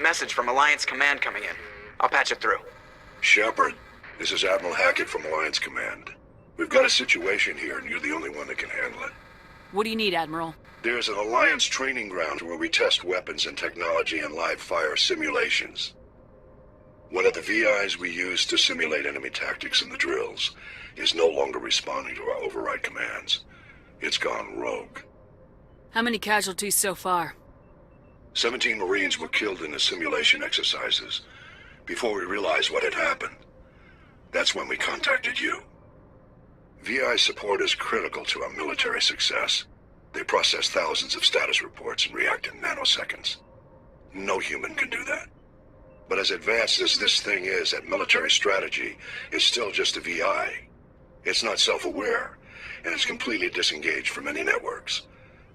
message from Alliance Command coming in. I'll patch it through. Shepard, this is Admiral Hackett from Alliance Command. We've got a situation here, and you're the only one that can handle it. What do you need, Admiral? There's an Alliance training ground where we test weapons and technology in live fire simulations. One of the VIs we use to simulate enemy tactics in the drills is no longer responding to our override commands. It's gone rogue. How many casualties so far? 17 Marines were killed in the simulation exercises before we realized what had happened. That's when we contacted you. VI support is critical to our military success. They process thousands of status reports and react in nanoseconds. No human can do that. But as advanced as this thing is at military strategy, it's still just a VI. It's not self-aware, and it's completely disengaged from any networks.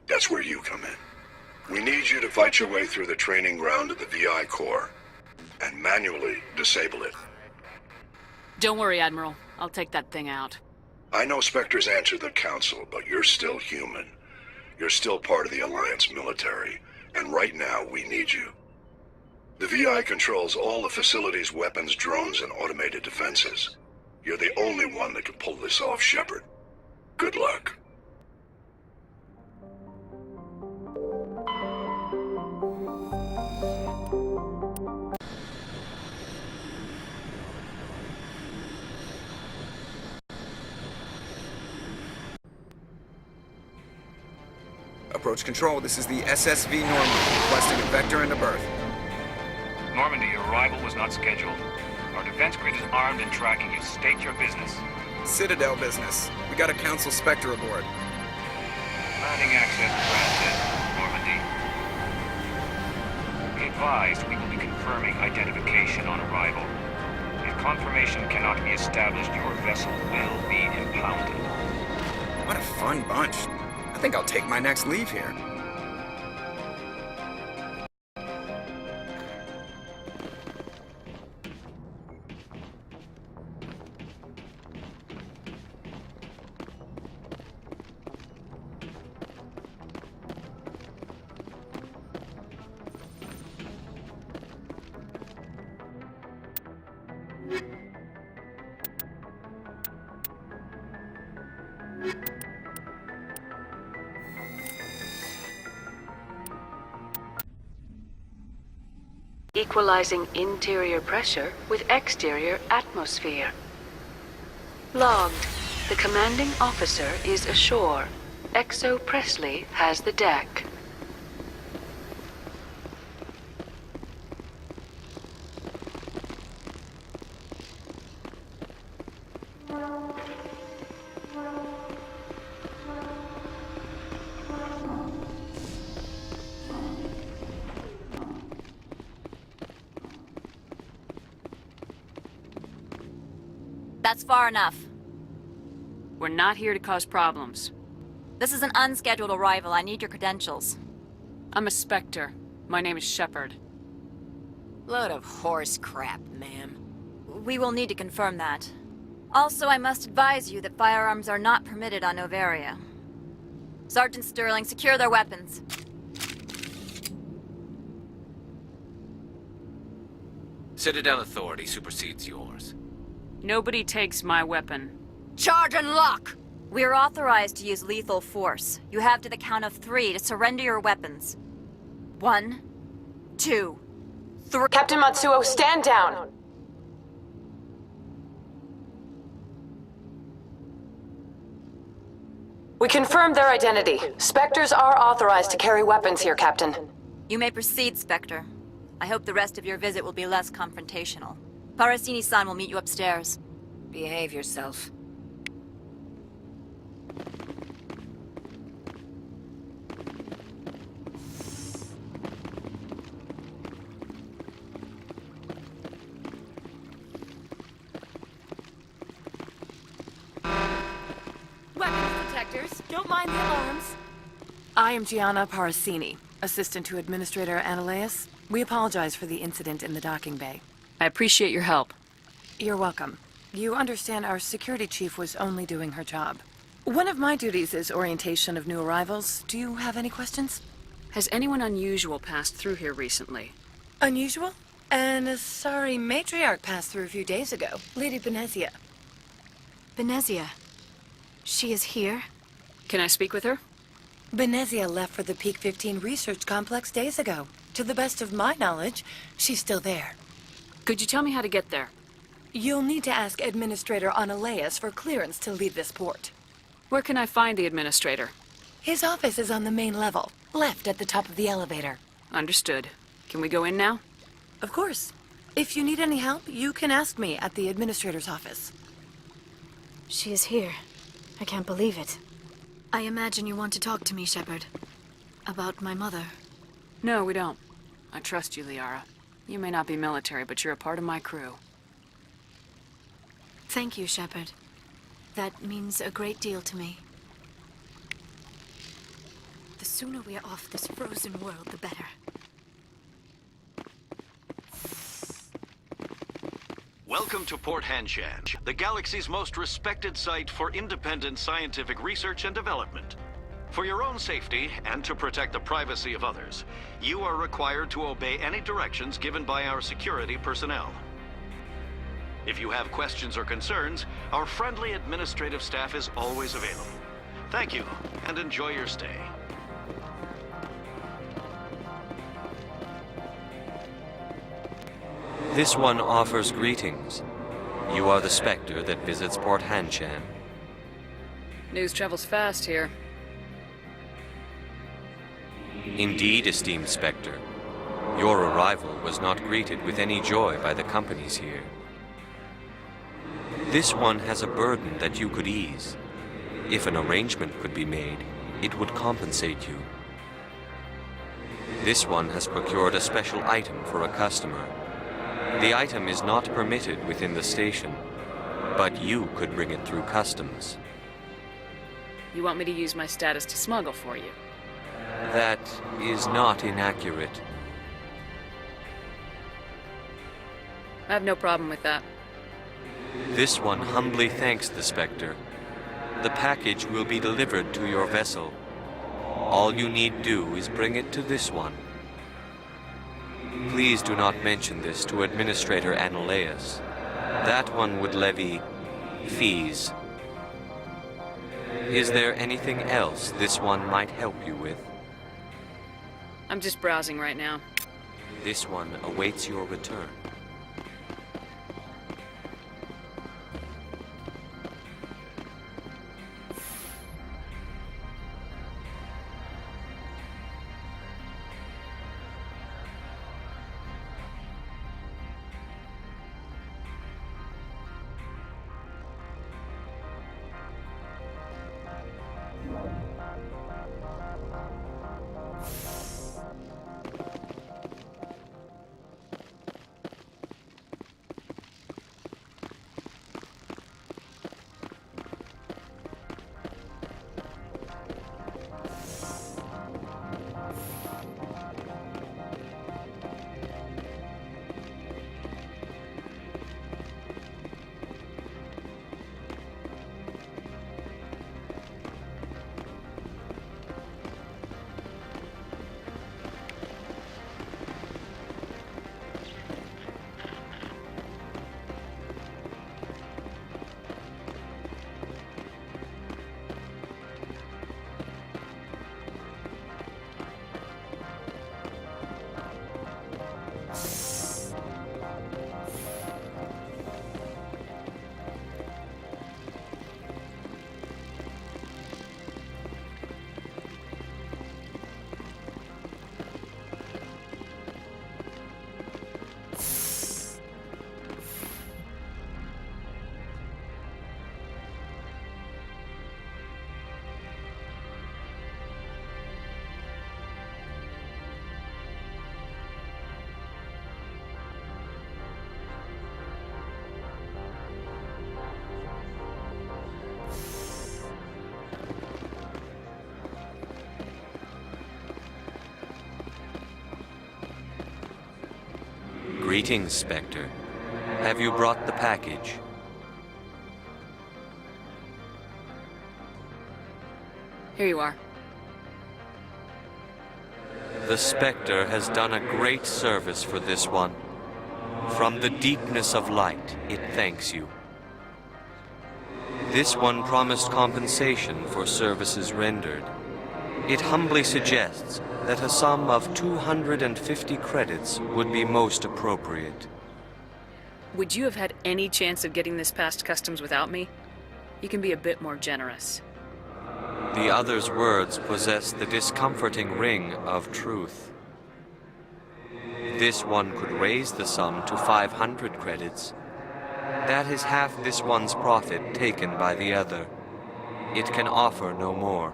That's where you come in. We need you to fight your way through the training ground of the VI core and manually disable it. Don't worry, Admiral. I'll take that thing out. I know Spectres answer the Council, but you're still human. You're still part of the Alliance military, and right now we need you. The VI controls all the facility's weapons, drones, and automated defenses. You're the only one that can pull this off, Shepard. Good luck. Approach control, this is the SSV Normandy, requesting a vector and a berth. Normandy, your arrival was not scheduled. Our defense grid is armed and tracking you. State your business. Citadel business. We got a Council Spectre aboard. Landing access granted, Normandy. Be advised, we will be confirming identification on arrival. If confirmation cannot be established, your vessel will be impounded. What a fun bunch. I think I'll take my next leave here. Equalizing interior pressure with exterior atmosphere. Logged. The commanding officer is ashore. Exo Presley has the deck. That's far enough. We're not here to cause problems. This is an unscheduled arrival. I need your credentials. I'm a Spectre. My name is Shepard. Load of horse crap, ma'am. We will need to confirm that. Also, I must advise you that firearms are not permitted on Novaria. Sergeant Sterling, secure their weapons. Citadel authority supersedes yours. Nobody takes my weapon. Charge and lock! We are authorized to use lethal force. You have to the count of 3 to surrender your weapons. 1, 2, 3. Captain Matsuo, stand down! We confirmed their identity. Spectres are authorized to carry weapons here, Captain. You may proceed, Spectre. I hope the rest of your visit will be less confrontational. Parasini-san will meet you upstairs. Behave yourself. Weapons detectors. Don't mind the alarms. I am Gianna Parasini, assistant to Administrator Ananias. We apologize for the incident in the docking bay. I appreciate your help. You're welcome. You understand our security chief was only doing her job. One of my duties is orientation of new arrivals. Do you have any questions? Has anyone unusual passed through here recently? Unusual? And a sorry matriarch passed through a few days ago. Lady Benezia. Benezia. She is here? Can I speak with her? Benezia left for the Peak 15 research complex days ago. To the best of my knowledge, she's still there. Could you tell me how to get there? You'll need to ask Administrator Analeas for clearance to leave this port. Where can I find the administrator? His office is on the main level, left at the top of the elevator. Understood. Can we go in now? Of course. If you need any help, you can ask me at the administrator's office. She is here. I can't believe it. I imagine you want to talk to me, Shepard. About my mother. No, we don't. I trust you, Liara. You may not be military, but you're a part of my crew. Thank you, Shepard. That means a great deal to me. The sooner we are off this frozen world, the better. Welcome to Port Hanshan, the galaxy's most respected site for independent scientific research and development. For your own safety, and to protect the privacy of others, you are required to obey any directions given by our security personnel. If you have questions or concerns, our friendly administrative staff is always available. Thank you, and enjoy your stay. This one offers greetings. You are the Spectre that visits Port Hanshan. News travels fast here. Indeed, esteemed Spectre. Your arrival was not greeted with any joy by the companies here. This one has a burden that you could ease. If an arrangement could be made, it would compensate you. This one has procured a special item for a customer. The item is not permitted within the station, but you could bring it through customs. You want me to use my status to smuggle for you? That is not inaccurate. I have no problem with that. This one humbly thanks the Spectre. The package will be delivered to your vessel. All you need do is bring it to this one. Please do not mention this to Administrator Analeas. That one would levy fees. Is there anything else this one might help you with? I'm just browsing right now. This one awaits your return. Greetings, Spectre. Have you brought the package? Here you are. The Spectre has done a great service for this one. From the deepness of light, it thanks you. This one promised compensation for services rendered. It humbly suggests that a sum of 250 credits would be most appropriate. Would you have had any chance of getting this past customs without me? You can be a bit more generous. The other's words possess the discomforting ring of truth. This one could raise the sum to 500 credits. That is half this one's profit taken by the other. It can offer no more.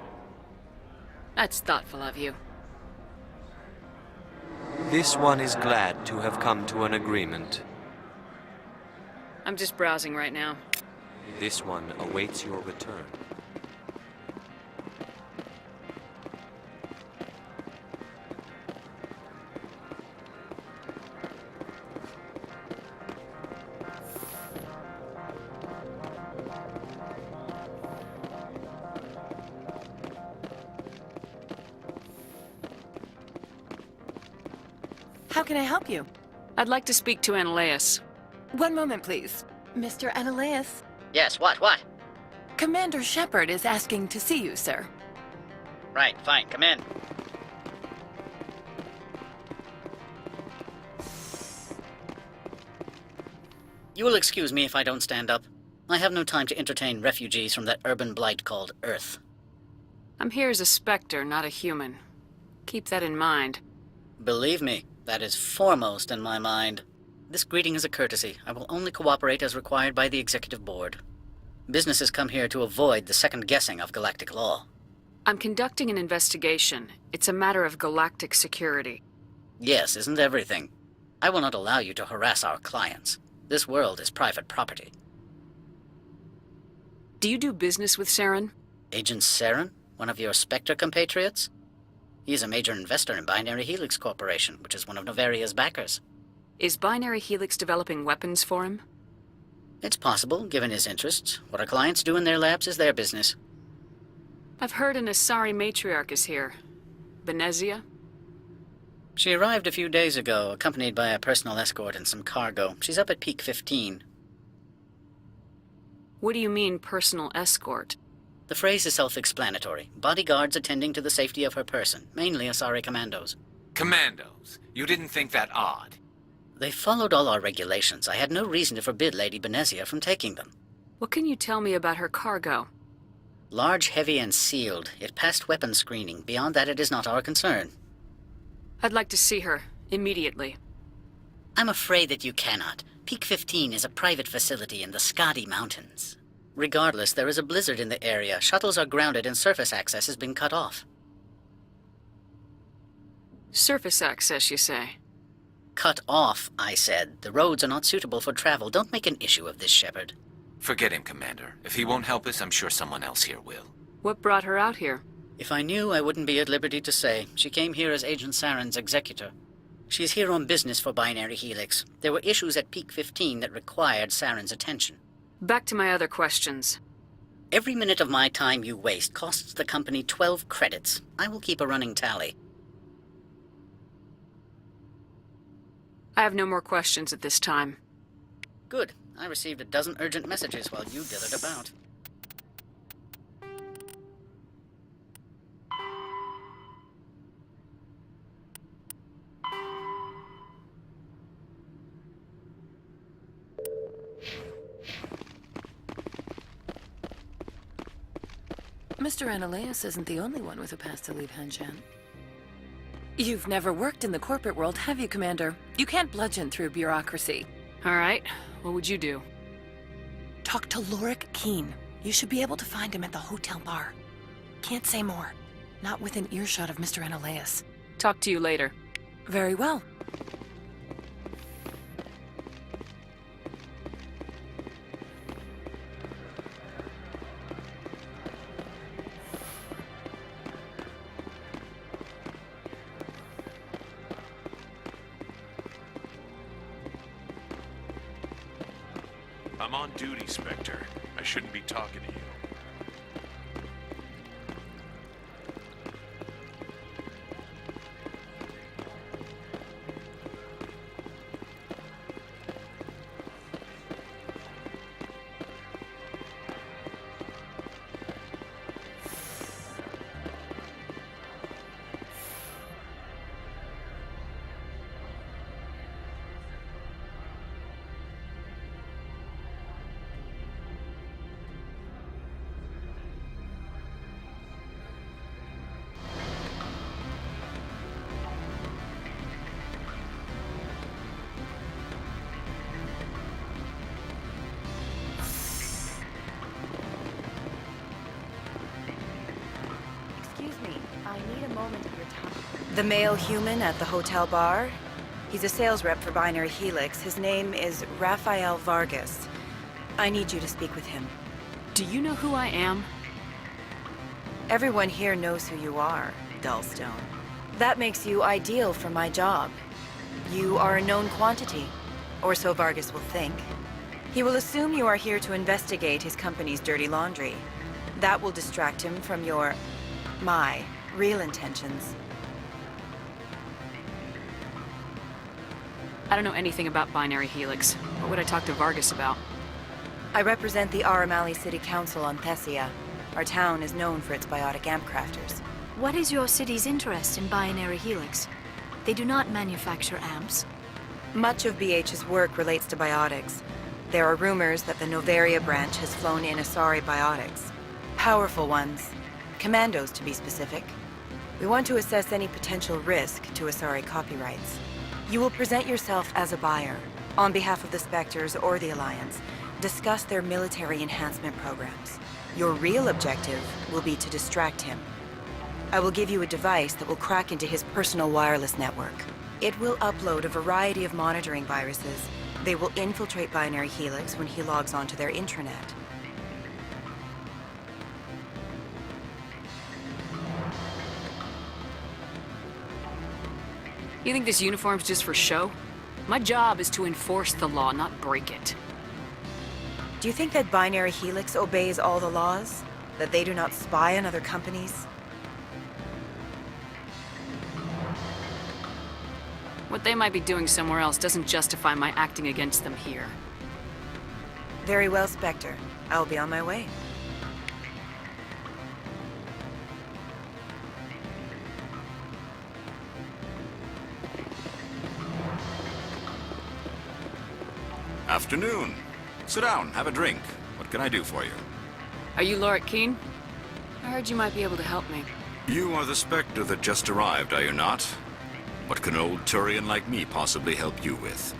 That's thoughtful of you. This one is glad to have come to an agreement. I'm just browsing right now. This one awaits your return. How can I help you? I'd like to speak to Analeas. One moment, please. Mr. Analeas. Yes, what? Commander Shepard is asking to see you, sir. Right, fine, come in. You will excuse me if I don't stand up. I have no time to entertain refugees from that urban blight called Earth. I'm here as a Spectre, not a human. Keep that in mind. Believe me, that is foremost in my mind. This greeting is a courtesy. I will only cooperate as required by the Executive Board. Businesses come here to avoid the second guessing of galactic law. I'm conducting an investigation. It's a matter of galactic security. Yes, isn't everything? I will not allow you to harass our clients. This world is private property. Do you do business with Saren? Agent Saren? One of your Spectre compatriots? He is a major investor in Binary Helix Corporation, which is one of Novaria's backers. Is Binary Helix developing weapons for him? It's possible, given his interests. What our clients do in their labs is their business. I've heard an Asari matriarch is here. Benezia? She arrived a few days ago, accompanied by a personal escort and some cargo. She's up at Peak 15. What do you mean, personal escort? The phrase is self-explanatory. Bodyguards attending to the safety of her person, mainly Asari commandos. Commandos? You didn't think that odd? They followed all our regulations. I had no reason to forbid Lady Benezia from taking them. What can you tell me about her cargo? Large, heavy, and sealed. It passed weapons screening. Beyond that, it is not our concern. I'd like to see her, immediately. I'm afraid that you cannot. Peak 15 is a private facility in the Skadi Mountains. Regardless, there is a blizzard in the area. Shuttles are grounded and surface access has been cut off. Surface access, you say? Cut off, I said. The roads are not suitable for travel. Don't make an issue of this, Shepard. Forget him, Commander. If he won't help us, I'm sure someone else here will. What brought her out here? If I knew, I wouldn't be at liberty to say. She came here as Agent Saren's executor. She's here on business for Binary Helix. There were issues at Peak 15 that required Saren's attention. Back to my other questions. Every minute of my time you waste costs the company 12 credits. I will keep a running tally. I have no more questions at this time. Good. I received a dozen urgent messages while you dithered about. Mr. Analeas isn't the only one with a pass to leave Hanshan. You've never worked in the corporate world, have you, Commander? You can't bludgeon through bureaucracy. All right. What would you do? Talk to Lorik Keen. You should be able to find him at the hotel bar. Can't say more. Not within earshot of Mr. Analeas. Talk to you later. Very well. I'm on duty, Spectre. I shouldn't be talking to you. The male human at the hotel bar? He's a sales rep for Binary Helix. His name is Rafael Vargas. I need you to speak with him. Do you know who I am? Everyone here knows who you are, Dullstone. That makes you ideal for my job. You are a known quantity, or so Vargas will think. He will assume you are here to investigate his company's dirty laundry. That will distract him from my real intentions. I don't know anything about Binary Helix. What would I talk to Vargas about? I represent the Aramali City Council on Thessia. Our town is known for its biotic amp crafters. What is your city's interest in Binary Helix? They do not manufacture amps. Much of BH's work relates to biotics. There are rumors that the Novaria branch has flown in Asari biotics. Powerful ones. Commandos, to be specific. We want to assess any potential risk to Asari copyrights. You will present yourself as a buyer, on behalf of the Spectres or the Alliance. Discuss their military enhancement programs. Your real objective will be to distract him. I will give you a device that will crack into his personal wireless network. It will upload a variety of monitoring viruses. They will infiltrate Binary Helix when he logs onto their intranet. You think this uniform's just for show? My job is to enforce the law, not break it. Do you think that Binary Helix obeys all the laws? That they do not spy on other companies? What they might be doing somewhere else doesn't justify my acting against them here. Very well, Spectre. I'll be on my way. Afternoon. Sit down, have a drink. What can I do for you? Are you Lorik Keen? I heard you might be able to help me. You are the Spectre that just arrived, are you not? What can an old Turian like me possibly help you with?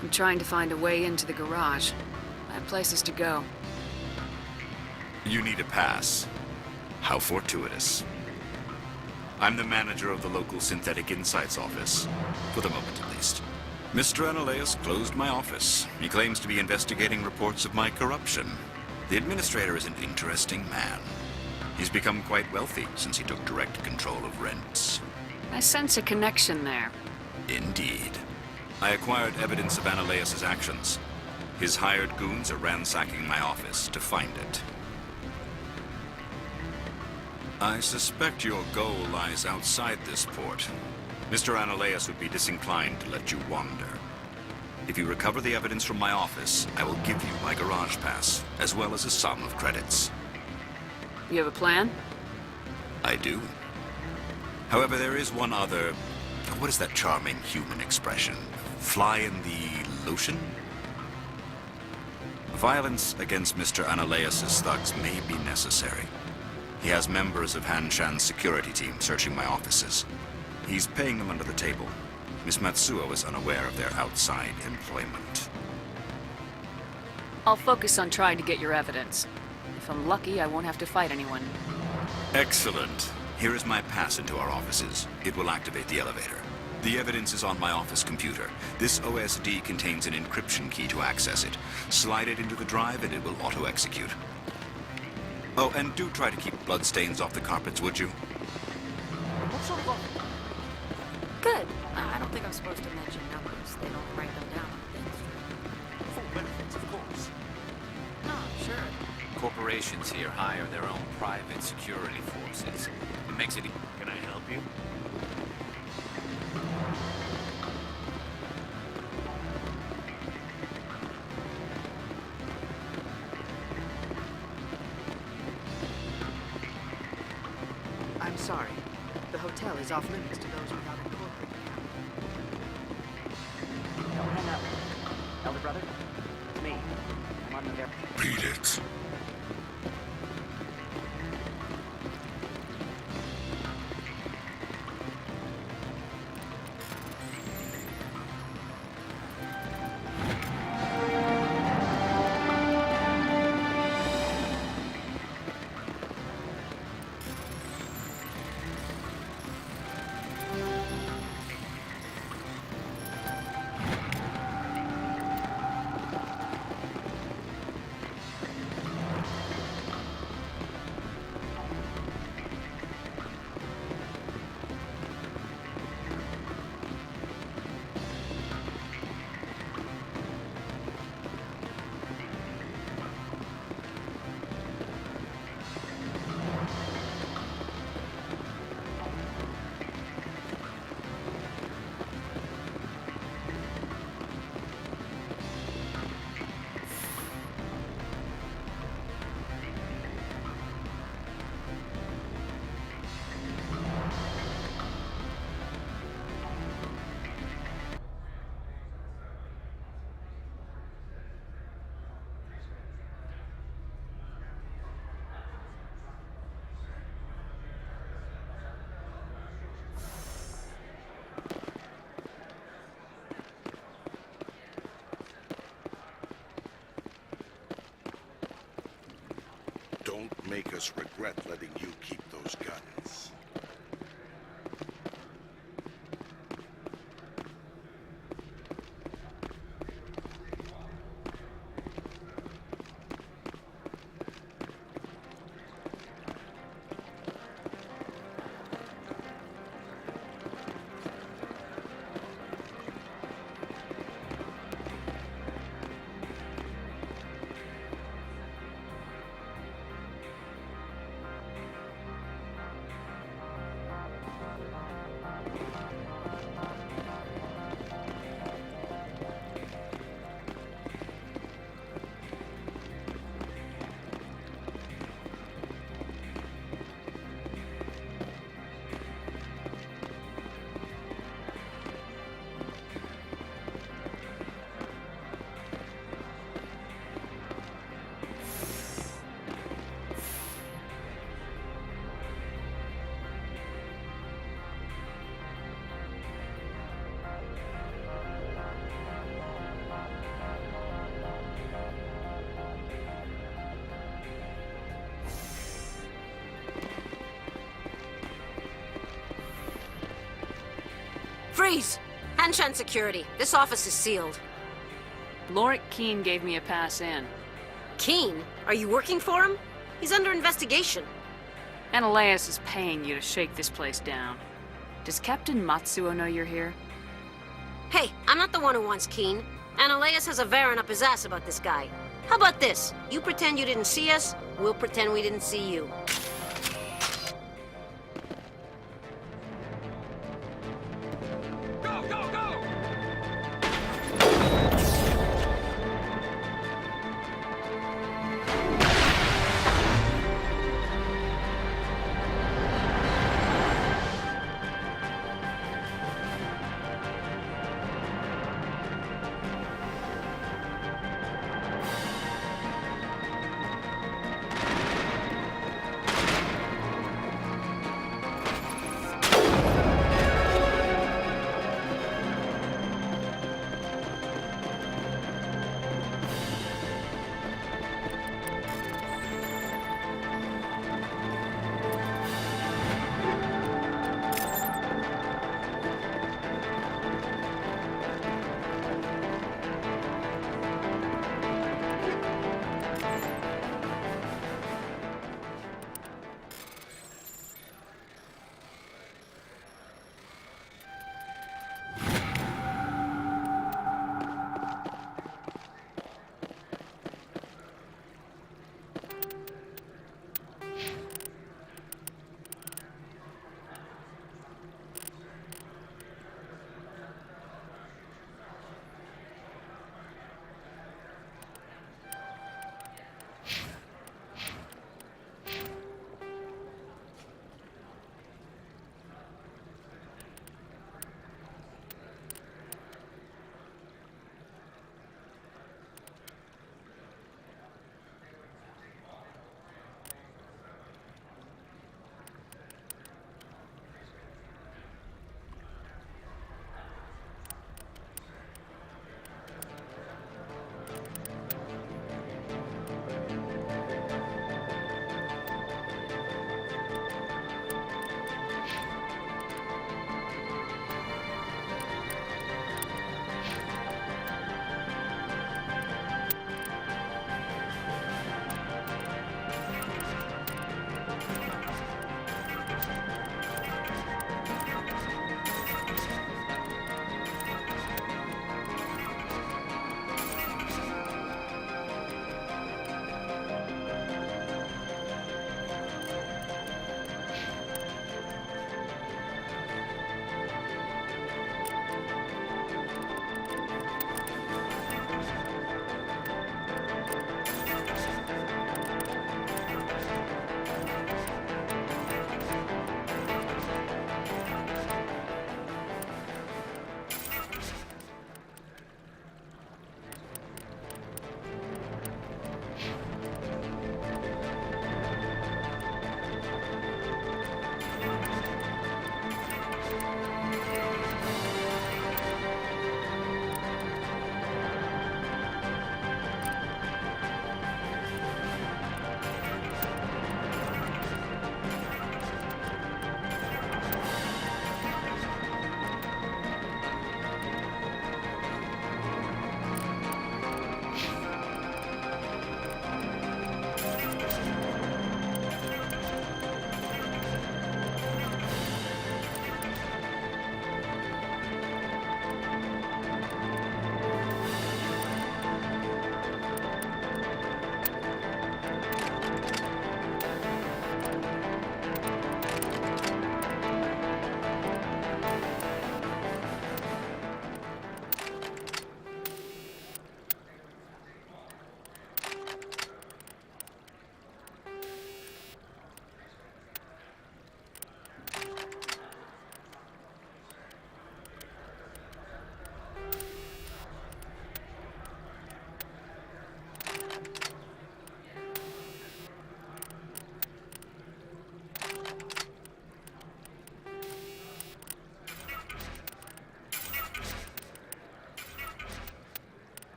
I'm trying to find a way into the garage. I have places to go. You need a pass. How fortuitous. I'm the manager of the local Synthetic Insights office. For the moment, at least. Mr. Analaeus closed my office. He claims to be investigating reports of my corruption. The administrator is an interesting man. He's become quite wealthy since he took direct control of rents. I sense a connection there. Indeed. I acquired evidence of Analaeus' actions. His hired goons are ransacking my office to find it. I suspect your goal lies outside this port. Mr. Analaeus would be disinclined to let you wander. If you recover the evidence from my office, I will give you my garage pass, as well as a sum of credits. You have a plan? I do. However, there is one other... What is that charming human expression? Fly in the lotion? Violence against Mr. Analaeus' thugs may be necessary. He has members of Han Shan's security team searching my offices. He's paying them under the table. Miss Matsuo is unaware of their outside employment. I'll focus on trying to get your evidence. If I'm lucky, I won't have to fight anyone. Excellent. Here is my pass into our offices. It will activate the elevator. The evidence is on my office computer. This OSD contains an encryption key to access it. Slide it into the drive and it will auto-execute. Oh, and do try to keep bloodstains off the carpets, would you? What sort of... Good. I don't think I'm supposed to mention numbers. They don't write them down on things. Full benefits, of course. No, sure. Corporations here hire their own private security forces. It makes it... Can I help you? I'm sorry. The hotel is off limits to those without a corporate account. Don't hang up. Elder brother? It's me. I'm on the very... Beat it. just regret letting you keep those guns. Freeze! Hanshan security. This office is sealed. Lorik Keene gave me a pass in. Keene? Are you working for him? He's under investigation. Analaeus is paying you to shake this place down. Does Captain Matsuo know you're here? Hey, I'm not the one who wants Keene. Analaeus has a Varen up his ass about this guy. How about this? You pretend you didn't see us, we'll pretend we didn't see you.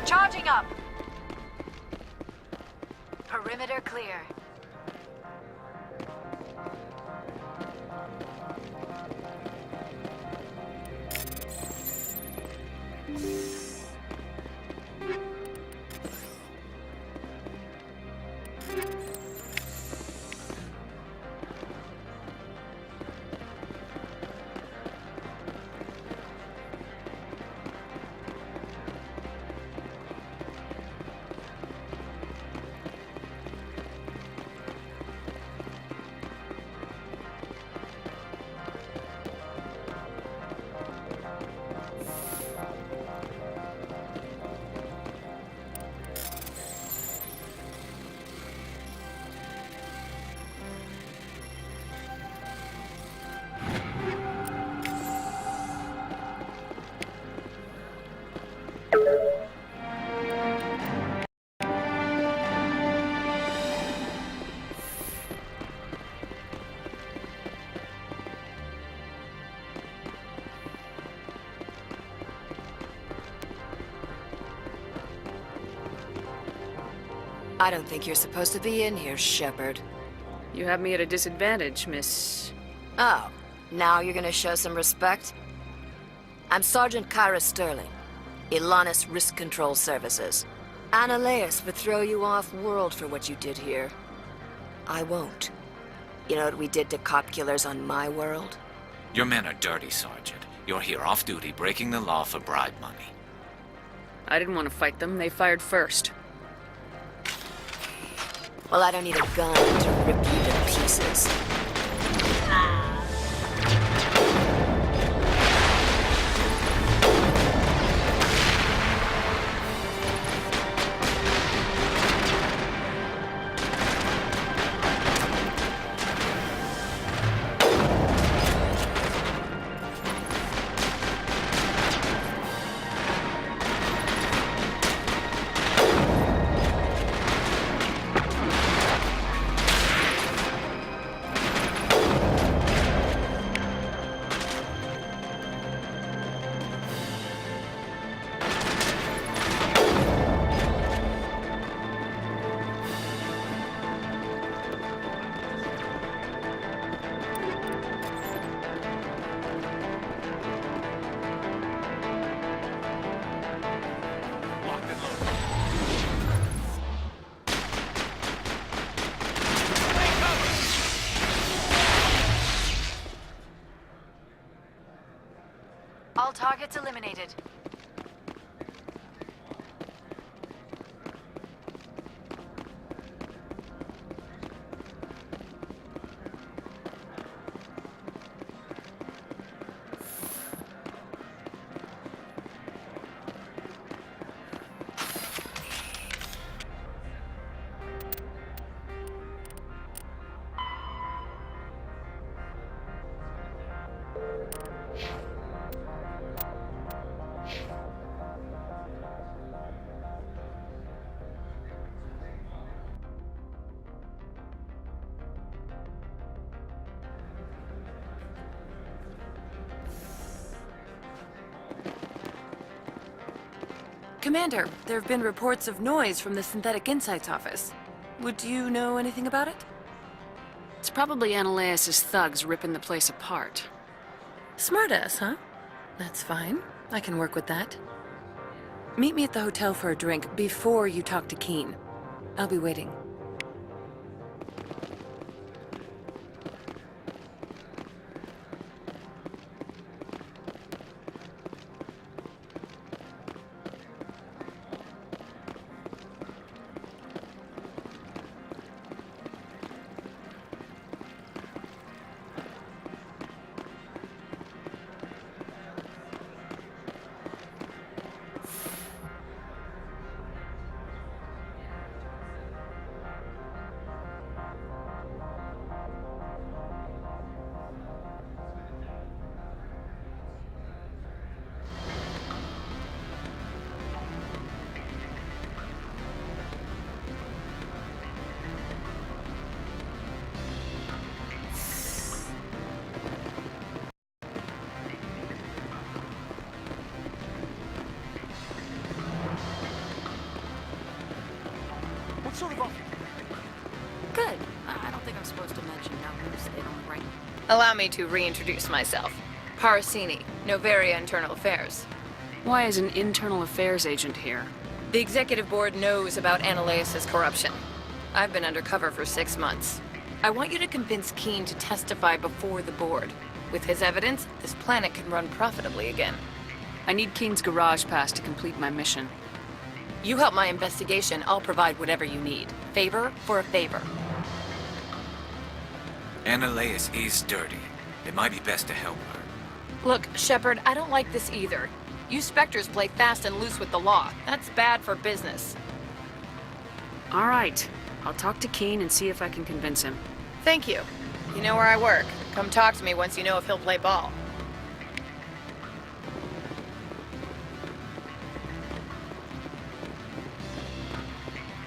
Charging up. Perimeter clear. I don't think you're supposed to be in here, Shepard. You have me at a disadvantage, Miss... Oh, now you're gonna show some respect? I'm Sergeant Kyra Sterling, Ilanis Risk Control Services. Ananias would throw you off-world for what you did here. I won't. You know what we did to cop killers on my world? Your men are dirty, Sergeant. You're here off-duty, breaking the law for bribe money. I didn't want to fight them. They fired first. Well, I don't need a gun to rip you to pieces. Targets eliminated. Commander, there have been reports of noise from the Synthetic Insights office. Would you know anything about it? It's probably Analaeus' thugs ripping the place apart. Smartass, huh? That's fine. I can work with that. Meet me at the hotel for a drink before you talk to Keen. I'll be waiting. What sort of offer? Good. I don't think I'm supposed to mention numbers. They don't ring. Allow me to reintroduce myself. Parasini, Novaria Internal Affairs. Why is an internal affairs agent here? The executive board knows about Analaeus' corruption. I've been undercover for 6 months. I want you to convince Keen to testify before the board. With his evidence, this planet can run profitably again. I need Keen's garage pass to complete my mission. You help my investigation, I'll provide whatever you need. Favor for a favor. Analaeus is dirty. It might be best to help her. Look, Shepard, I don't like this either. You Spectres play fast and loose with the law. That's bad for business. All right. I'll talk to Keen and see if I can convince him. Thank you. You know where I work. Come talk to me once you know if he'll play ball.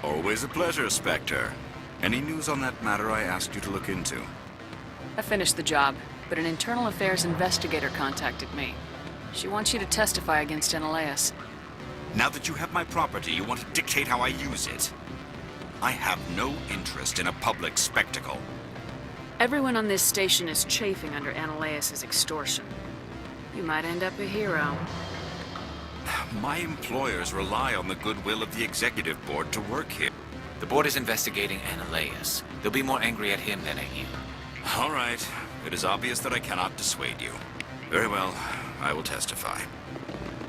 Always a pleasure, Spectre. Any news on that matter I asked you to look into? I finished the job, but an internal affairs investigator contacted me. She wants you to testify against Analaeus. Now that you have my property, you want to dictate how I use it. I have no interest in a public spectacle. Everyone on this station is chafing under Analaeus' extortion. You might end up a hero. My employers rely on the goodwill of the executive board to work here. The board is investigating Analaeus. They'll be more angry at him than at you. All right. It is obvious that I cannot dissuade you. Very well. I will testify.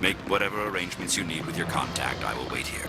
Make whatever arrangements you need with your contact. I will wait here.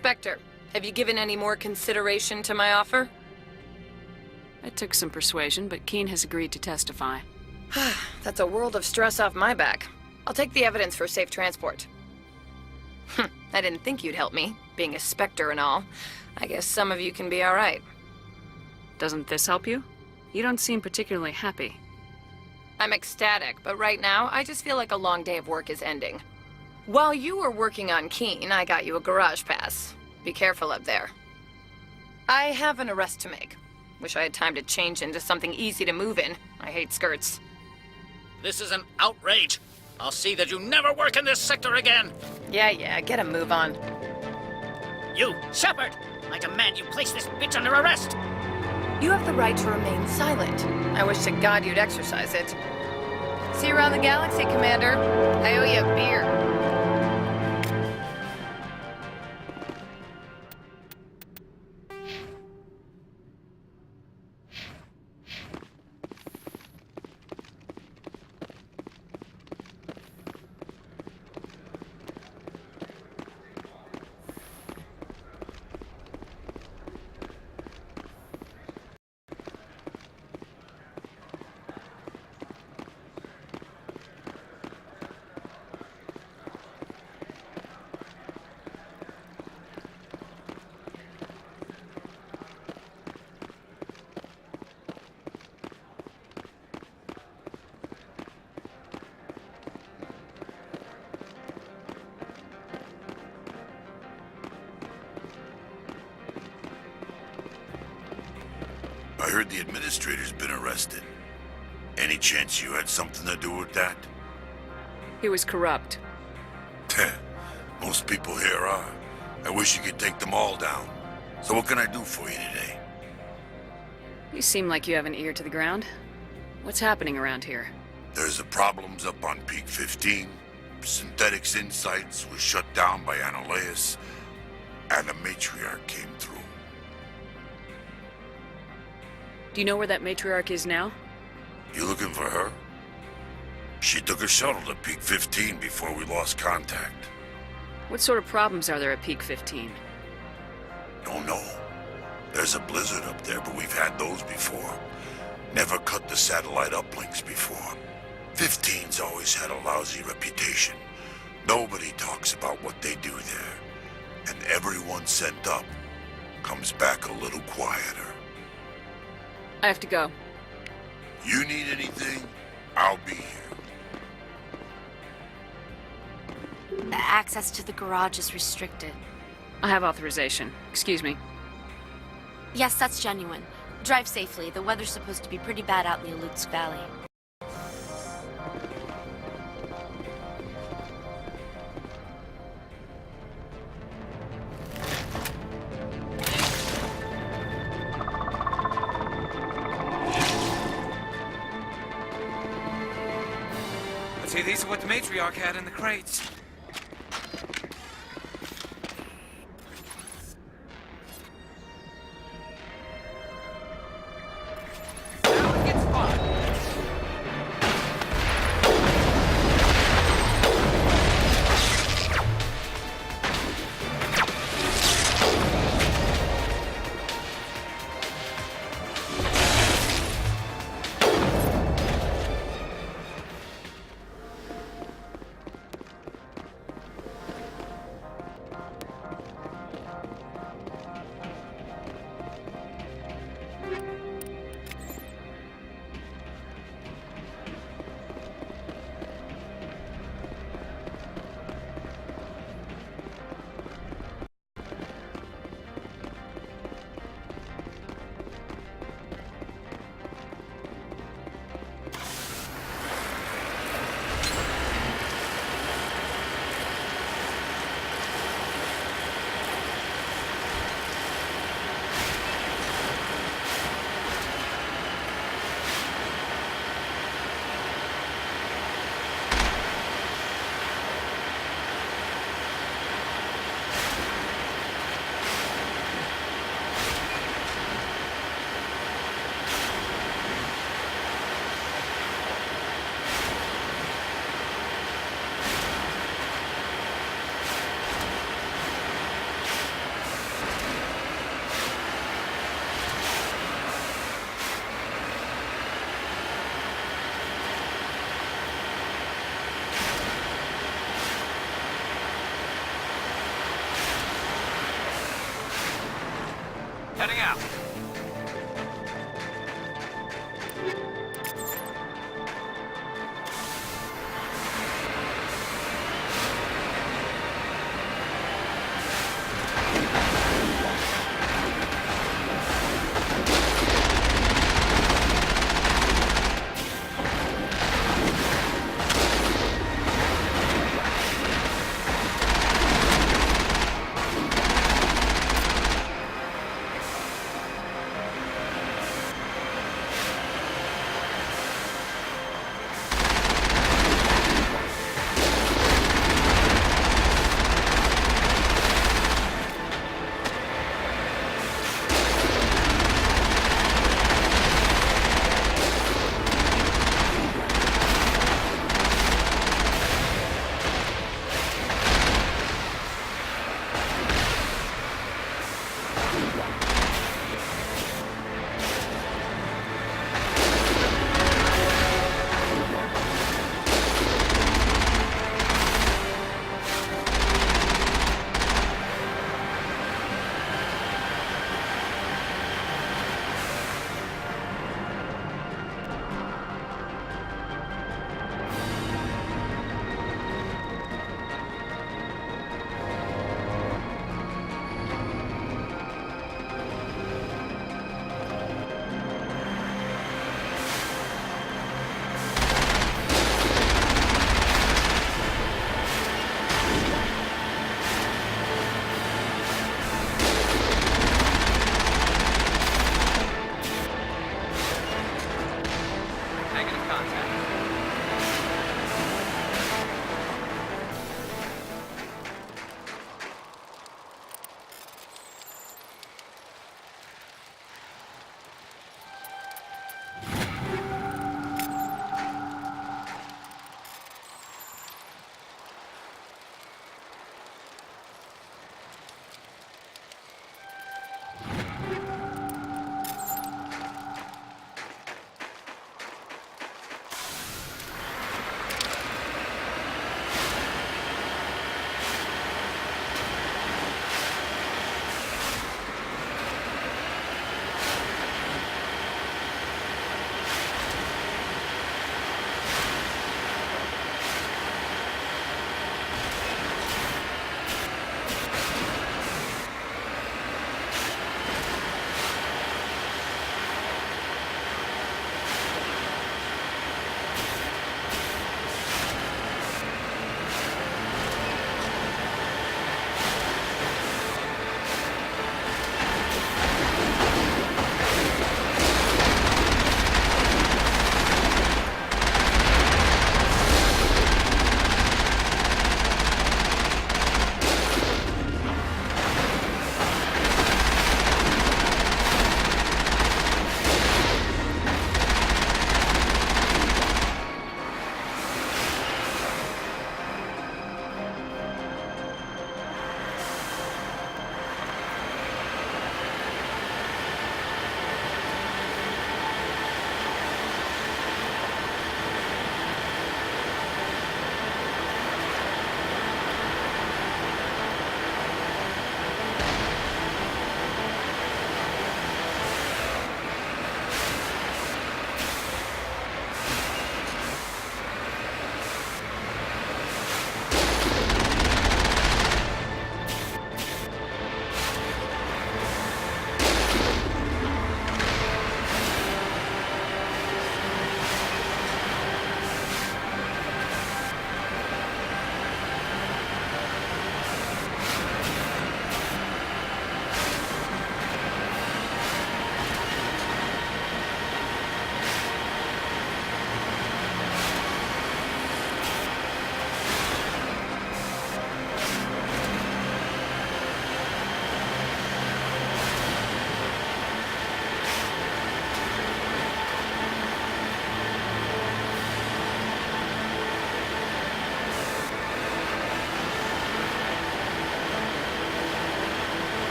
Spectre, have you given any more consideration to my offer? It took some persuasion, but Keene has agreed to testify. That's a world of stress off my back. I'll take the evidence for safe transport. I didn't think you'd help me, being a Spectre and all. I guess some of you can be alright. Doesn't this help you? You don't seem particularly happy. I'm ecstatic, but right now, I just feel like a long day of work is ending. While you were working on Keene, I got you a garage pass. Be careful up there. I have an arrest to make. Wish I had time to change into something easy to move in. I hate skirts. This is an outrage. I'll see that you never work in this sector again. Yeah, get a move on. You, Shepard! I demand you place this bitch under arrest! You have the right to remain silent. I wish to God you'd exercise it. See you around the galaxy, Commander. I owe you a beer. I heard the administrator's been arrested. Any chance you had something to do with that? He was corrupt. Most people here are. I wish you could take them all down. So what can I do for you today? You seem like you have an ear to the ground. What's happening around here? There's the problems up on Peak 15. Synthetics Insights was shut down by Analeus, and the Matriarch came through. Do you know where that matriarch is now? You looking for her? She took a shuttle to Peak 15 before we lost contact. What sort of problems are there at Peak 15? Don't know. There's a blizzard up there, but we've had those before. Never cut the satellite uplinks before. 15's always had a lousy reputation. Nobody talks about what they do there. And everyone sent up comes back a little quieter. I have to go. You need anything, I'll be here. Access to the garage is restricted. I have authorization. Excuse me. Yes, that's genuine. Drive safely. The weather's supposed to be pretty bad out in the Alutsk Valley. See, these are what the Matriarch had in the crates. Heading out.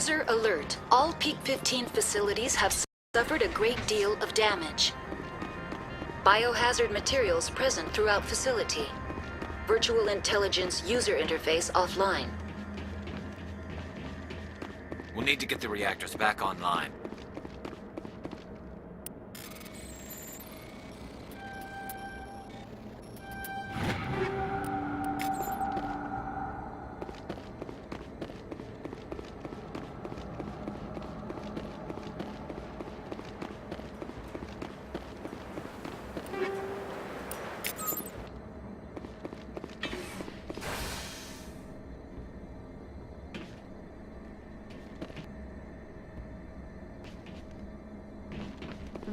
User alert. All Peak 15 facilities have suffered a great deal of damage. Biohazard materials present throughout facility. Virtual intelligence user interface offline. We'll need to get the reactors back online.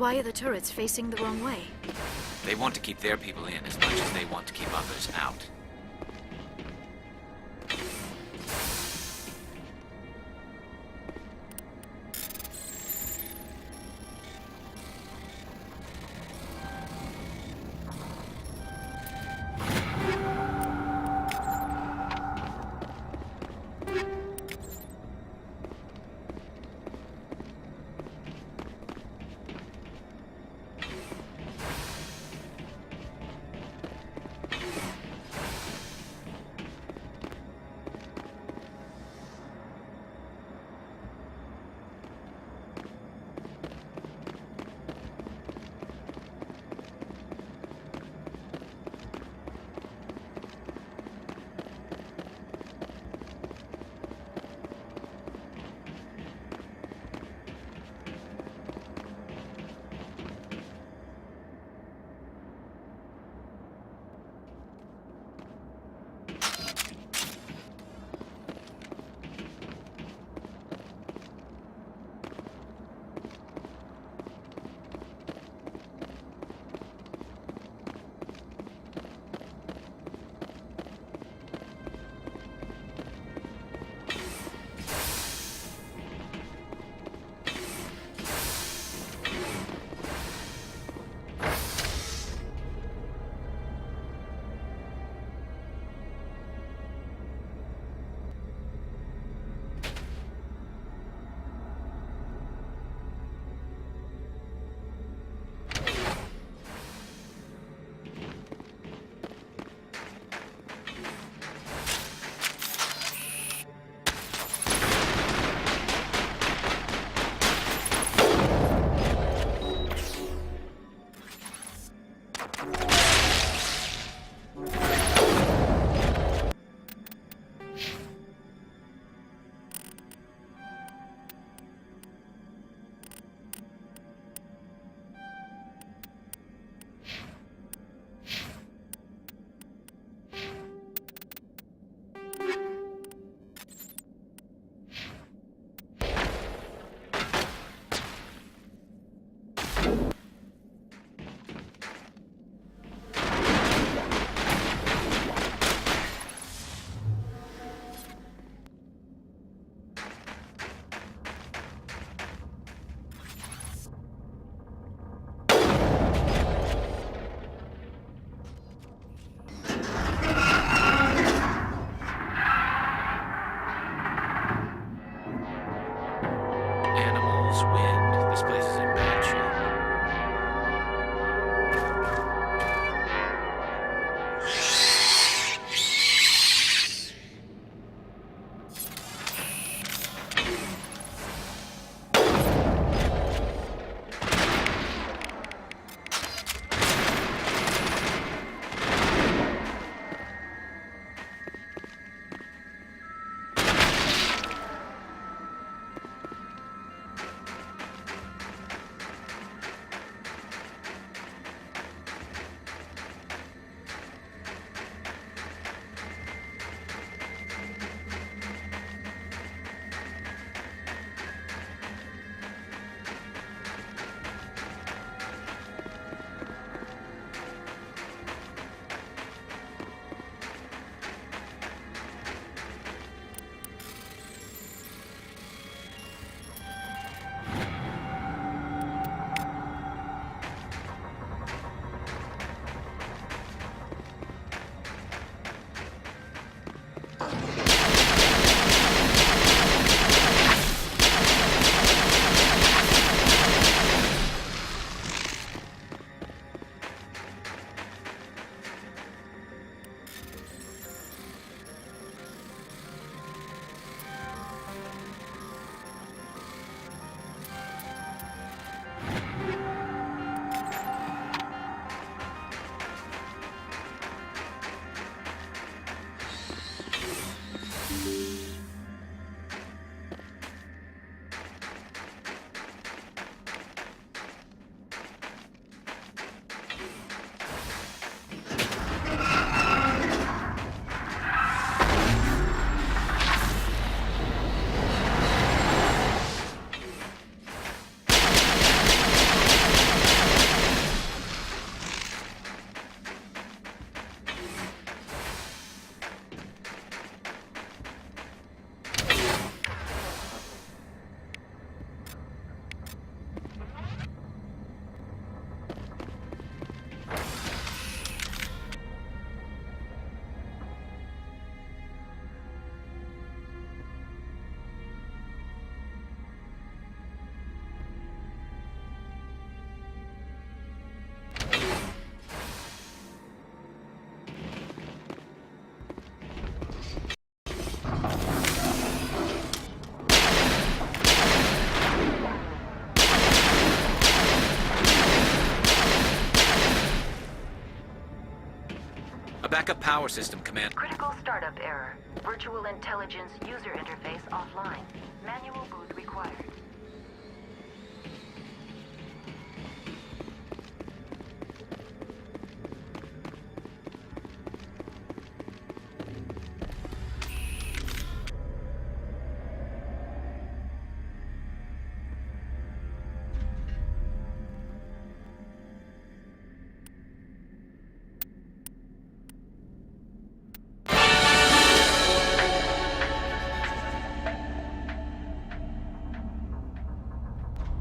Why are the turrets facing the wrong way? They want to keep their people in as much as they want to keep others out. A backup power system, Command. Critical startup error. Virtual intelligence user interface offline. Manual boot required.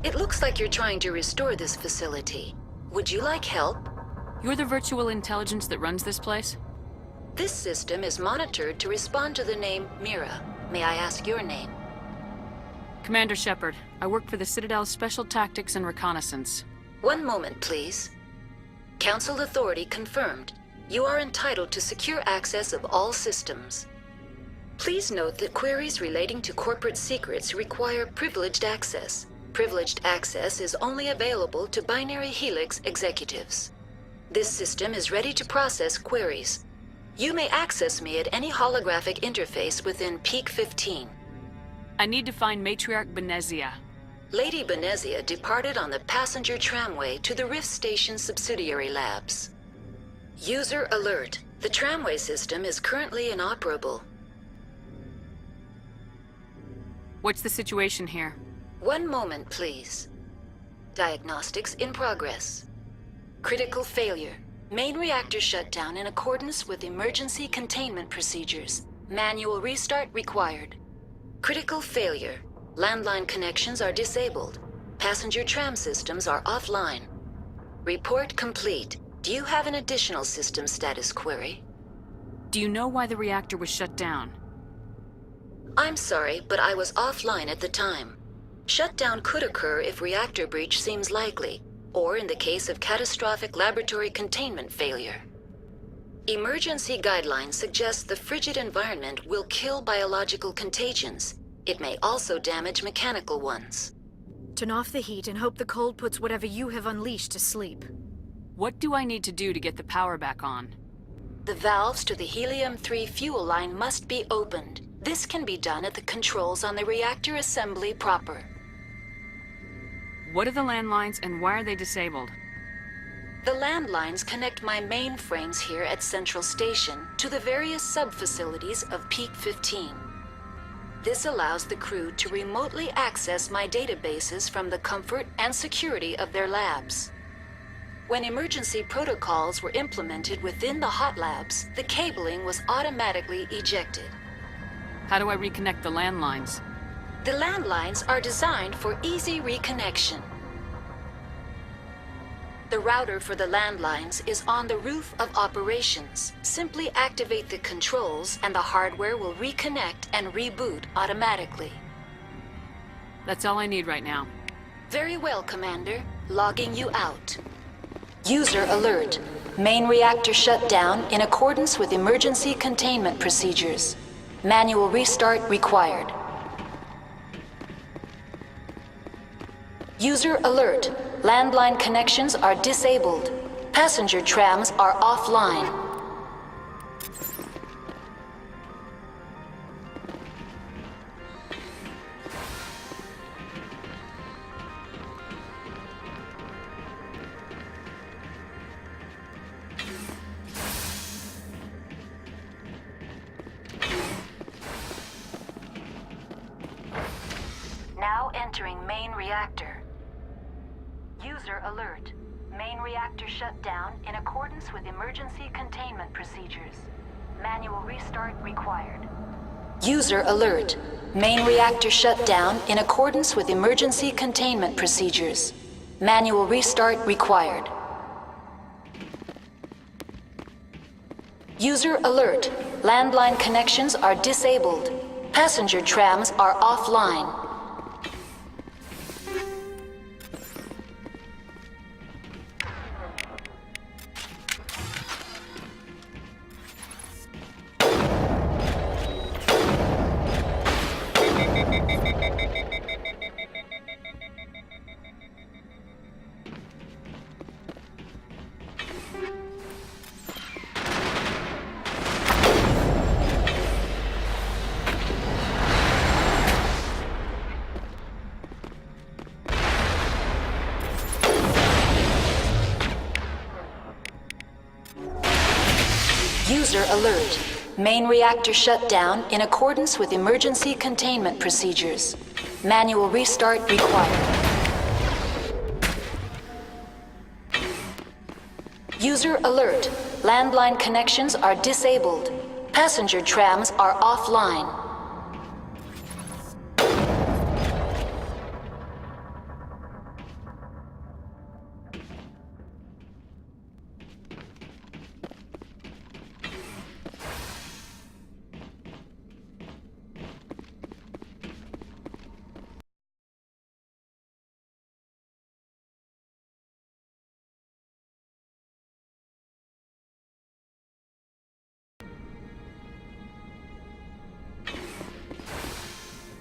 It looks like you're trying to restore this facility. Would you like help? You're the virtual intelligence that runs this place? This system is monitored to respond to the name Mira. May I ask your name? Commander Shepard. I work for the Citadel's Special Tactics and Reconnaissance. One moment, please. Council authority confirmed. You are entitled to secure access of all systems. Please note that queries relating to corporate secrets require privileged access. Privileged access is only available to Binary Helix executives. This system is ready to process queries. You may access me at any holographic interface within Peak 15. I need to find Matriarch Benezia. Lady Benezia departed on the passenger tramway to the Rift Station subsidiary labs. User alert. The tramway system is currently inoperable. What's the situation here? One moment, please. Diagnostics in progress. Critical failure. Main reactor shut down in accordance with emergency containment procedures. Manual restart required. Critical failure. Landline connections are disabled. Passenger tram systems are offline. Report complete. Do you have an additional system status query? Do you know why the reactor was shut down? I'm sorry, but I was offline at the time. Shutdown could occur if reactor breach seems likely, or in the case of catastrophic laboratory containment failure. Emergency guidelines suggest the frigid environment will kill biological contagions. It may also damage mechanical ones. Turn off the heat and hope the cold puts whatever you have unleashed to sleep. What do I need to do to get the power back on? The valves to the helium-3 fuel line must be opened. This can be done at the controls on the reactor assembly proper. What are the landlines and why are they disabled? The landlines connect my mainframes here at Central Station to the various sub-facilities of Peak 15. This allows the crew to remotely access my databases from the comfort and security of their labs. When emergency protocols were implemented within the hot labs, the cabling was automatically ejected. How do I reconnect the landlines? The landlines are designed for easy reconnection. The router for the landlines is on the roof of operations. Simply activate the controls and the hardware will reconnect and reboot automatically. That's all I need right now. Very well, Commander. Logging you out. User alert. Main reactor shut down in accordance with emergency containment procedures. Manual restart required. User alert. Landline connections are disabled. Passenger trams are offline. Now entering main reactor. User alert. Main reactor shut down in accordance with emergency containment procedures. Manual restart required. User alert. Main reactor shut down in accordance with emergency containment procedures. Manual restart required. User alert. Landline connections are disabled. Passenger trams are offline. User alert. Main reactor shut down in accordance with emergency containment procedures. Manual restart required. User alert. Landline connections are disabled. Passenger trams are offline.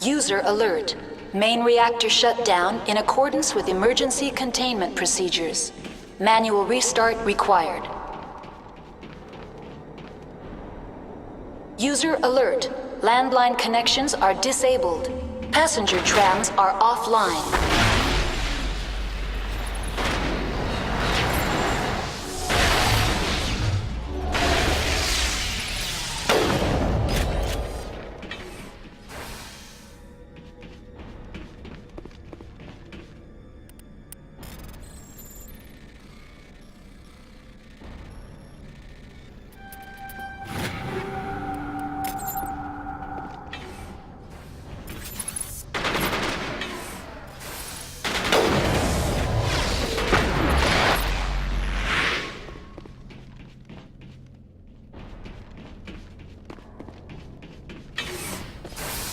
User alert. Main reactor shut down in accordance with emergency containment procedures. Manual restart required. User alert. Landline connections are disabled. Passenger trams are offline.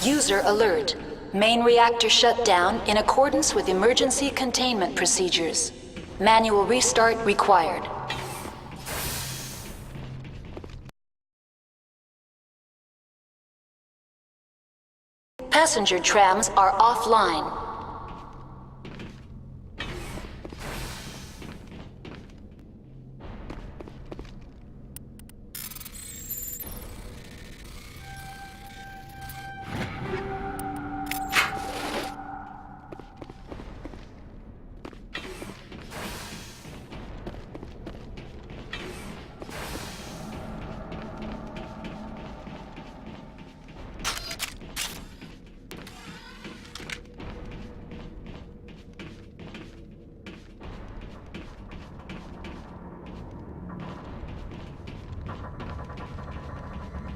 User alert. Main reactor shut down in accordance with emergency containment procedures. Manual restart required. Passenger trams are offline.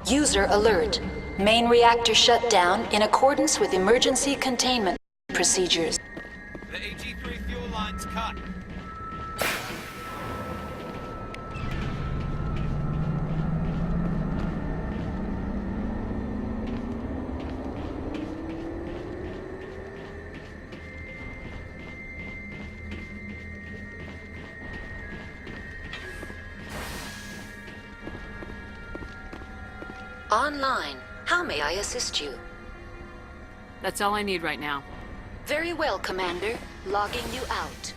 User alert. Main reactor shut down in accordance with emergency containment procedures. The AG-3 fuel line's cut. Online. How may I assist you? That's all I need right now. Very well, Commander. Logging you out.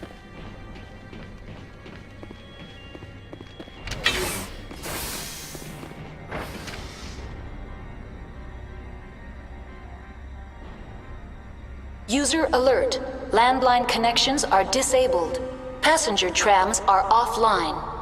User alert. Landline connections are disabled. Passenger trams are offline.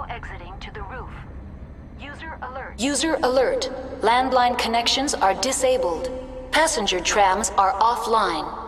Exiting to the roof. User alert. User alert. Landline connections are disabled. Passenger trams are offline.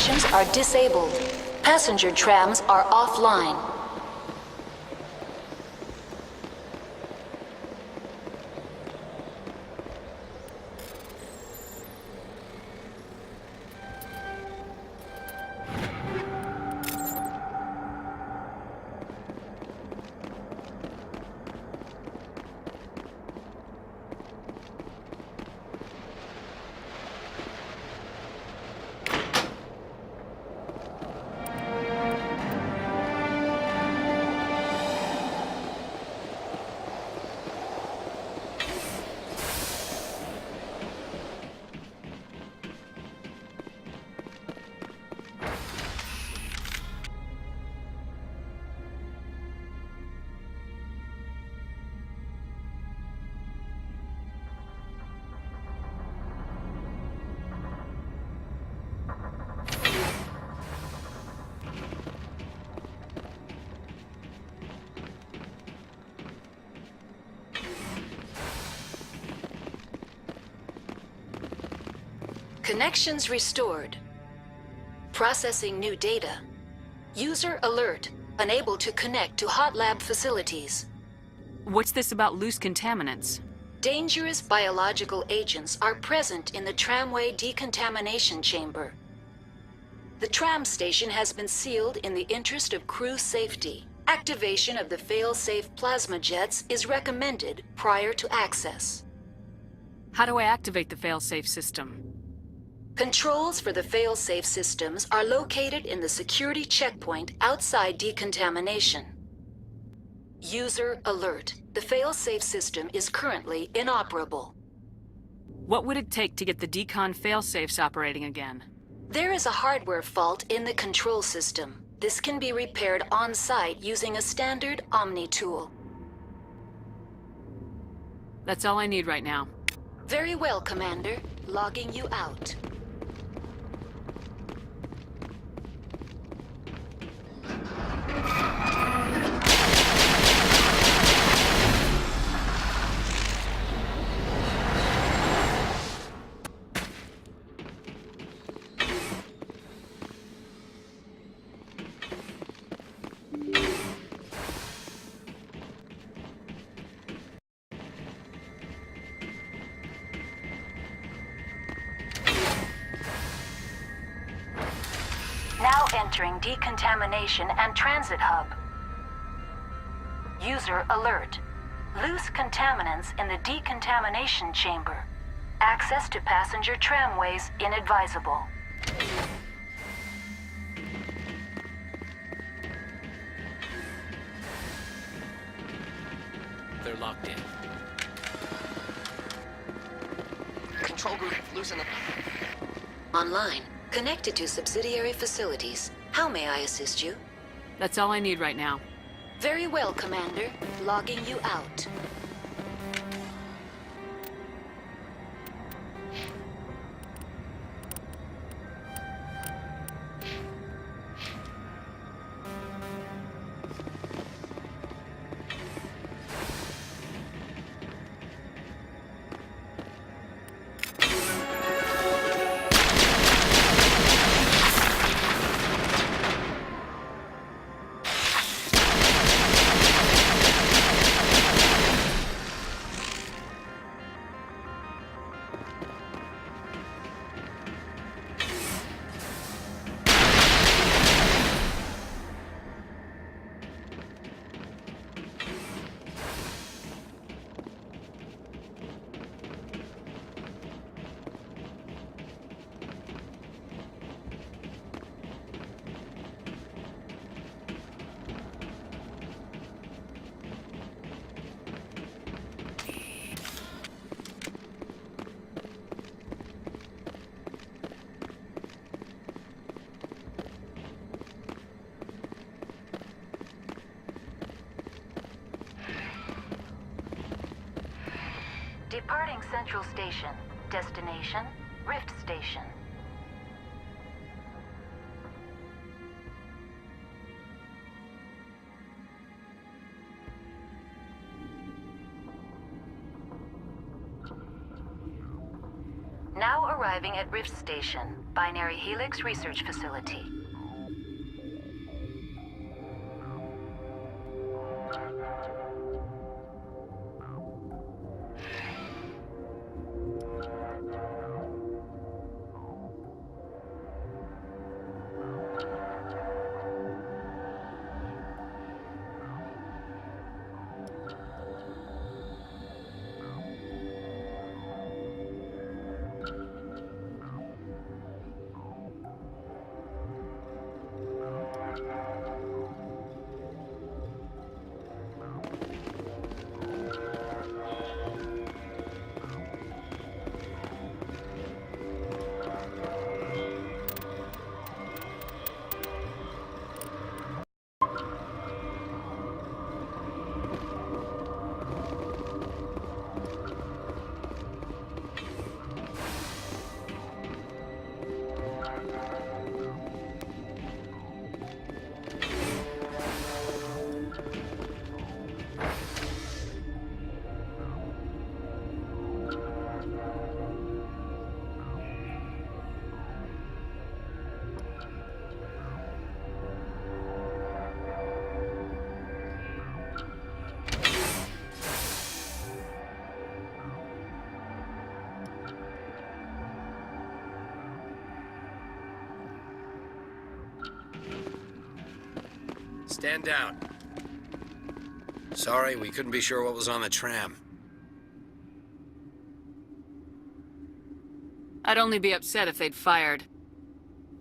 communications are disabled. Passenger trams are offline. Connections restored. Processing new data. User alert. Unable to connect to hot lab facilities. What's this about loose contaminants? Dangerous biological agents are present in the tramway decontamination chamber. The tram station has been sealed in the interest of crew safety. Activation of the fail-safe plasma jets is recommended prior to access. How do I activate the fail-safe system? Controls for the fail-safe systems are located in the security checkpoint outside decontamination. User alert. The fail-safe system is currently inoperable. What would it take to get the decon fail-safes operating again? There is a hardware fault in the control system. This can be repaired on-site using a standard Omni tool. That's all I need right now. Very well, Commander. Logging you out. Now entering decontamination and transit hub. User alert. Loose contaminants in the decontamination chamber. Access to passenger tramways inadvisable. They're locked in. Control group, loosen the... Online. Connected to subsidiary facilities. How may I assist you? That's all I need right now. Very well, Commander. Logging you out. Departing Central Station. Destination, Rift Station. Now arriving at Rift Station, Binary Helix Research Facility. Stand down. Sorry, we couldn't be sure what was on the tram. I'd only be upset if they'd fired.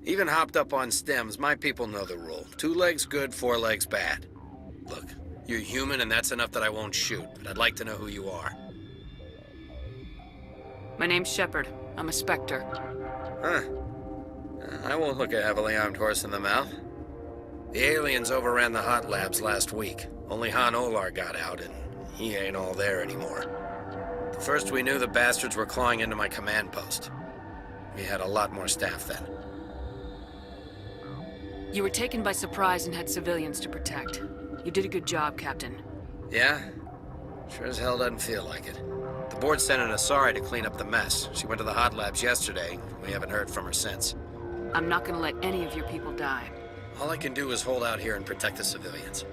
Even hopped up on stems, my people know the rule. 2 legs good, 4 legs bad. Look, you're human and that's enough that I won't shoot, but I'd like to know who you are. My name's Shepard. I'm a Spectre. Huh. I won't look a heavily armed horse in the mouth. The aliens overran the hot labs last week. Only Han Olar got out, and he ain't all there anymore. The first we knew, the bastards were clawing into my command post. We had a lot more staff then. You were taken by surprise and had civilians to protect. You did a good job, Captain. Yeah? Sure as hell doesn't feel like it. The board sent an Asari to clean up the mess. She went to the hot labs yesterday. We haven't heard from her since. I'm not gonna let any of your people die. All I can do is hold out here and protect the civilians.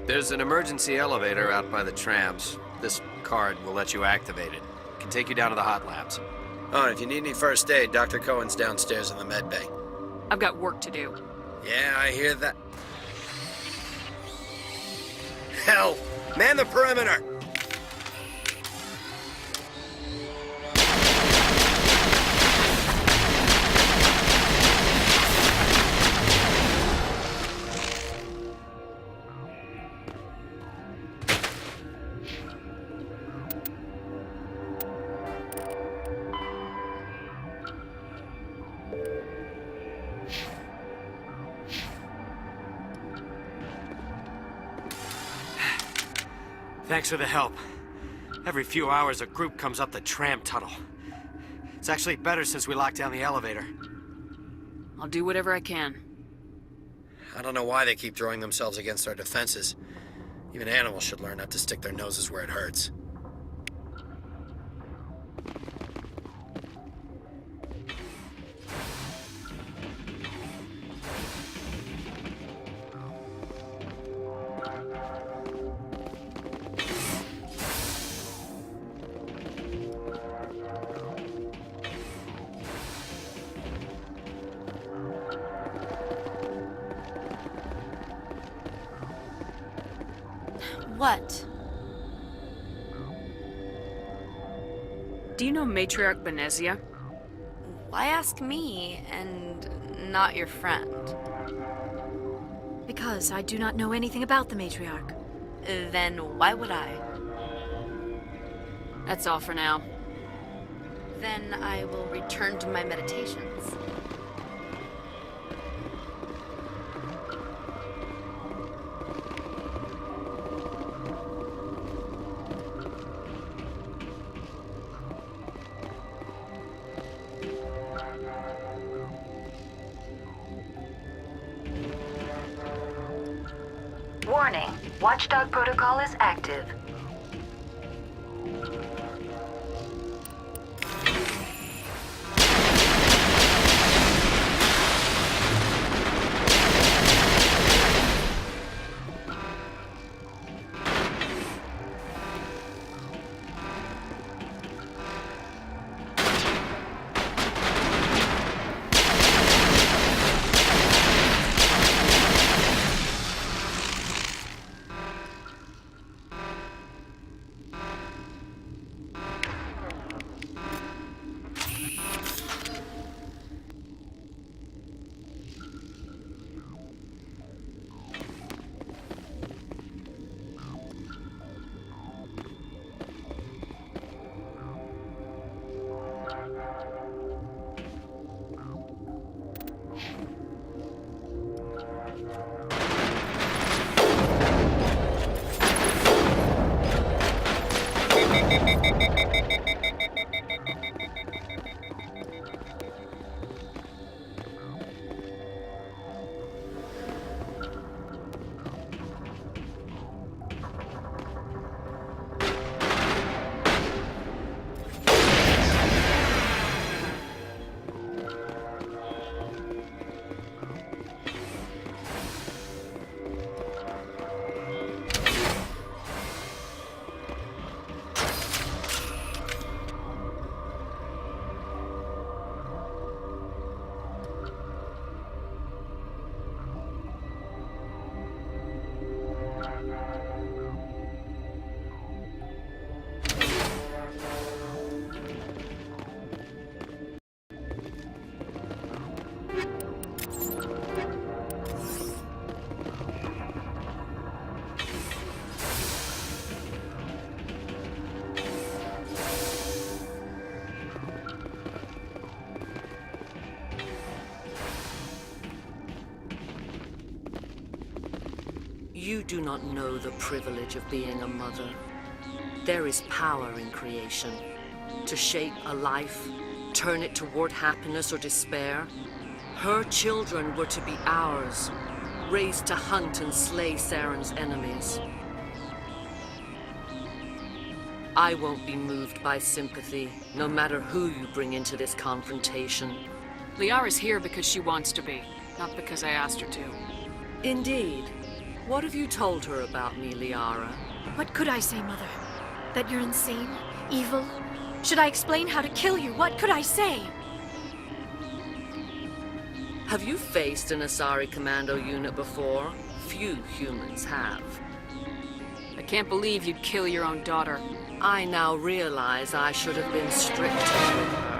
There's an emergency elevator out by the trams. This card will let you activate it. It can take you down to the hot labs. Oh, and if you need any first aid, Dr. Cohen's downstairs in the med bay. I've got work to do. Yeah, I hear that. Hell! Man the perimeter! Thanks for the help. Every few hours, a group comes up the tram tunnel. It's actually better since we locked down the elevator. I'll do whatever I can. I don't know why they keep throwing themselves against our defenses. Even animals should learn not to stick their noses where it hurts. What? Do you know Matriarch Benezia? Why ask me and not your friend? Because I do not know anything about the Matriarch. Then why would I? That's all for now. Then I will return to my meditations. Warning, Watchdog protocol is active. You do not know the privilege of being a mother. There is power in creation. To shape a life, turn it toward happiness or despair. Her children were to be ours, raised to hunt and slay Saren's enemies. I won't be moved by sympathy, no matter who you bring into this confrontation. Liara's here because she wants to be, not because I asked her to. Indeed. What have you told her about me, Liara? What could I say, Mother? That you're insane? Evil? Should I explain how to kill you? What could I say? Have you faced an Asari commando unit before? Few humans have. I can't believe you'd kill your own daughter. I now realize I should have been stricter with her.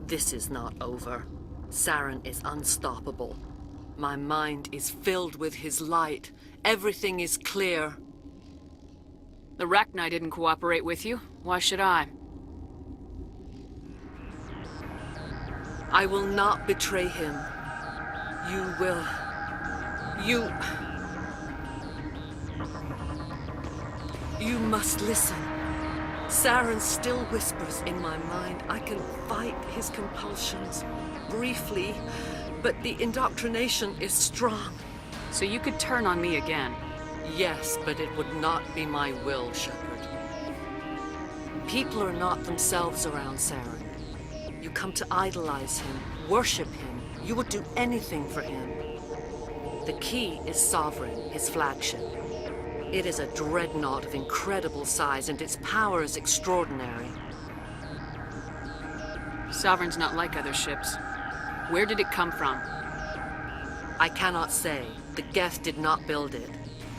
This is not over. Saren is unstoppable. My mind is filled with his light. Everything is clear. The Rachni didn't cooperate with you. Why should I? I will not betray him. You will... You must listen. Saren still whispers in my mind. I can fight his compulsions, briefly, but the indoctrination is strong. So you could turn on me again? Yes, but it would not be my will, Shepard. People are not themselves around Saren. You come to idolize him, worship him. You would do anything for him. The key is Sovereign, his flagship. It is a dreadnought of incredible size, and its power is extraordinary. Sovereign's not like other ships. Where did it come from? I cannot say. The Geth did not build it.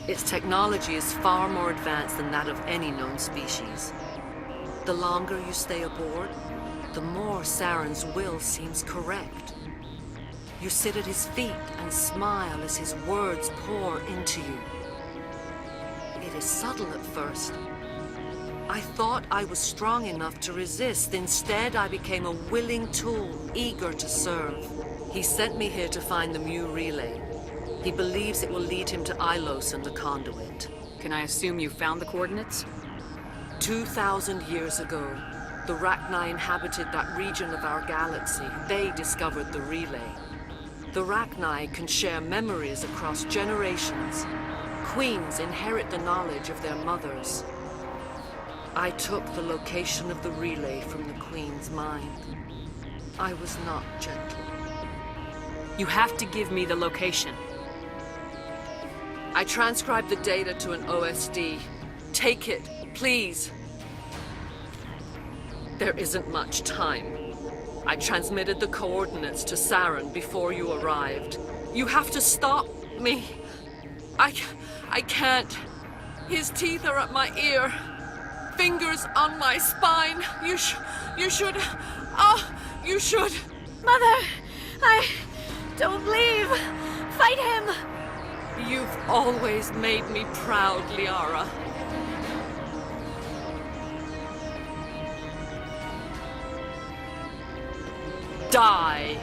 Its technology is far more advanced than that of any known species. The longer you stay aboard, the more Saren's will seems correct. You sit at his feet and smile as his words pour into you. It is subtle at first. I thought I was strong enough to resist. Instead, I became a willing tool, eager to serve. He sent me here to find the Mu relay. He believes it will lead him to Ilos and the conduit. Can I assume you found the coordinates? 2,000 years ago, the Rachni inhabited that region of our galaxy. They discovered the relay. The Rachni can share memories across generations. Queens inherit the knowledge of their mothers. I took the location of the relay from the Queen's mind. I was not gentle. You have to give me the location. I transcribed the data to an OSD. Take it, please. There isn't much time. I transmitted the coordinates to Saren before you arrived. You have to stop me. I can't. His teeth are at my ear. Fingers on my spine. You should. Mother, don't leave. Fight him. You've always made me proud, Liara. Die.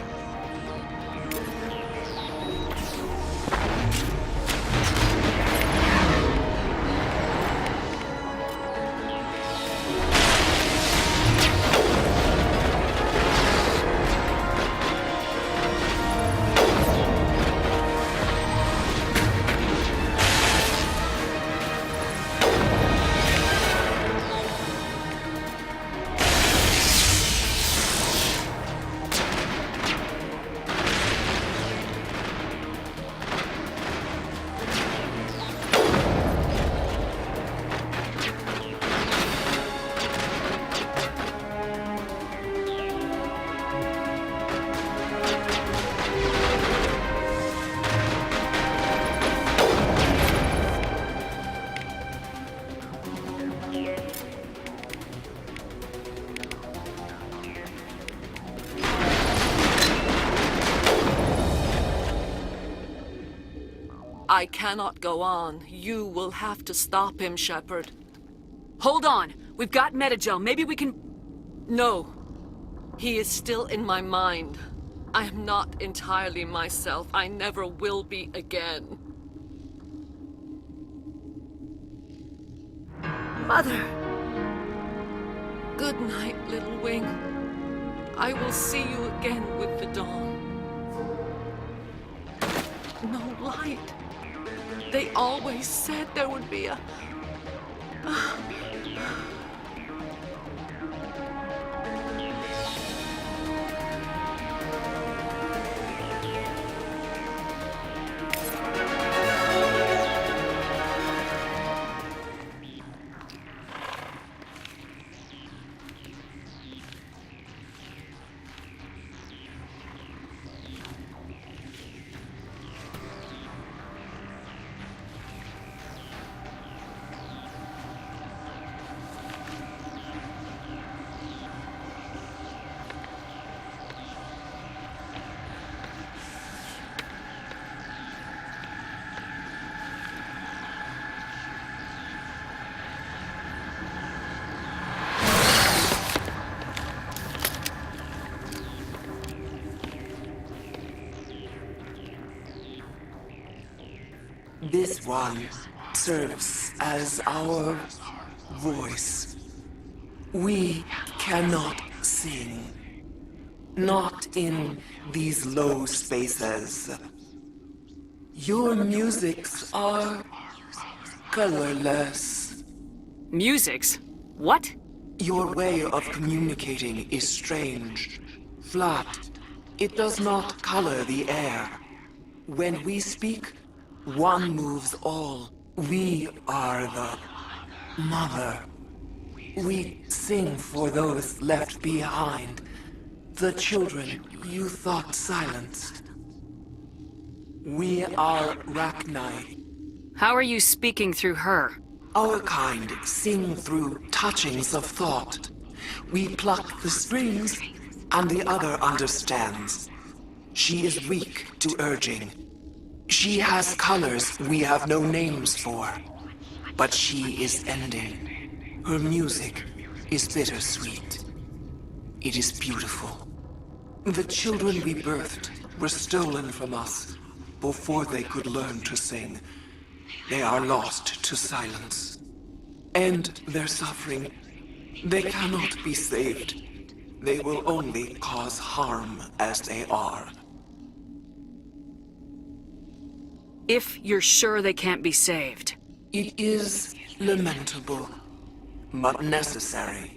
I cannot go on. You will have to stop him, Shepard. Hold on. We've got Metagel. Maybe we can... No. He is still in my mind. I am not entirely myself. I never will be again. Mother. Good night, little wing. I will see you again with the dawn. No light. They always said there would be a... This one serves as our voice. We cannot sing. Not in these low spaces. Your musics are colorless. Musics? What? Your way of communicating is strange. Flat. It does not color the air. When we speak, one moves all. We are the mother. We sing for those left behind. The children you thought silenced. We are Rachni. How are you speaking through her? Our kind sing through touchings of thought. We pluck the strings, and the other understands. She is weak to urging. She has colors we have no names for. But she is ending. Her music is bittersweet. It is beautiful. The children we birthed were stolen from us before they could learn to sing. They are lost to silence. And their suffering, they cannot be saved. They will only cause harm as they are. If you're sure they can't be saved. It is lamentable, but necessary.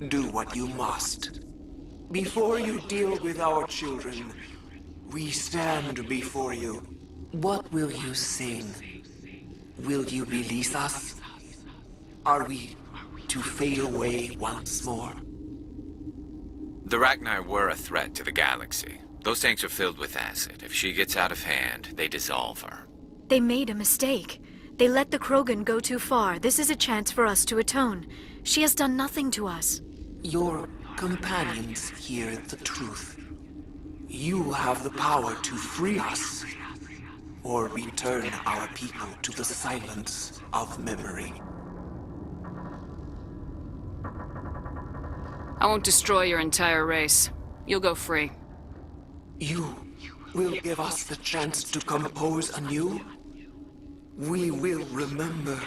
Do what you must. Before you deal with our children, we stand before you. What will you sing? Will you release us? Are we to fade away once more? The Rachni were a threat to the galaxy. Those tanks are filled with acid. If she gets out of hand, they dissolve her. They made a mistake. They let the Krogan go too far. This is a chance for us to atone. She has done nothing to us. Your companions hear the truth. You have the power to free us, or return our people to the silence of memory. I won't destroy your entire race. You'll go free. You will give us the chance to compose anew? We will remember.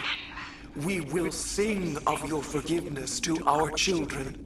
We will sing of your forgiveness to our children.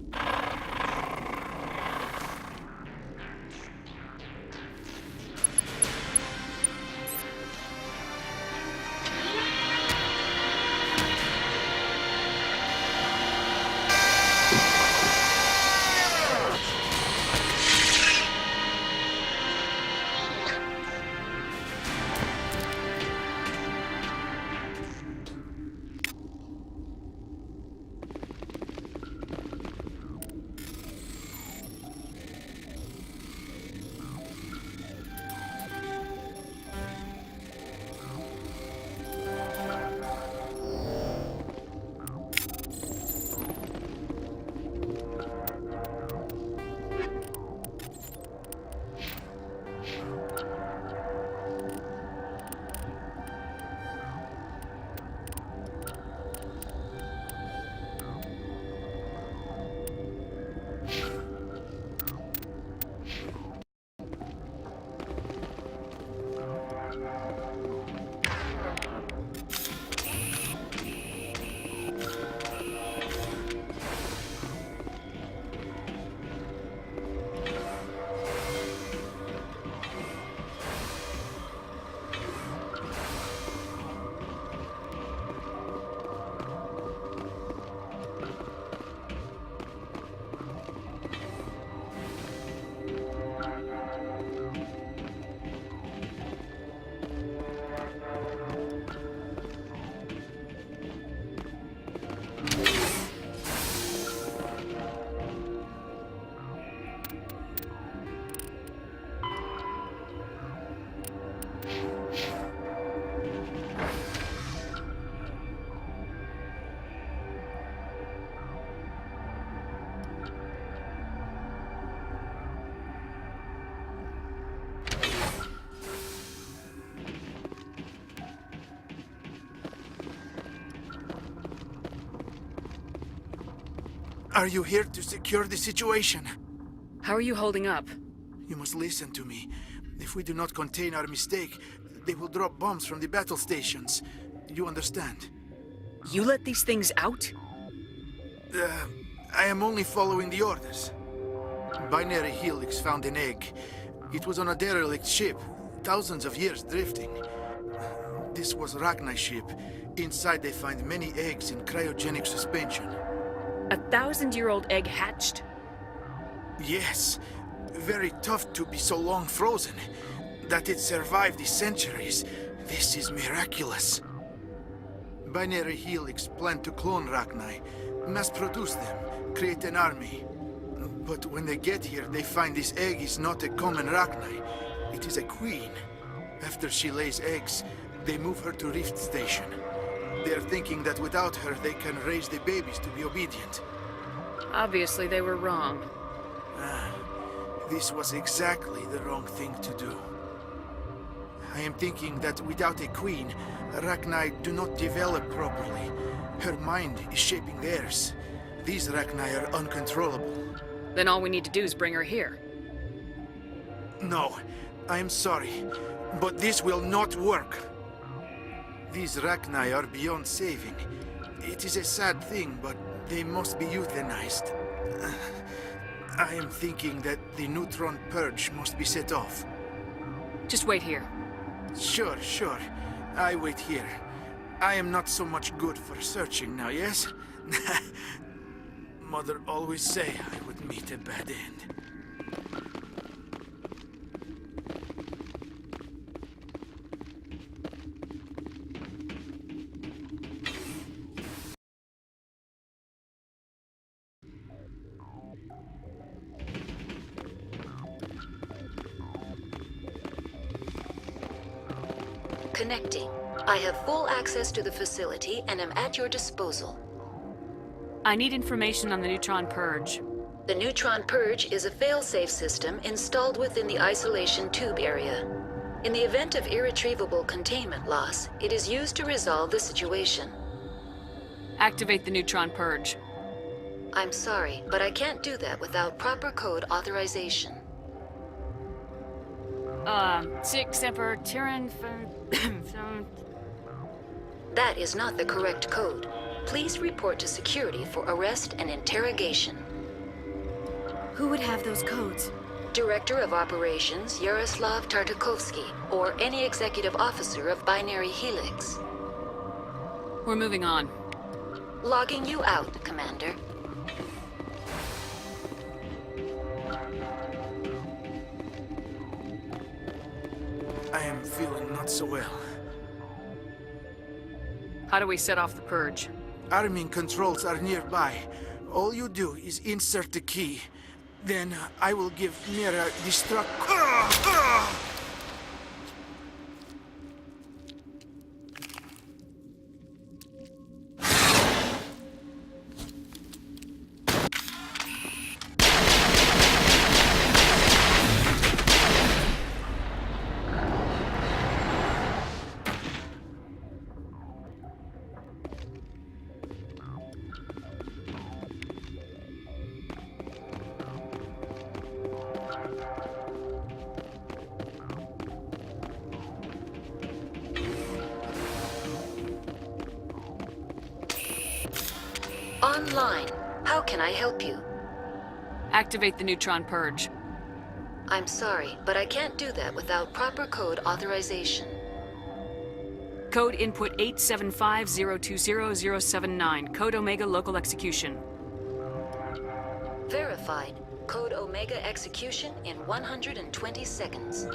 Are you here to secure the situation? How are you holding up? You must listen to me. If we do not contain our mistake, they will drop bombs from the battle stations. You understand? You let these things out? I am only following the orders. Binary Helix found an egg. It was on a derelict ship, thousands of years drifting. This was Rachni's ship. Inside they find many eggs in cryogenic suspension. A 1,000-year-old egg hatched? Yes. Very tough to be so long frozen. That it survived the centuries. This is miraculous. Binary Helix planned to clone Rachni, mass-produce them, create an army. But when they get here, they find this egg is not a common Rachni. It is a queen. After she lays eggs, they move her to Rift Station. They are thinking that without her, they can raise the babies to be obedient. Obviously, they were wrong. This was exactly the wrong thing to do. I am thinking that without a queen, Rachni do not develop properly. Her mind is shaping theirs. These Rachni are uncontrollable. Then all we need to do is bring her here. No, I'm sorry, but this will not work. These Rachni are beyond saving. It is a sad thing, but they must be euthanized. I am thinking that the neutron purge must be set off. Just wait here. Sure, sure. I wait here. I am not so much good for searching now, yes? Mother always say I would meet a bad end. Connecting. I have full access to the facility and am at your disposal. I need information on the neutron purge. The neutron purge is a fail-safe system installed within the isolation tube area. In the event of irretrievable containment loss, it is used to resolve the situation. Activate the neutron purge. I'm sorry, but I can't do that without proper code authorization. Six Emperor Tyrann. That is not the correct code. Please report to security for arrest and interrogation. Who would have those codes? Director of Operations Yaroslav Tartakovsky, or any executive officer of Binary Helix. We're moving on. Logging you out, Commander. I am feeling not so well. How do we set off the purge? Arming controls are nearby. All you do is insert the key. Then I will give Mira destruct. Online. How can I help you? Activate the neutron purge. I'm sorry, but I can't do that without proper code authorization. Code input 875020079. Code Omega local execution. Verified. Code Omega execution in 120 seconds.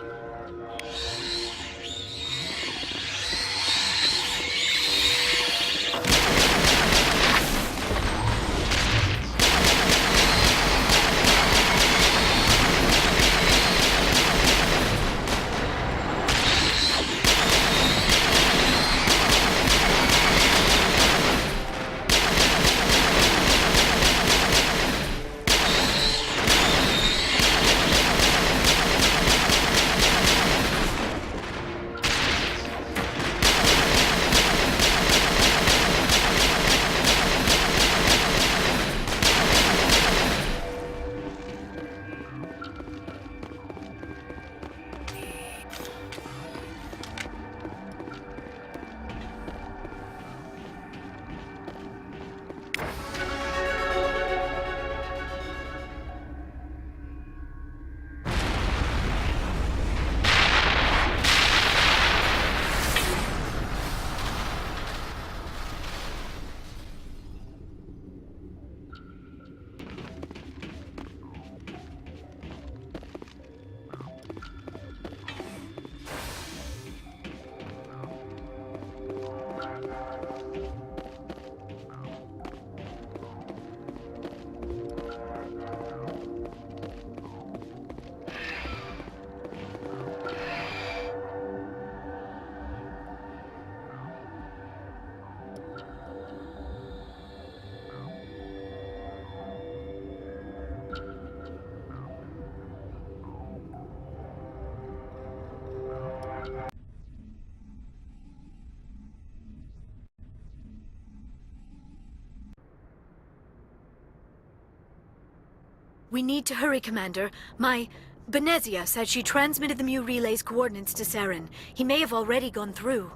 We need to hurry, Commander. My Benezia said she transmitted the Mu relay's coordinates to Saren. He may have already gone through.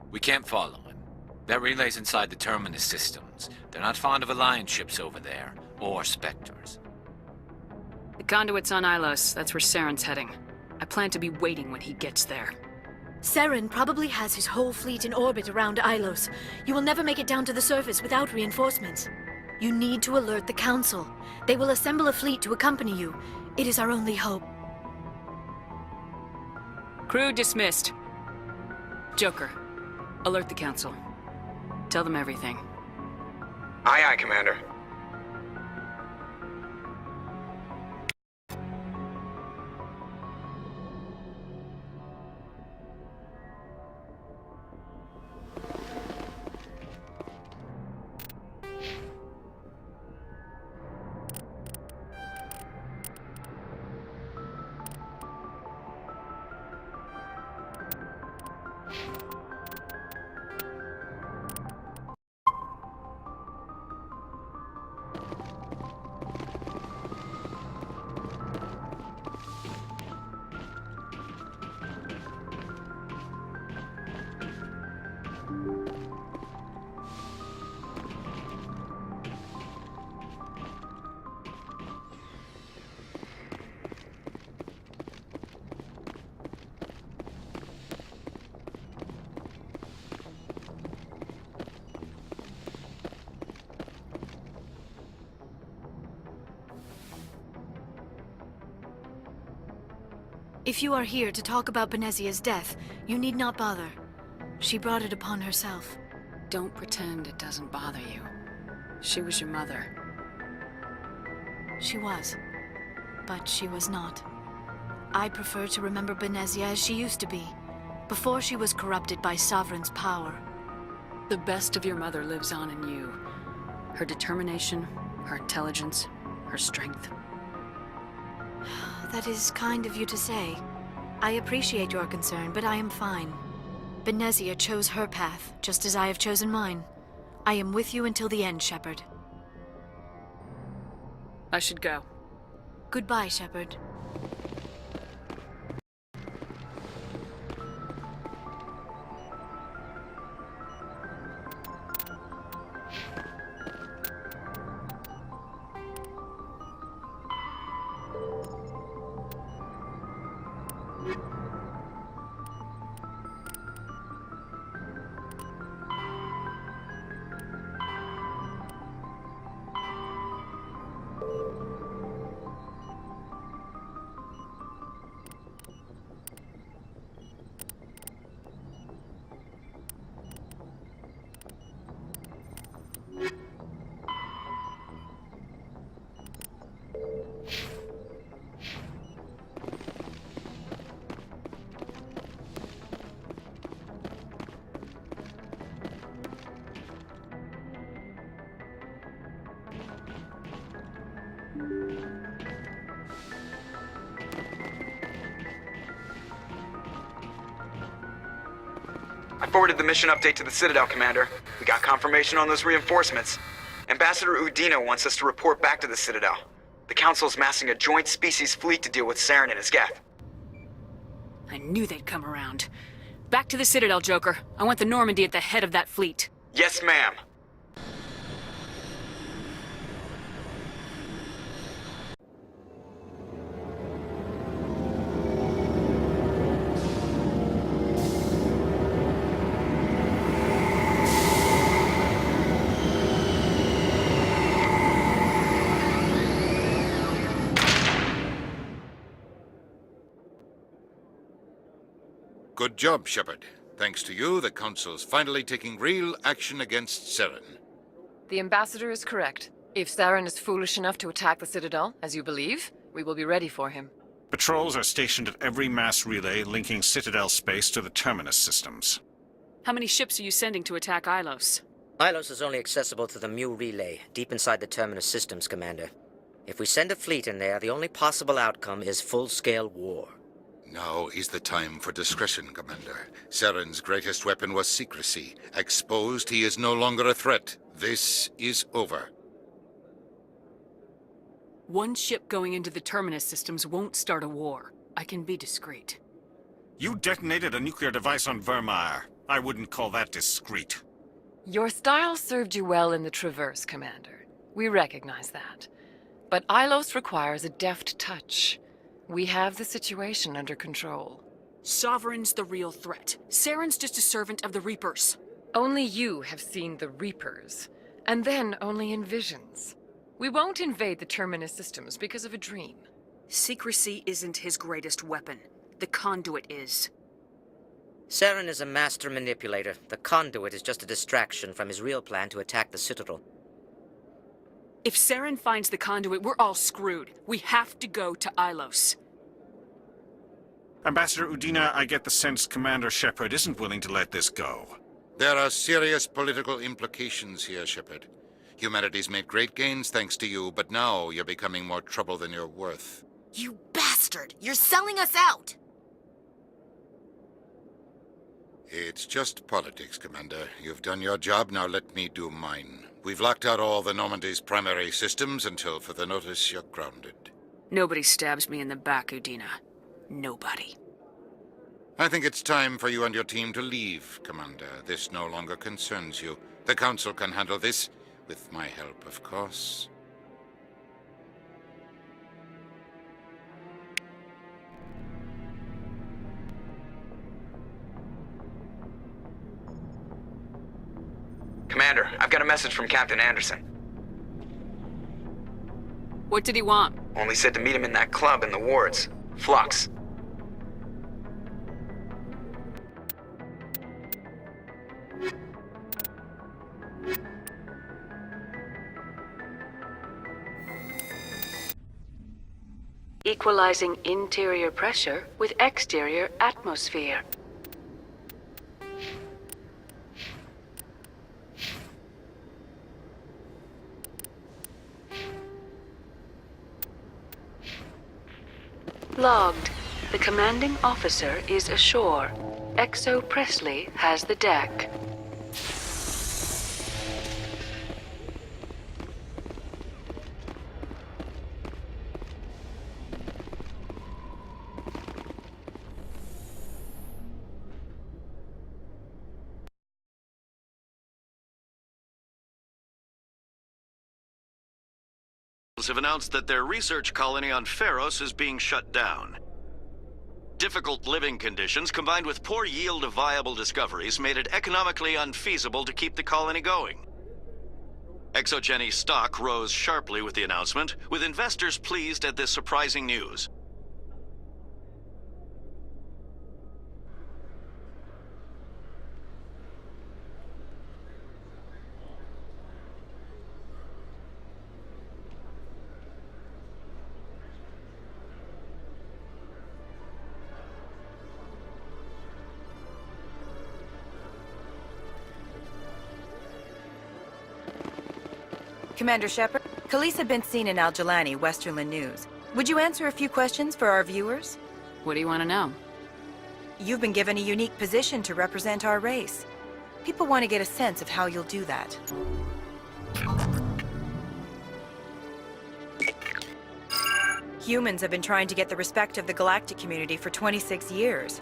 We can't follow him. That relay's inside the terminus systems. They're not fond of Alliance ships over there, or Spectres. The conduit's on Ilos. That's where Saren's heading. I plan to be waiting when he gets there. Saren probably has his whole fleet in orbit around Ilos. You will never make it down to the surface without reinforcements. You need to alert the Council. They will assemble a fleet to accompany you. It is our only hope. Crew dismissed. Joker, alert the Council. Tell them everything. Aye, aye, Commander. If you are here to talk about Benezia's death, you need not bother. She brought it upon herself. Don't pretend it doesn't bother you. She was your mother. She was. But she was not. I prefer to remember Benezia as she used to be, before she was corrupted by Sovereign's power. The best of your mother lives on in you. Her determination, her intelligence, her strength. That is kind of you to say. I appreciate your concern, but I am fine. Benezia chose her path, just as I have chosen mine. I am with you until the end, Shepard. I should go. Goodbye, Shepard. I forwarded the mission update to the Citadel, Commander. We got confirmation on those reinforcements. Ambassador Udina wants us to report back to the Citadel. The Council's massing a joint species fleet to deal with Saren and his Geth. I knew they'd come around. Back to the Citadel, Joker. I want the Normandy at the head of that fleet. Yes, ma'am. Good job, Shepard. Thanks to you, the Council's finally taking real action against Saren. The Ambassador is correct. If Saren is foolish enough to attack the Citadel, as you believe, we will be ready for him. Patrols are stationed at every mass relay linking Citadel space to the terminus systems. How many ships are you sending to attack Ilos? Ilos is only accessible to the Mu relay, deep inside the terminus systems, Commander. If we send a fleet in there, the only possible outcome is full-scale war. Now is the time for discretion, Commander. Saren's greatest weapon was secrecy. Exposed, he is no longer a threat. This is over. One ship going into the Terminus systems won't start a war. I can be discreet. You detonated a nuclear device on Vermeer. I wouldn't call that discreet. Your style served you well in the Traverse, Commander. We recognize that. But Ilos requires a deft touch. We have the situation under control. Sovereign's the real threat. Saren's just a servant of the Reapers. Only you have seen the Reapers, and then only in visions. We won't invade the Terminus systems because of a dream. Secrecy isn't his greatest weapon. The conduit is. Saren is a master manipulator. The conduit is just a distraction from his real plan to attack the Citadel. If Saren finds the conduit, we're all screwed. We have to go to Ilos. Ambassador Udina, I get the sense Commander Shepard isn't willing to let this go. There are serious political implications here, Shepard. Humanity's made great gains thanks to you, but now you're becoming more trouble than you're worth. You bastard! You're selling us out! It's just politics, Commander. You've done your job, now let me do mine. We've locked out all the Normandy's primary systems until further notice you're grounded. Nobody stabs me in the back, Udina. Nobody. I think it's time for you and your team to leave, Commander. This no longer concerns you. The Council can handle this, with my help, of course. Commander, I've got a message from Captain Anderson. What did he want? Only said to meet him in that club in the wards. Flux. Equalizing interior pressure with exterior atmosphere. Logged. The commanding officer is ashore. Exo Presley has the deck. Have announced that their research colony on Pharos is being shut down. Difficult living conditions combined with poor yield of viable discoveries made it economically unfeasible to keep the colony going. Exogeny stock rose sharply with the announcement, with investors pleased at this surprising news. Commander Shepard, Khalees had been seen in Al-Jalani, Westerland News. Would you answer a few questions for our viewers? What do you want to know? You've been given a unique position to represent our race. People want to get a sense of how you'll do that. Humans have been trying to get the respect of the galactic community for 26 years.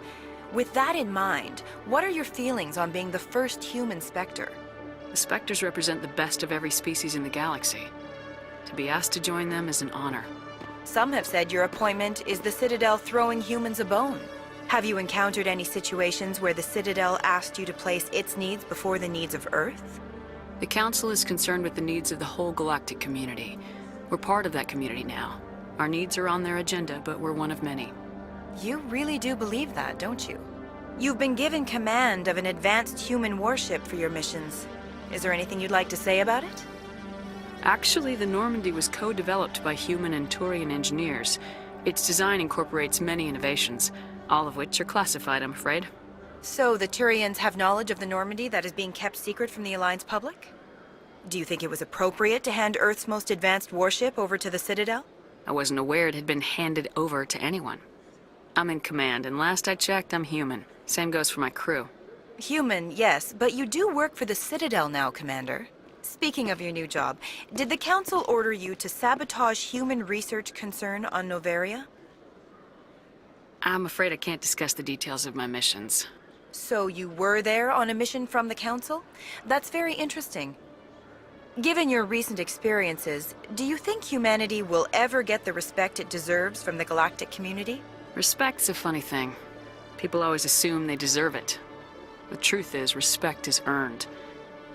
With that in mind, what are your feelings on being the first human Spectre? The Spectres represent the best of every species in the galaxy. To be asked to join them is an honor. Some have said your appointment is the Citadel throwing humans a bone. Have you encountered any situations where the Citadel asked you to place its needs before the needs of Earth? The Council is concerned with the needs of the whole galactic community. We're part of that community now. Our needs are on their agenda, but we're one of many. You really do believe that, don't you? You've been given command of an advanced human warship for your missions. Is there anything you'd like to say about it? Actually, the Normandy was co-developed by human and Turian engineers. Its design incorporates many innovations, all of which are classified, I'm afraid. So the Turians have knowledge of the Normandy that is being kept secret from the Alliance public? Do you think it was appropriate to hand Earth's most advanced warship over to the Citadel? I wasn't aware it had been handed over to anyone. I'm in command, and last I checked, I'm human. Same goes for my crew. Human, yes, but you do work for the Citadel now, Commander. Speaking of your new job, did the Council order you to sabotage human research concern on Noveria? I'm afraid I can't discuss the details of my missions. So you were there on a mission from the Council? That's very interesting. Given your recent experiences, do you think humanity will ever get the respect it deserves from the galactic community? Respect's a funny thing. People always assume they deserve it. The truth is, respect is earned.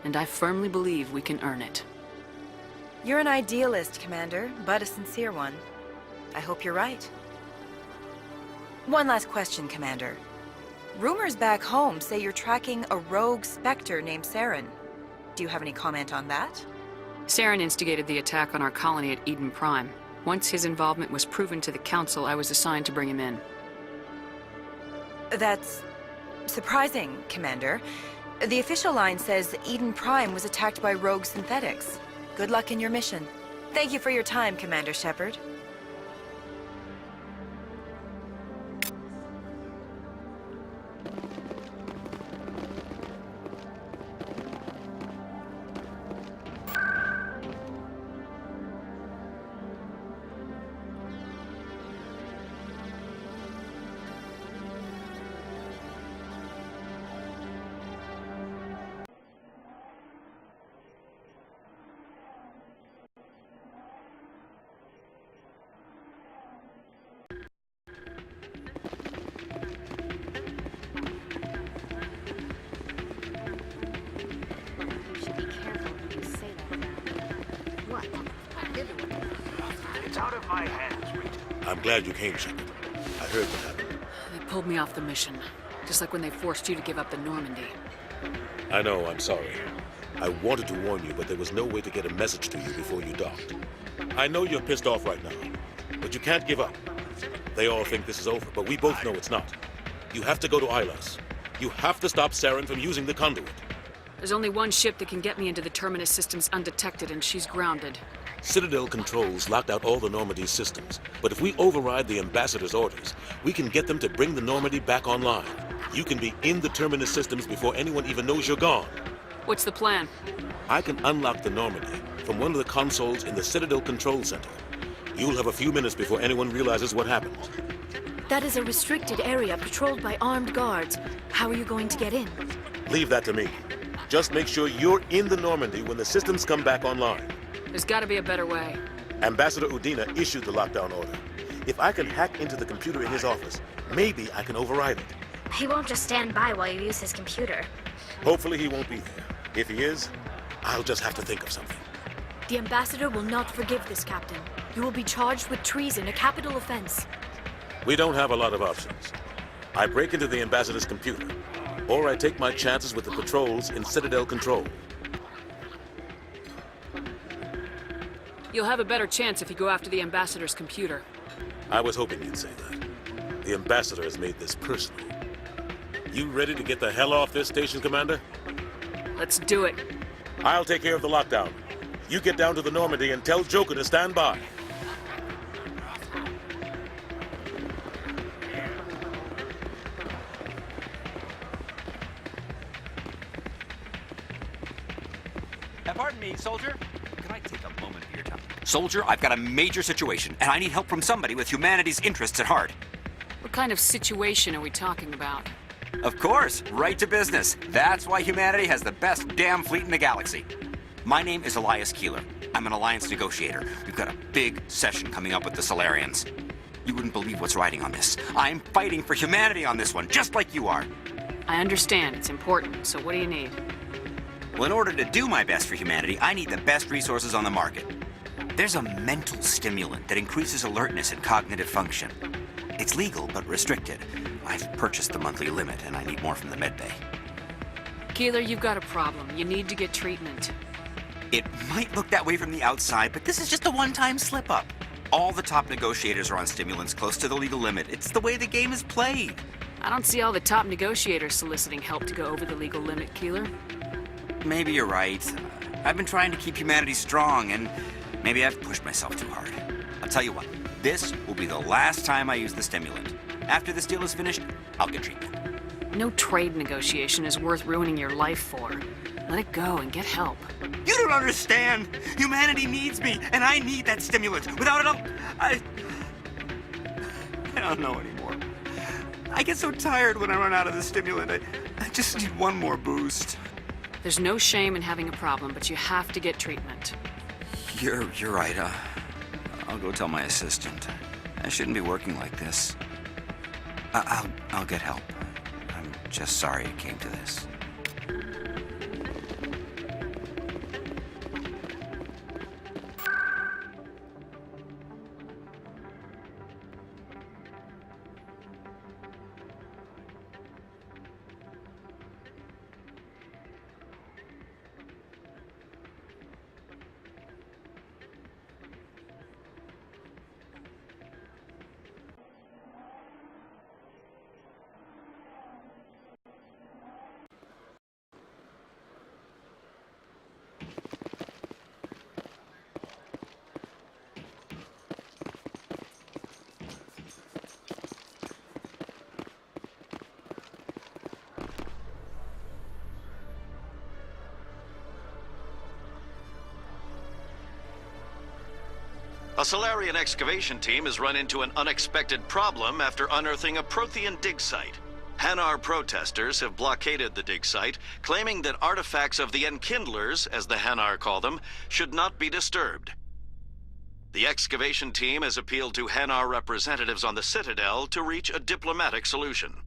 And I firmly believe we can earn it. You're an idealist, Commander, but a sincere one. I hope you're right. One last question, Commander. Rumors back home say you're tracking a rogue Spectre named Saren. Do you have any comment on that? Saren instigated the attack on our colony at Eden Prime. Once his involvement was proven to the Council, I was assigned to bring him in. That's surprising, Commander. The official line says Eden Prime was attacked by rogue synthetics. Good luck in your mission. Thank you for your time, Commander Shepard. It's out of my hands, Reed. I'm glad you came, Shepard. I heard what happened. They pulled me off the mission, just like when they forced you to give up the Normandy. I know, I'm sorry. I wanted to warn you, but there was no way to get a message to you before you docked. I know you're pissed off right now, but you can't give up. They all think this is over, but we both know it's not. You have to go to Ilas. You have to stop Saren from using the conduit. There's only one ship that can get me into the Terminus systems undetected, and she's grounded. Citadel controls locked out all the Normandy's systems, but if we override the Ambassador's orders, we can get them to bring the Normandy back online. You can be in the Terminus systems before anyone even knows you're gone. What's the plan? I can unlock the Normandy from one of the consoles in the Citadel Control Center. You'll have a few minutes before anyone realizes what happened. That is a restricted area patrolled by armed guards. How are you going to get in? Leave that to me. Just make sure you're in the Normandy when the systems come back online. There's gotta be a better way. Ambassador Udina issued the lockdown order. If I can hack into the computer in his office, maybe I can override it. He won't just stand by while you use his computer. Hopefully he won't be there. If he is, I'll just have to think of something. The Ambassador will not forgive this, Captain. You will be charged with treason, a capital offense. We don't have a lot of options. I break into the Ambassador's computer, or I take my chances with the patrols in Citadel Control. You'll have a better chance if you go after the Ambassador's computer. I was hoping you'd say that. The Ambassador has made this personal. You ready to get the hell off this station, Commander? Let's do it. I'll take care of the lockdown. You get down to the Normandy and tell Joker to stand by. Pardon me, soldier. Can I take a moment of your time? Soldier, I've got a major situation, and I need help from somebody with humanity's interests at heart. What kind of situation are we talking about? Of course, right to business. That's why humanity has the best damn fleet in the galaxy. My name is Elias Keeler. I'm an alliance negotiator. We've got a big session coming up with the Solarians. You wouldn't believe what's riding on this. I'm fighting for humanity on this one, just like you are. I understand. It's important. So what do you need? Well, in order to do my best for humanity, I need the best resources on the market. There's a mental stimulant that increases alertness and cognitive function. It's legal, but restricted. I've purchased the monthly limit, and I need more from the medbay. Keeler, you've got a problem. You need to get treatment. It might look that way from the outside, but this is just a one-time slip-up. All the top negotiators are on stimulants close to the legal limit. It's the way the game is played. I don't see all the top negotiators soliciting help to go over the legal limit, Keeler. Maybe you're right. I've been trying to keep humanity strong, and maybe I've pushed myself too hard. I'll tell you what, this will be the last time I use the stimulant. After this deal is finished, I'll get treatment. No trade negotiation is worth ruining your life for. Let it go and get help. You don't understand. Humanity needs me, and I need that stimulant. Without it, I don't know anymore. I get so tired when I run out of the stimulant. I just need one more boost. There's no shame in having a problem, but you have to get treatment. You're right. I'll go tell my assistant. I shouldn't be working like this. I'll get help. I'm just sorry it came to this. A Solarian excavation team has run into an unexpected problem after unearthing a Prothean dig site. Hanar protesters have blockaded the dig site, claiming that artifacts of the Enkindlers, as the Hanar call them, should not be disturbed. The excavation team has appealed to Hanar representatives on the Citadel to reach a diplomatic solution.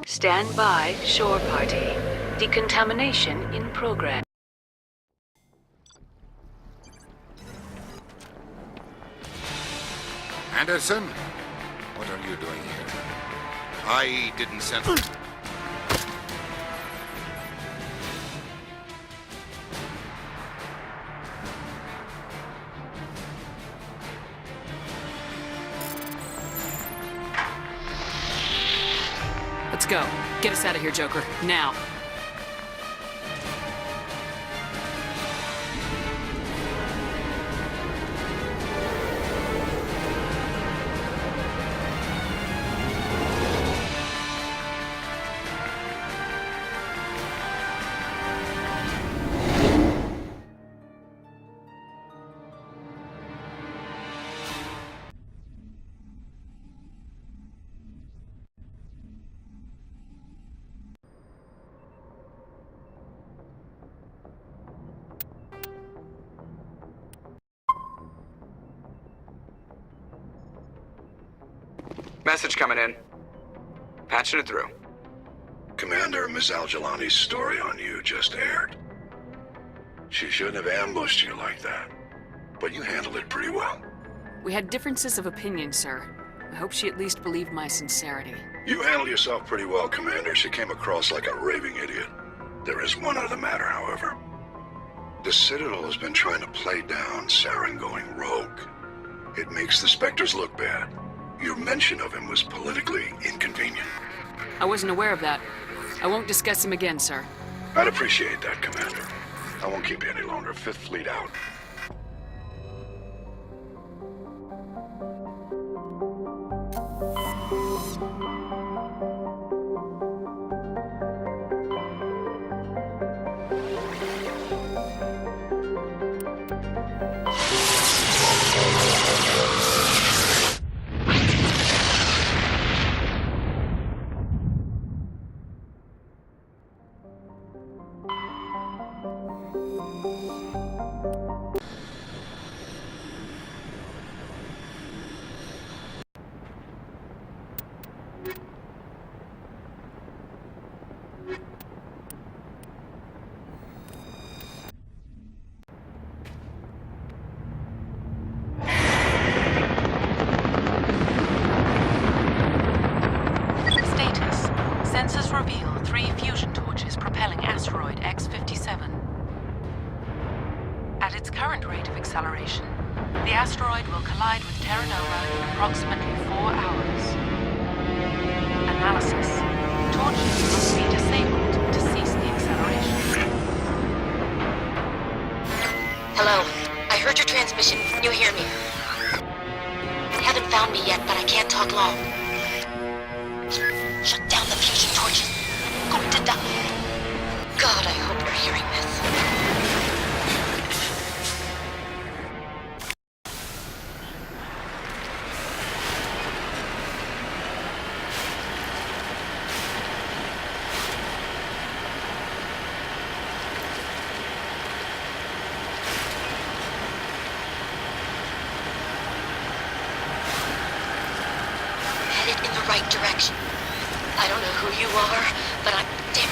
Stand by, shore party. Decontamination in progress. Anderson? What are you doing here? I didn't send... Let's go. Get us out of here, Joker. Now. Message coming in. Patching it through. Commander, Miss Al-Jalani's story on you just aired. She shouldn't have ambushed you like that, but you handled it pretty well. We had differences of opinion, sir. I hope she at least believed my sincerity. You handled yourself pretty well, Commander. She came across like a raving idiot. There is one other matter, however. The Citadel has been trying to play down Saren going rogue. It makes the Spectres look bad. Your mention of him was politically inconvenient. I wasn't aware of that. I won't discuss him again, sir. I'd appreciate that, Commander. I won't keep you any longer. Fifth Fleet out. its current rate of acceleration, the asteroid will collide with Terra Nova in approximately 4 hours. Analysis. Torches must be disabled to cease the acceleration. Hello. I heard your transmission. Can you hear me? They haven't found me yet, but I can't talk long. Shut down the fusion torches. I'm going to die. God, I hope you're hearing this. Headed in the right direction. I don't know who you are, but I'm damn.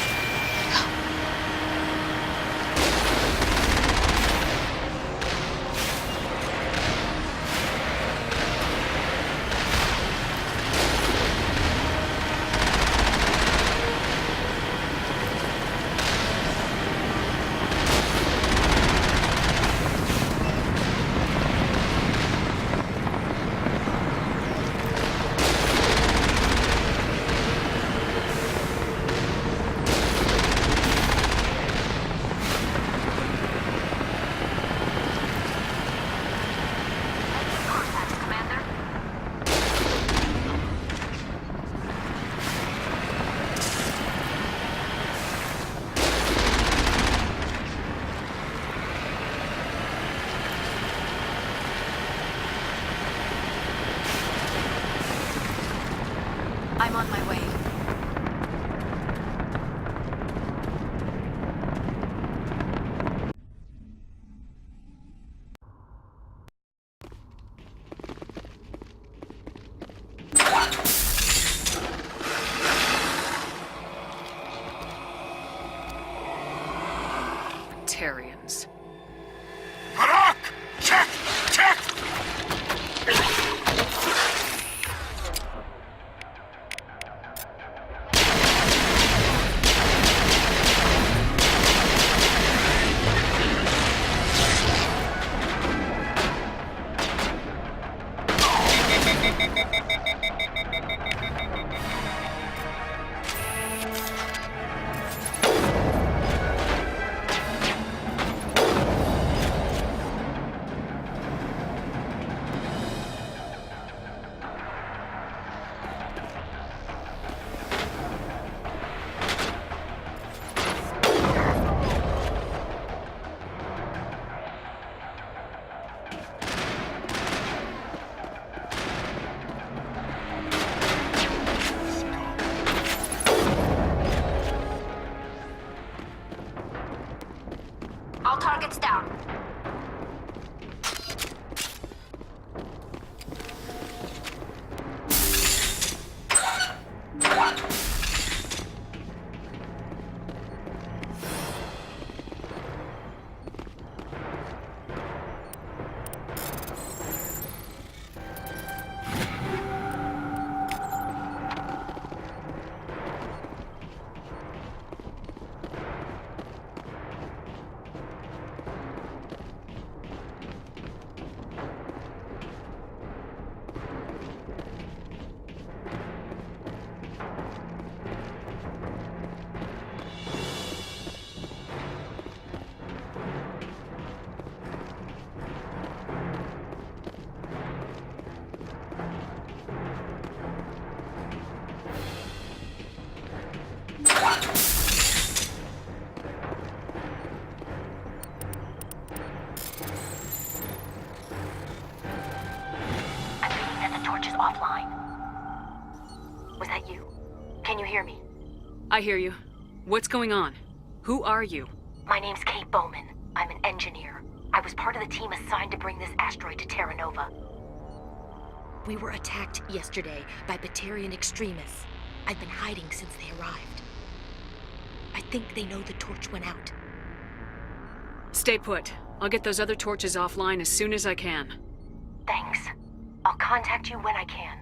I'm on my way. Batarians. Check! Check! All targets down. offline. Was that you? Can you hear me? I hear you. What's going on? Who are you? My name's Kate Bowman. I'm an engineer. I was part of the team assigned to bring this asteroid to Terra Nova. We were attacked yesterday by Batarian extremists. I've been hiding since they arrived. I think they know the torch went out. Stay put. I'll get those other torches offline as soon as I can. Thanks. I'll contact you when I can.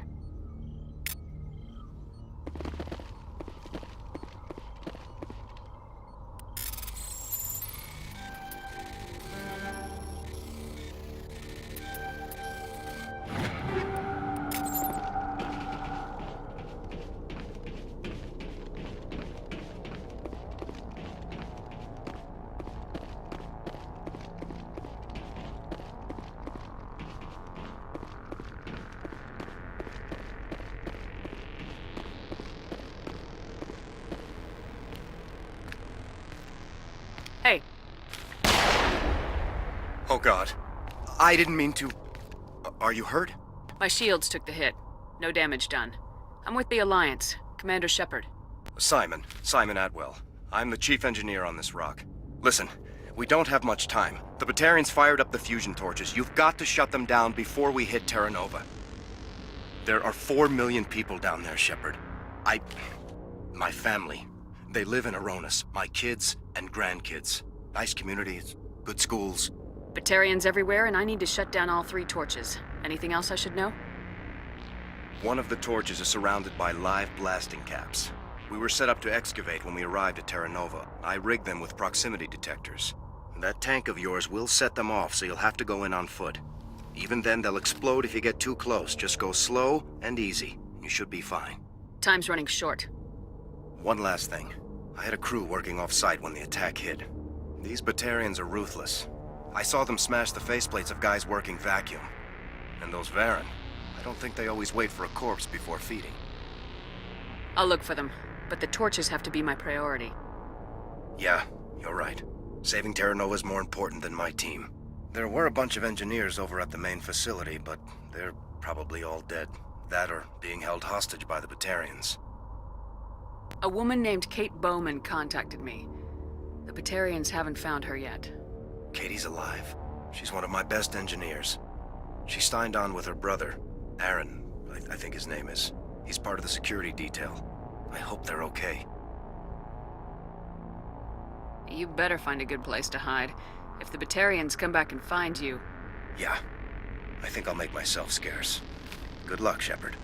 Oh God. I didn't mean to... Are you hurt? My shields took the hit. No damage done. I'm with the Alliance. Commander Shepard. Simon Atwell. I'm the chief engineer on this rock. Listen, we don't have much time. The Batarians fired up the fusion torches. You've got to shut them down before we hit Terra Nova. There are 4 million people down there, Shepard. My family. They live in Aronis. My kids and grandkids. Nice communities, good schools. Batarians everywhere, and I need to shut down all 3 torches. Anything else I should know? One of the torches is surrounded by live blasting caps. We were set up to excavate when we arrived at Terra Nova. I rigged them with proximity detectors. That tank of yours will set them off, so you'll have to go in on foot. Even then, they'll explode if you get too close. Just go slow and easy. You should be fine. Time's running short. One last thing. I had a crew working off-site when the attack hit. These Batarians are ruthless. I saw them smash the faceplates of guys working vacuum. And those Varen, I don't think they always wait for a corpse before feeding. I'll look for them, but the torches have to be my priority. Yeah, you're right. Saving Terra Nova's more important than my team. There were a bunch of engineers over at the main facility, but they're probably all dead. That or being held hostage by the Batarians. A woman named Kate Bowman contacted me. The Batarians haven't found her yet. Katie's alive. She's one of my best engineers. She signed on with her brother, Aaron, I think his name is. He's part of the security detail. I hope they're okay. You better find a good place to hide. If the Batarians come back and find you... Yeah. I think I'll make myself scarce. Good luck, Shepard.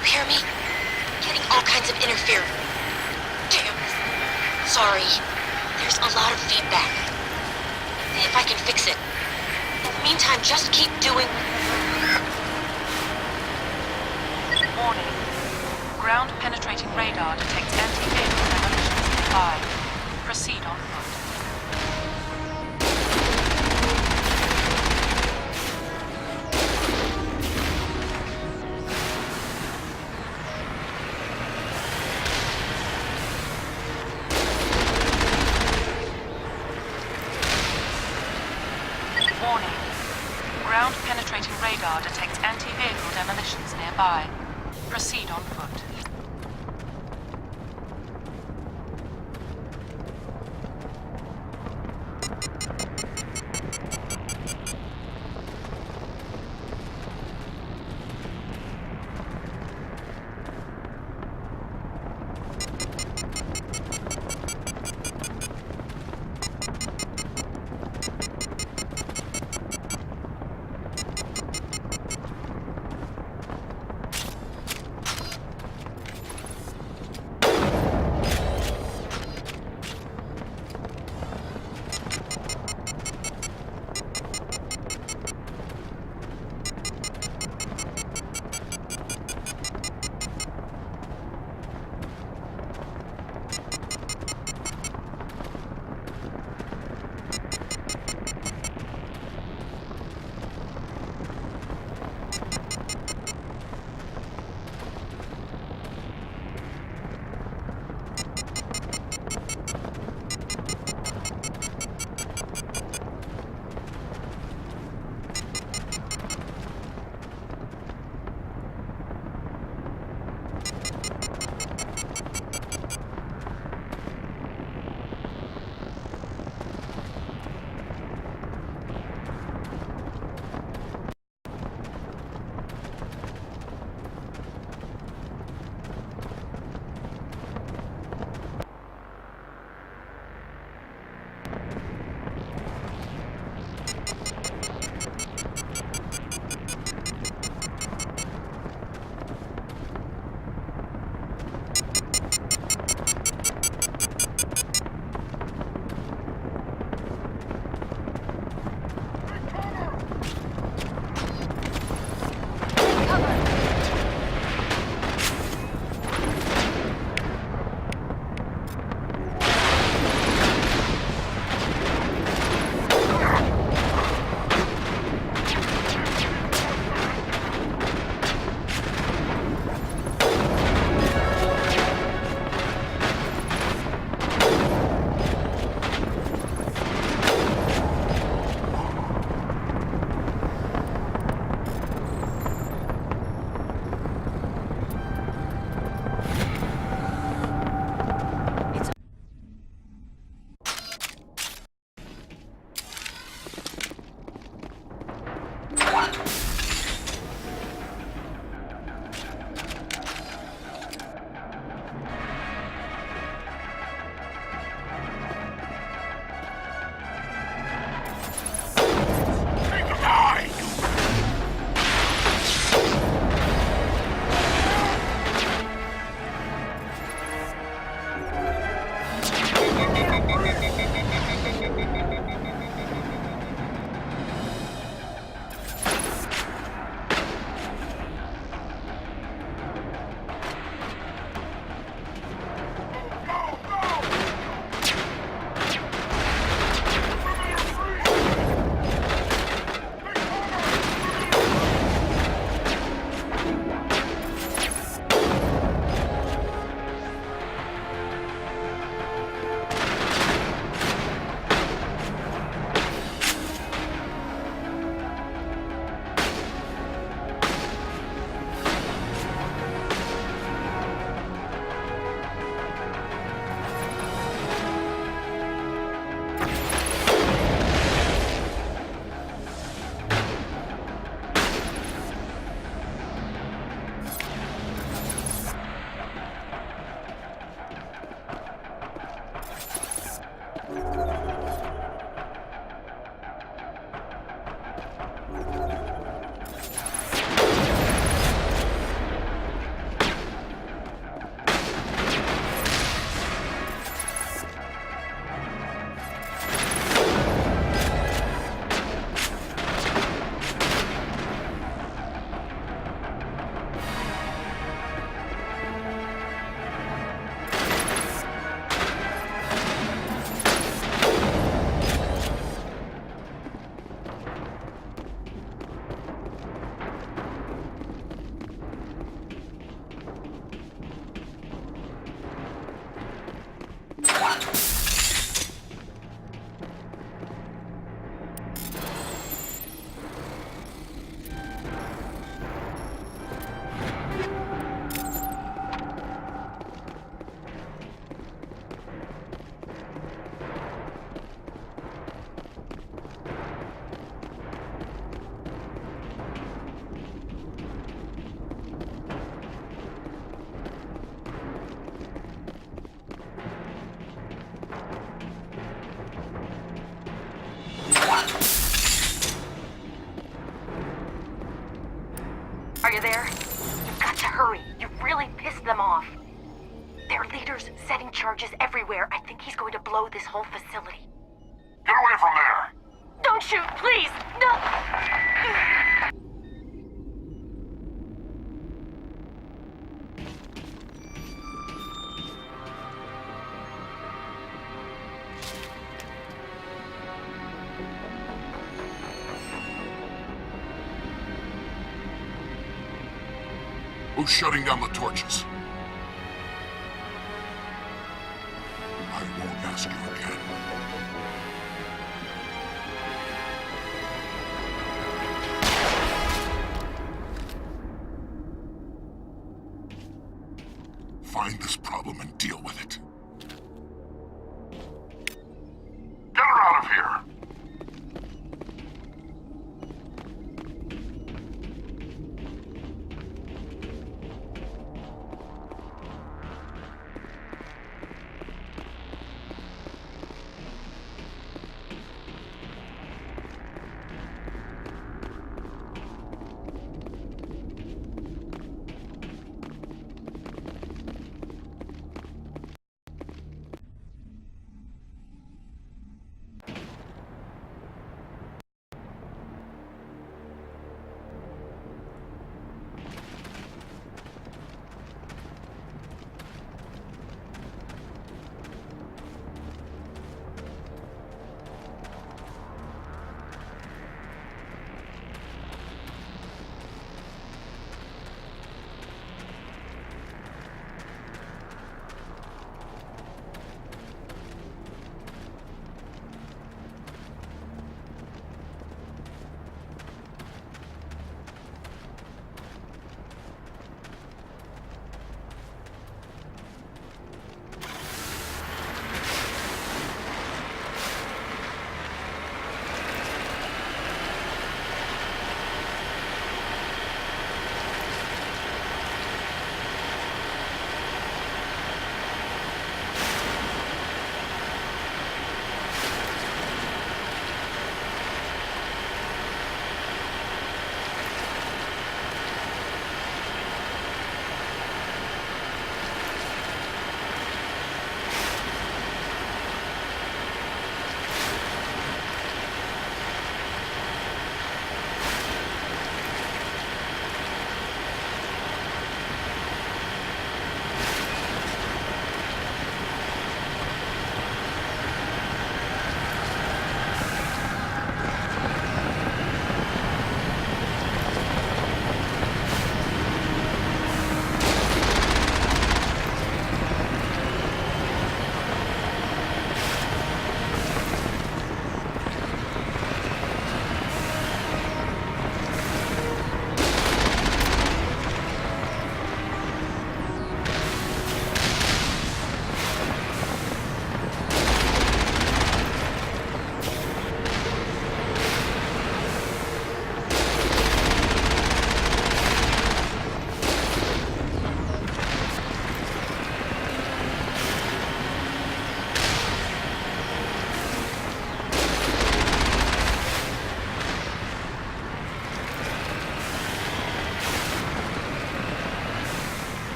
Hear me? Getting all kinds of interference. Damn. Sorry. There's a lot of feedback. See if I can fix it. In the meantime, just keep doing... Warning. Ground-penetrating radar detects anti-vehicle demolitions nearby. Proceed on foot. Warning. Ground-penetrating radar detects anti-vehicle demolitions nearby. Proceed on foot. Their leader's setting charges everywhere. I think he's going to blow this whole facility. Get away from there! Don't shoot, please! No! Who's shutting down the torches? I won't ask you again. Find this problem and deal with it. Get her out of here!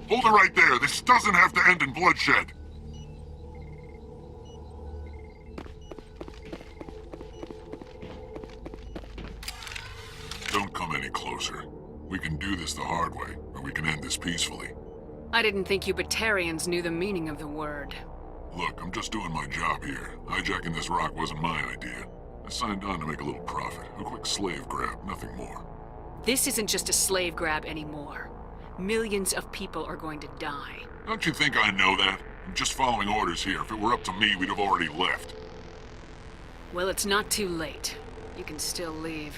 Hold it right there. This doesn't have to end in bloodshed. Don't come any closer. We can do this the hard way, or we can end this peacefully. I didn't think you Batarians knew the meaning of the word. Look, I'm just doing my job here. Hijacking this rock wasn't my idea. I signed on to make a little profit. A quick slave grab, nothing more. This isn't just a slave grab anymore. Millions of people are going to die. Don't you think I know that? I'm just following orders here. If it were up to me, we'd have already left. Well, it's not too late. You can still leave.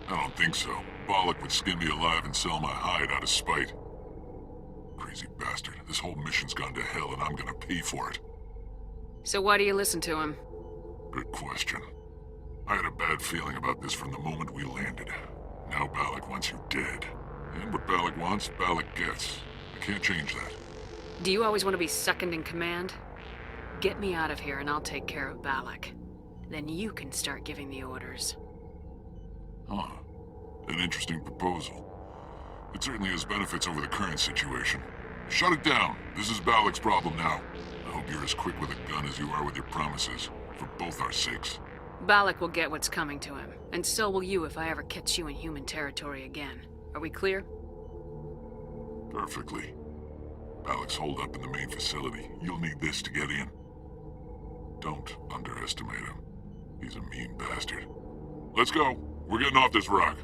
I don't think so. Bollock would skin me alive and sell my hide out of spite. Crazy bastard. This whole mission's gone to hell and I'm gonna pay for it. So why do you listen to him? Good question. I had a bad feeling about this from the moment we landed. Now Bollock wants you dead. And what Bollock wants, Bollock gets. I can't change that. Do you always want to be second in command? Get me out of here and I'll take care of Bollock. Then you can start giving the orders. Huh. An interesting proposal. It certainly has benefits over the current situation. Shut it down. This is Bollock's problem now. I hope you're as quick with a gun as you are with your promises. For both our sakes. Bollock will get what's coming to him. And so will you if I ever catch you in human territory again. Are we clear? Perfectly. Bollock's holed up in the main facility. You'll need this to get in. Don't underestimate him. He's a mean bastard. Let's go. We're getting off this rock.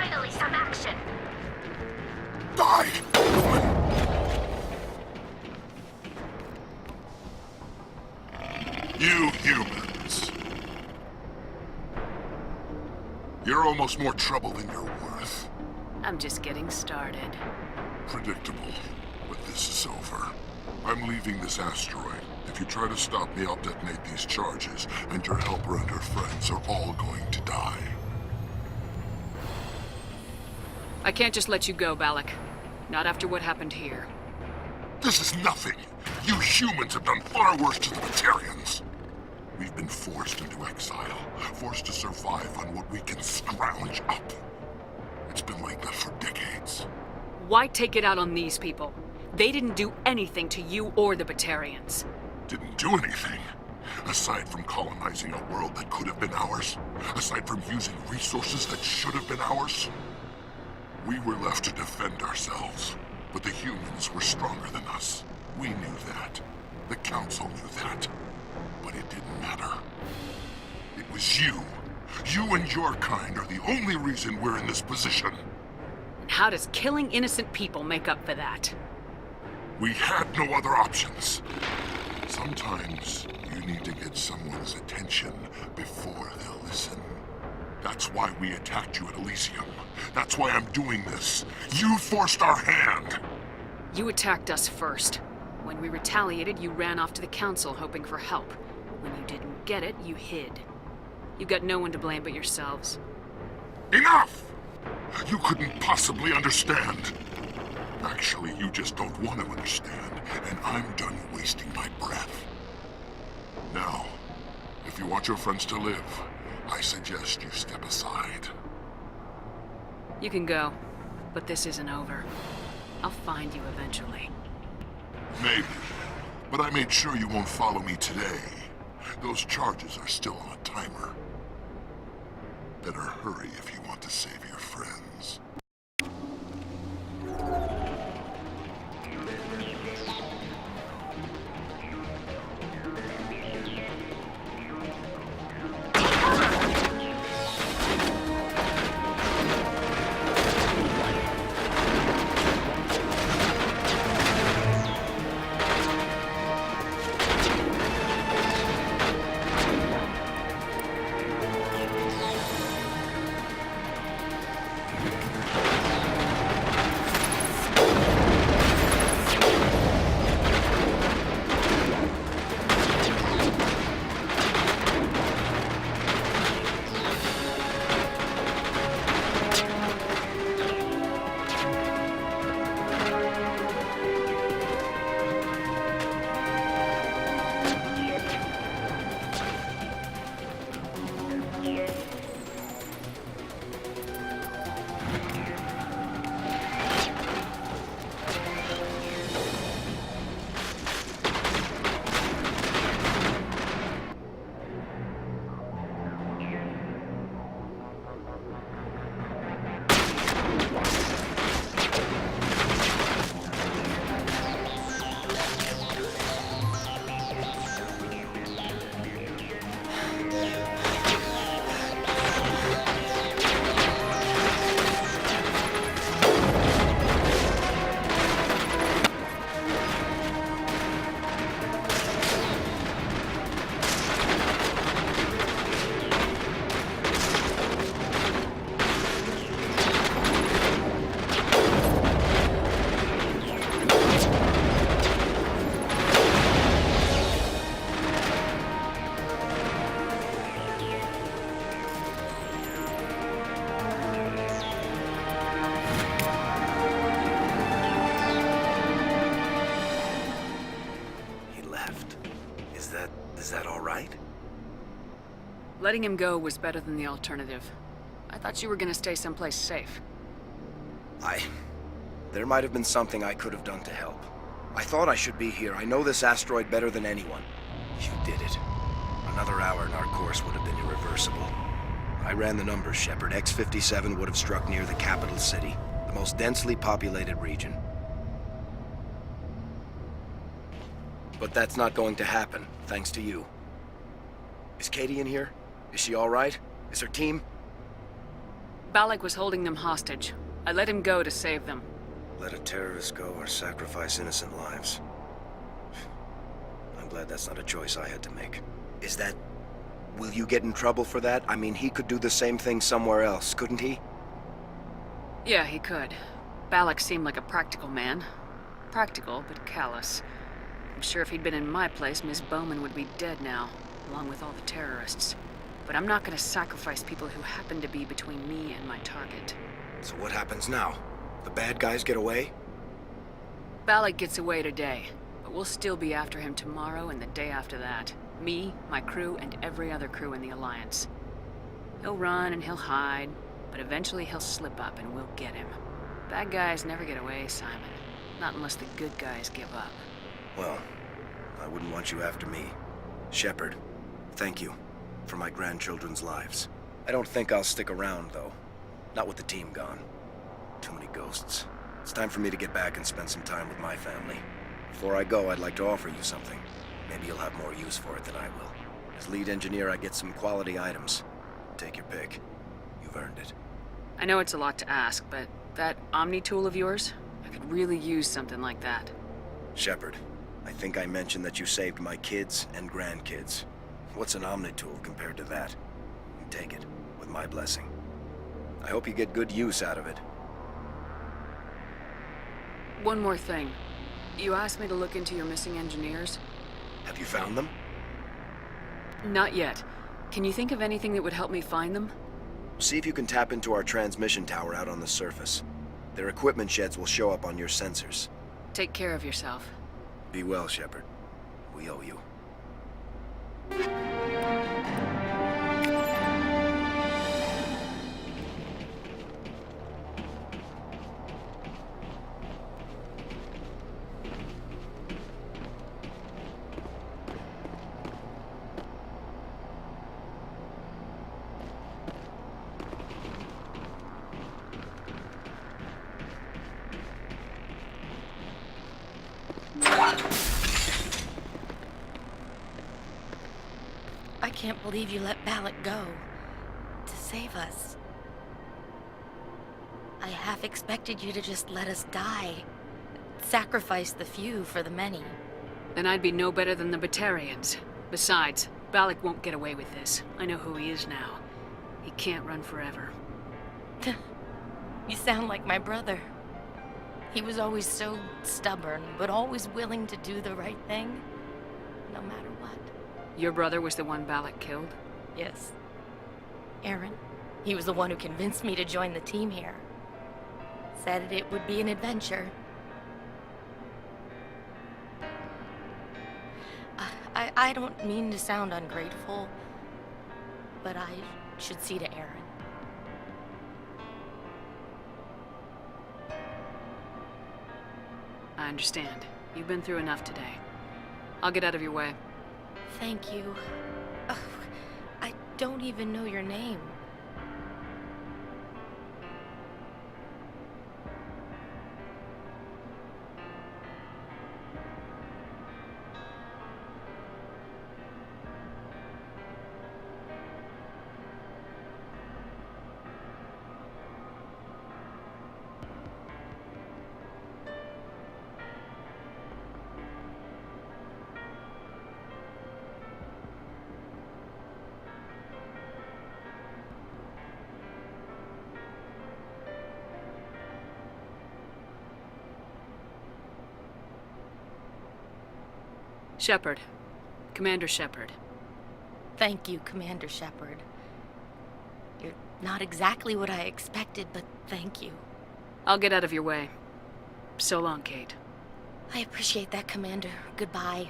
Finally, some action! Die! You humans. You're almost more trouble than you're worth. I'm just getting started. Predictable, but this is over. I'm leaving this asteroid. If you try to stop me, I'll detonate these charges, and your helper and her friends are all going to die. I can't just let you go, Balak. Not after what happened here. This is nothing. You humans have done far worse to the Batarians. We've been forced into exile, forced to survive on what we can scrounge up. It's been like that for decades. Why take it out on these people? They didn't do anything to you or the Batarians. Didn't do anything. Aside from colonizing a world that could have been ours. Aside from using resources that should have been ours. We were left to defend ourselves. But the humans were stronger than us. We knew that. The Council knew that. But it didn't matter. It was you. You and your kind are the only reason we're in this position. How does killing innocent people make up for that? We had no other options. Sometimes you need to get someone's attention before they'll listen. That's why we attacked you at Elysium. That's why I'm doing this. You forced our hand. You attacked us first. When we retaliated, you ran off to the Council hoping for help. When you didn't get it, you hid. You got no one to blame but yourselves. Enough! You couldn't possibly understand. Actually, you just don't want to understand, and I'm done wasting my breath. Now, if you want your friends to live, I suggest you step aside. You can go, but this isn't over. I'll find you eventually. Maybe, but I made sure you won't follow me today. Those charges are still on a timer. Better hurry if you want to save your friends. Is that all right? Letting him go was better than the alternative. I thought you were gonna stay someplace safe. There might have been something I could have done to help. I thought I should be here. I know this asteroid better than anyone. You did it. Another hour and our course would have been irreversible. I ran the numbers, Shepard. X-57 would have struck near the capital city, the most densely populated region. But that's not going to happen, thanks to you. Is Katie in here? Is she all right? Is her team? Balak was holding them hostage. I let him go to save them. Let a terrorist go or sacrifice innocent lives. I'm glad that's not a choice I had to make. Is that... Will you get in trouble for that? I mean, he could do the same thing somewhere else, couldn't he? Yeah, he could. Balak seemed like a practical man. Practical, but callous. I'm sure if he'd been in my place, Miss Bowman would be dead now, along with all the terrorists. But I'm not gonna sacrifice people who happen to be between me and my target. So what happens now? The bad guys get away? Balak gets away today, but we'll still be after him tomorrow and the day after that. Me, my crew, and every other crew in the Alliance. He'll run and he'll hide, but eventually he'll slip up and we'll get him. Bad guys never get away, Simon. Not unless the good guys give up. Well, I wouldn't want you after me. Shepard, thank you for my grandchildren's lives. I don't think I'll stick around, though. Not with the team gone. Too many ghosts. It's time for me to get back and spend some time with my family. Before I go, I'd like to offer you something. Maybe you'll have more use for it than I will. As lead engineer, I get some quality items. Take your pick. You've earned it. I know it's a lot to ask, but that Omni tool of yours? I could really use something like that. Shepard, I think I mentioned that you saved my kids and grandkids. What's an Omni tool compared to that? Take it, with my blessing. I hope you get good use out of it. One more thing. You asked me to look into your missing engineers? Have you found them? Not yet. Can you think of anything that would help me find them? See if you can tap into our transmission tower out on the surface. Their equipment sheds will show up on your sensors. Take care of yourself. Be well, Shepard. We owe you. I can't believe you let Balak go. To save us. I half expected you to just let us die. Sacrifice the few for the many. Then I'd be no better than the Batarians. Besides, Balak won't get away with this. I know who he is now. He can't run forever. You sound like my brother. He was always so stubborn, but always willing to do the right thing, no matter what. Your brother was the one Balak killed? Yes. Aaron. He was the one who convinced me to join the team here. Said it would be an adventure. I don't mean to sound ungrateful, but I should see to Aaron. I understand. You've been through enough today. I'll get out of your way. Thank you. Oh, I don't even know your name. Shepard. Commander Shepard. Thank you, Commander Shepard. You're not exactly what I expected, but thank you. I'll get out of your way. So long, Kate. I appreciate that, Commander. Goodbye.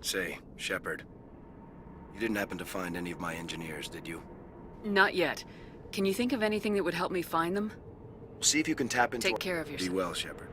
Say, Shepard, you didn't happen to find any of my engineers, did you? Not yet. Can you think of anything that would help me find them? See if you can tap into... Take care of yourself. Be well, Shepard.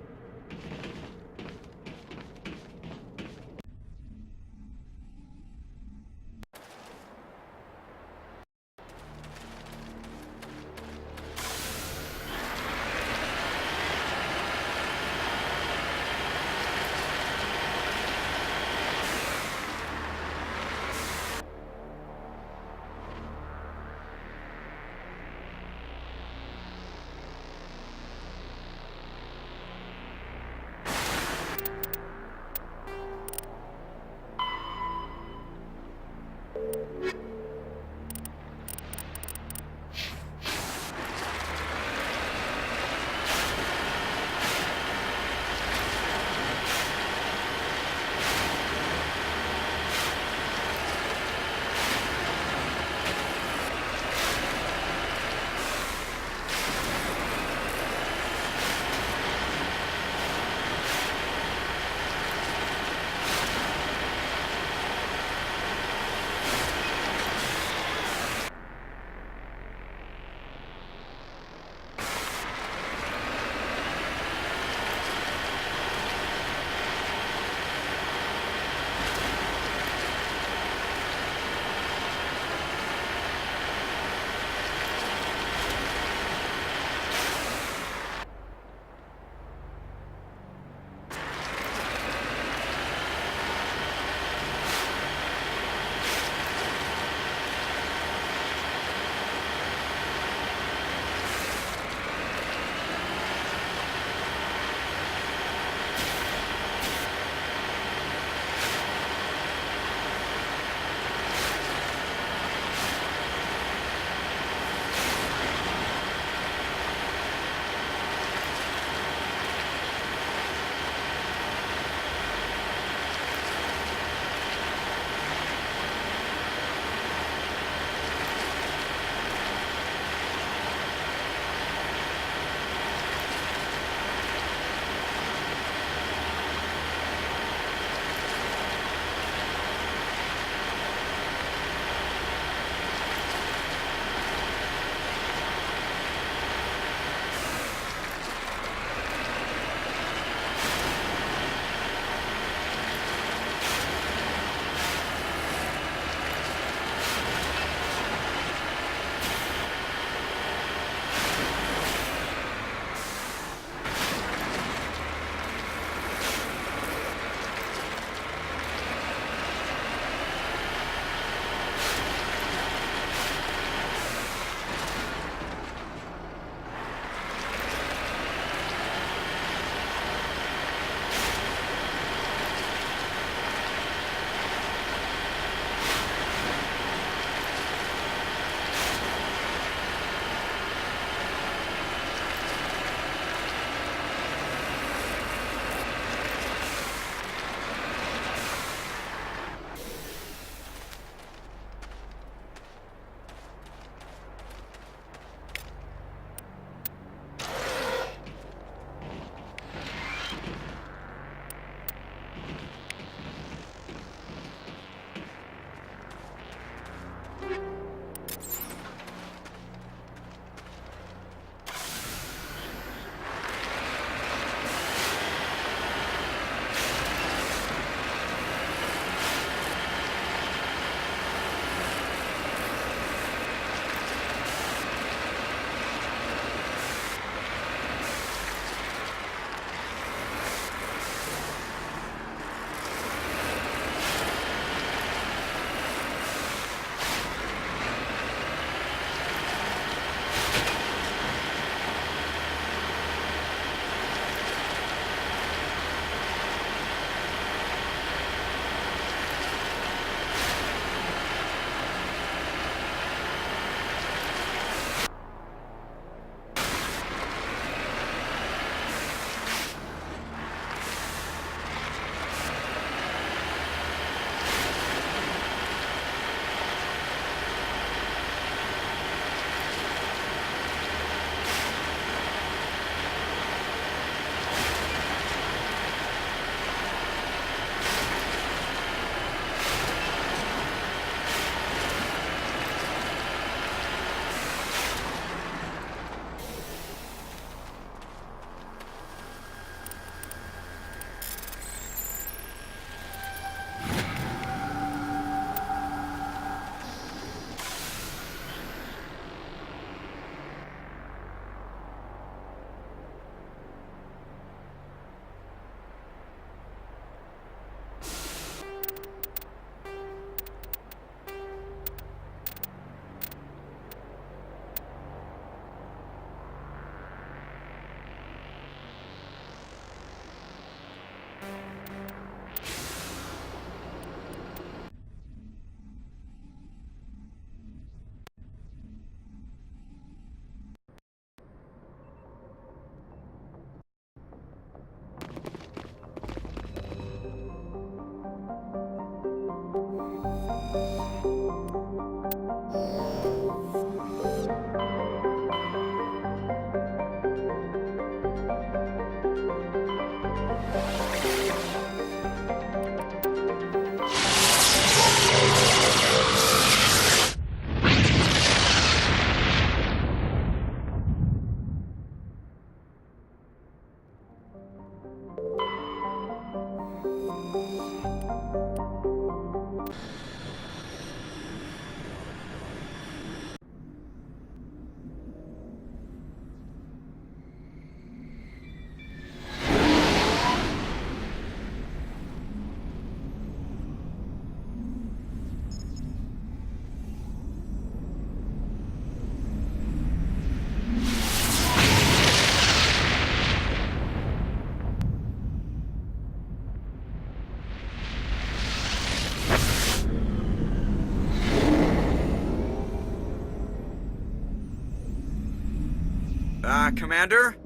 Commander?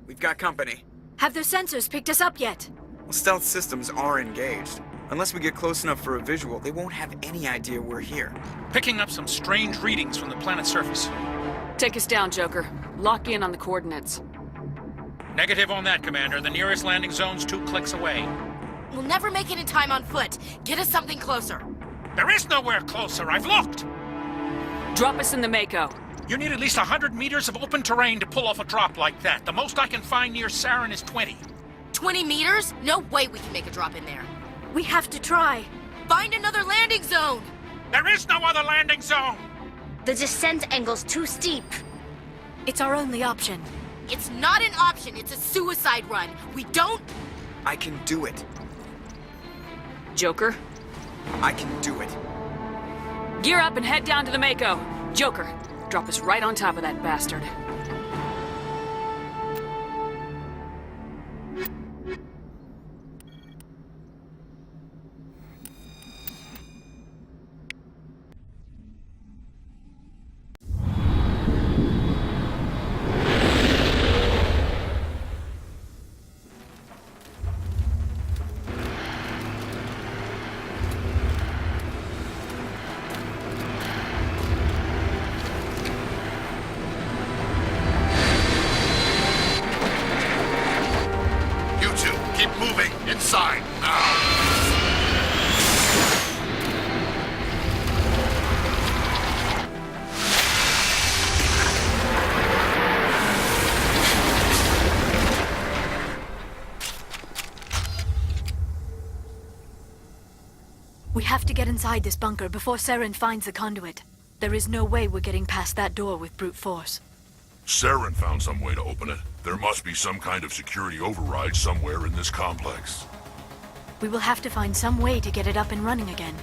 We've got company. Have their sensors picked us up yet? Well, stealth systems are engaged. Unless we get close enough for a visual, they won't have any idea we're here. Picking up some strange readings from the planet's surface. Take us down, Joker. Lock in on the coordinates. Negative on that, Commander. The nearest landing zone's 2 clicks away. We'll never make it in time on foot. Get us something closer. There is nowhere closer. I've looked. Drop us in the Mako. You need at least 100 meters of open terrain to pull off a drop like that. The most I can find near Saren is 20. 20 meters? No way we can make a drop in there. We have to try. Find another landing zone! There is no other landing zone! The descent angle's too steep. It's our only option. It's not an option, it's a suicide run. We don't... I can do it. Joker? I can do it. Gear up and head down to the Mako. Joker, drop us right on top of that bastard. Inside, now! We have to get inside this bunker before Saren finds the conduit. There is no way we're getting past that door with brute force. Saren found some way to open it. There must be some kind of security override somewhere in this complex. We will have to find some way to get it up and running again.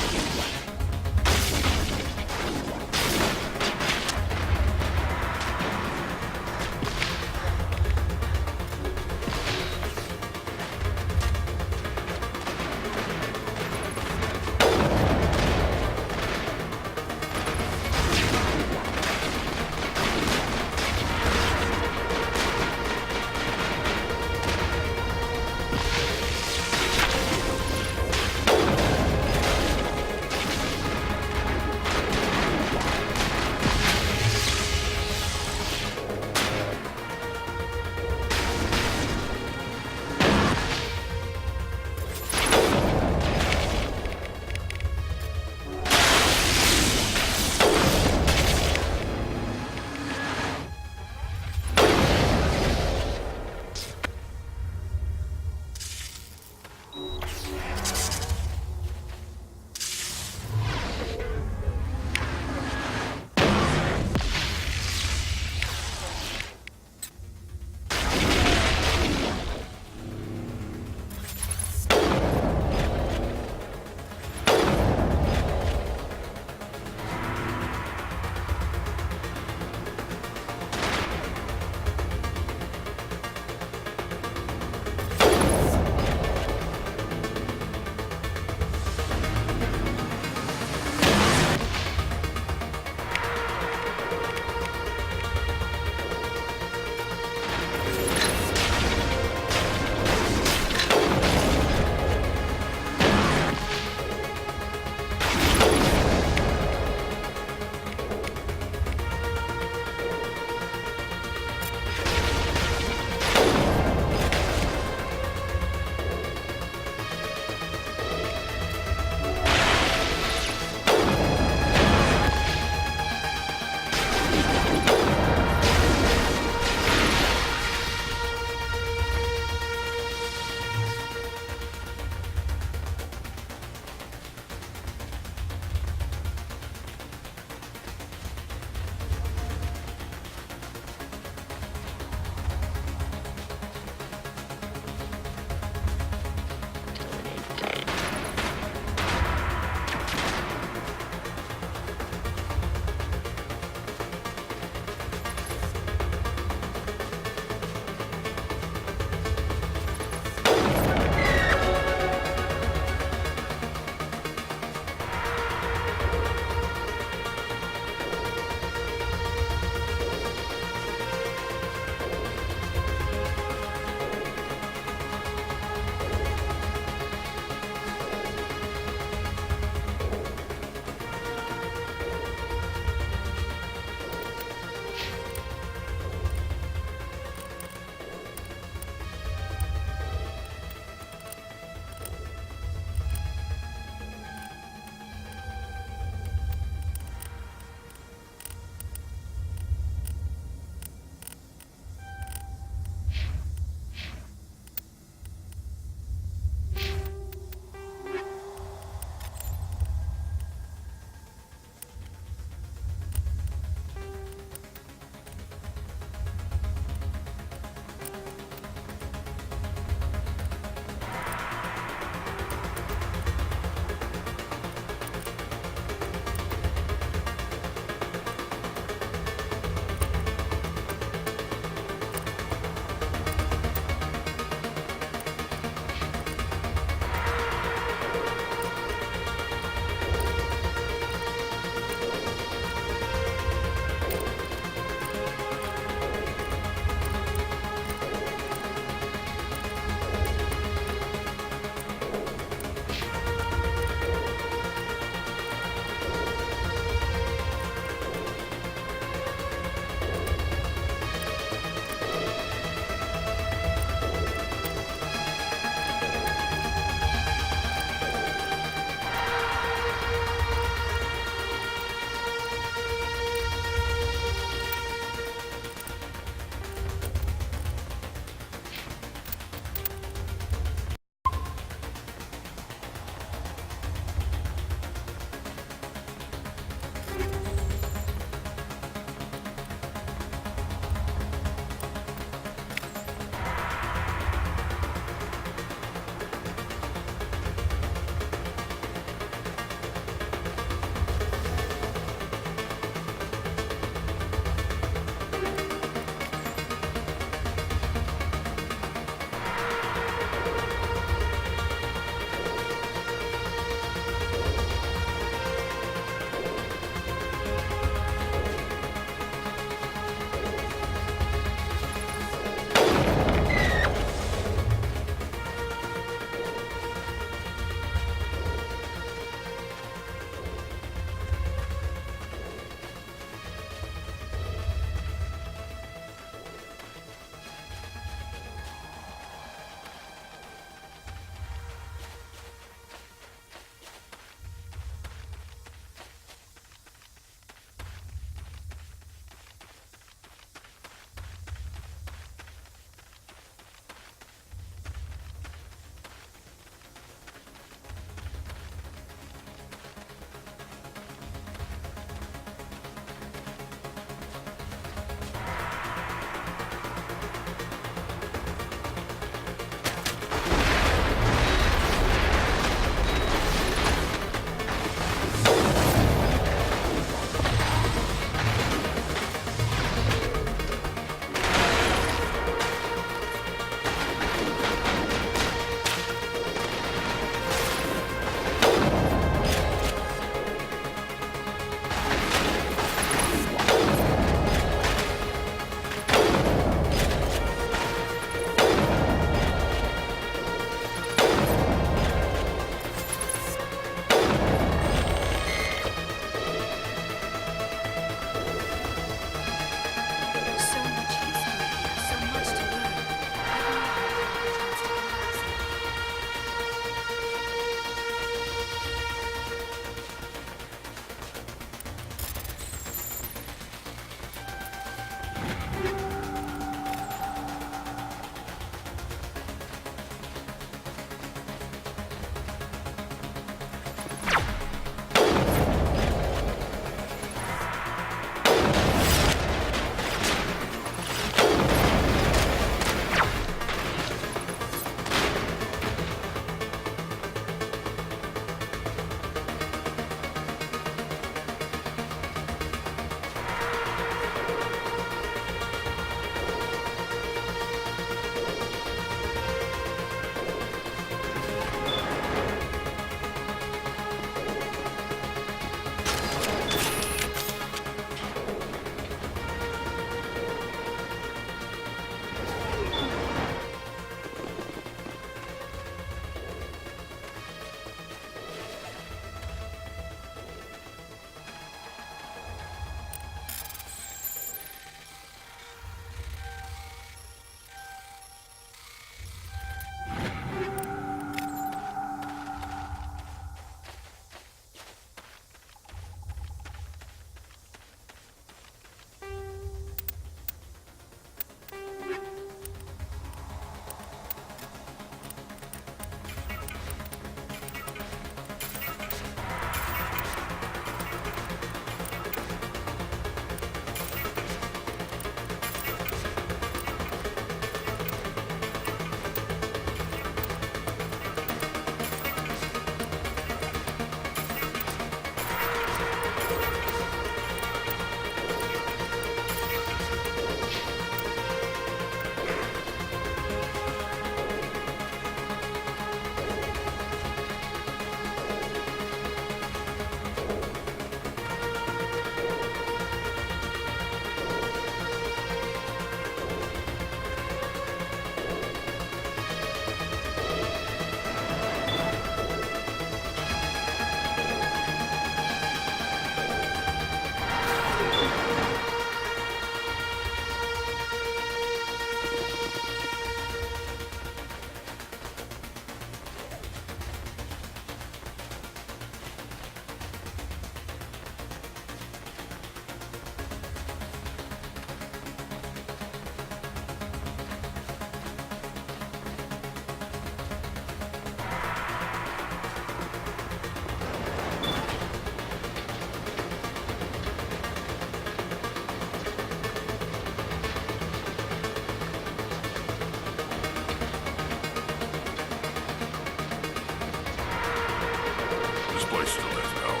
This place still has power.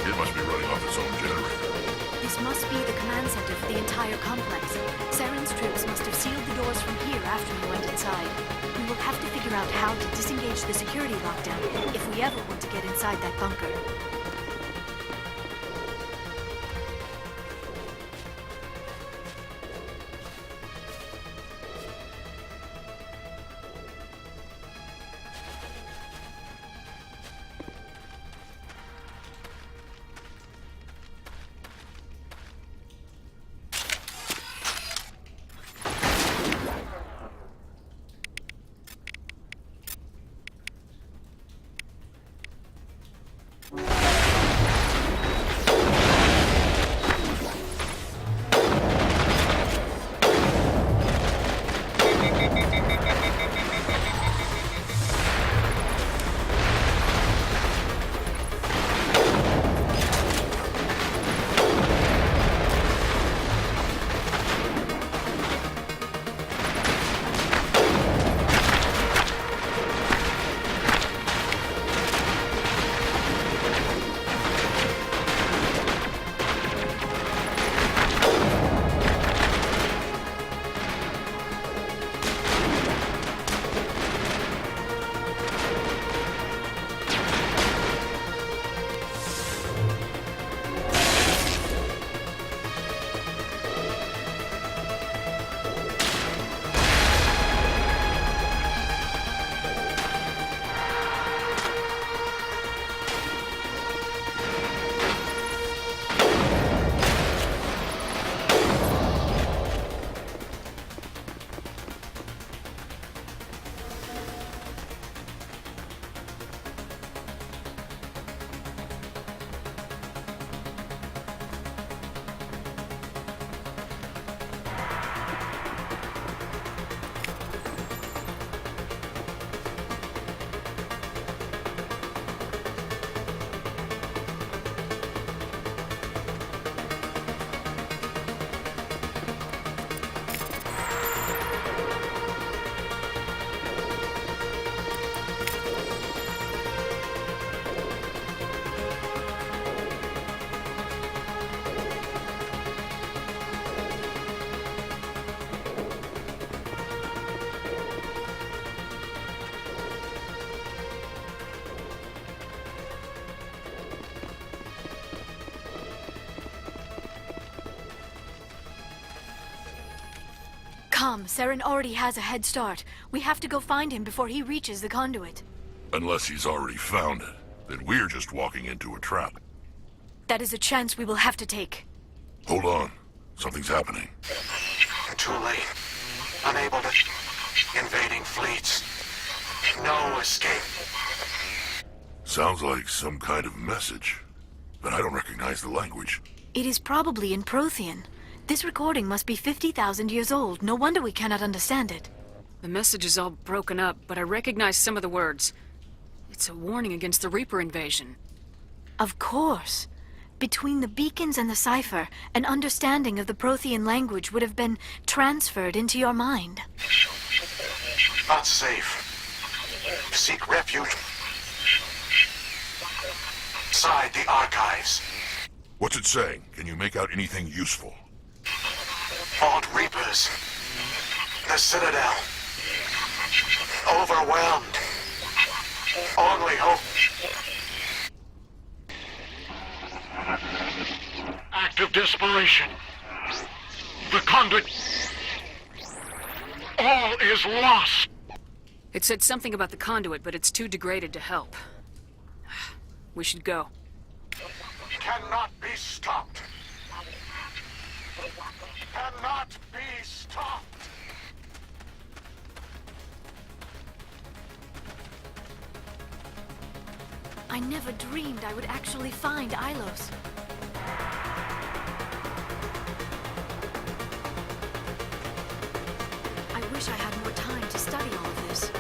It must be running off its own generator. This must be the command center for the entire complex. Saren's troops must have sealed the doors from here after we went inside. We will have to figure out how to disengage the security lockdown if we ever want to get inside that bunker. Come, Saren already has a head start. We have to go find him before he reaches the conduit. Unless he's already found it, then we're just walking into a trap. That is a chance we will have to take. Hold on. Something's happening. Too late. Unable to... Invading fleets. No escape. Sounds like some kind of message, but I don't recognize the language. It is probably in Prothean. This recording must be 50,000 years old. No wonder we cannot understand it. The message is all broken up, but I recognize some of the words. It's a warning against the Reaper invasion. Of course. Between the beacons and the cipher, an understanding of the Prothean language would have been transferred into your mind. Not safe. Seek refuge inside the archives. What's it saying? Can you make out anything useful? Old Reapers. The Citadel. Overwhelmed. Only hope. Act of desperation. The conduit. All is lost. It said something about the conduit, but it's too degraded to help. We should go. Cannot be stopped. Cannot be stopped. I never dreamed I would actually find Ilos. I wish I had more time to study all of this.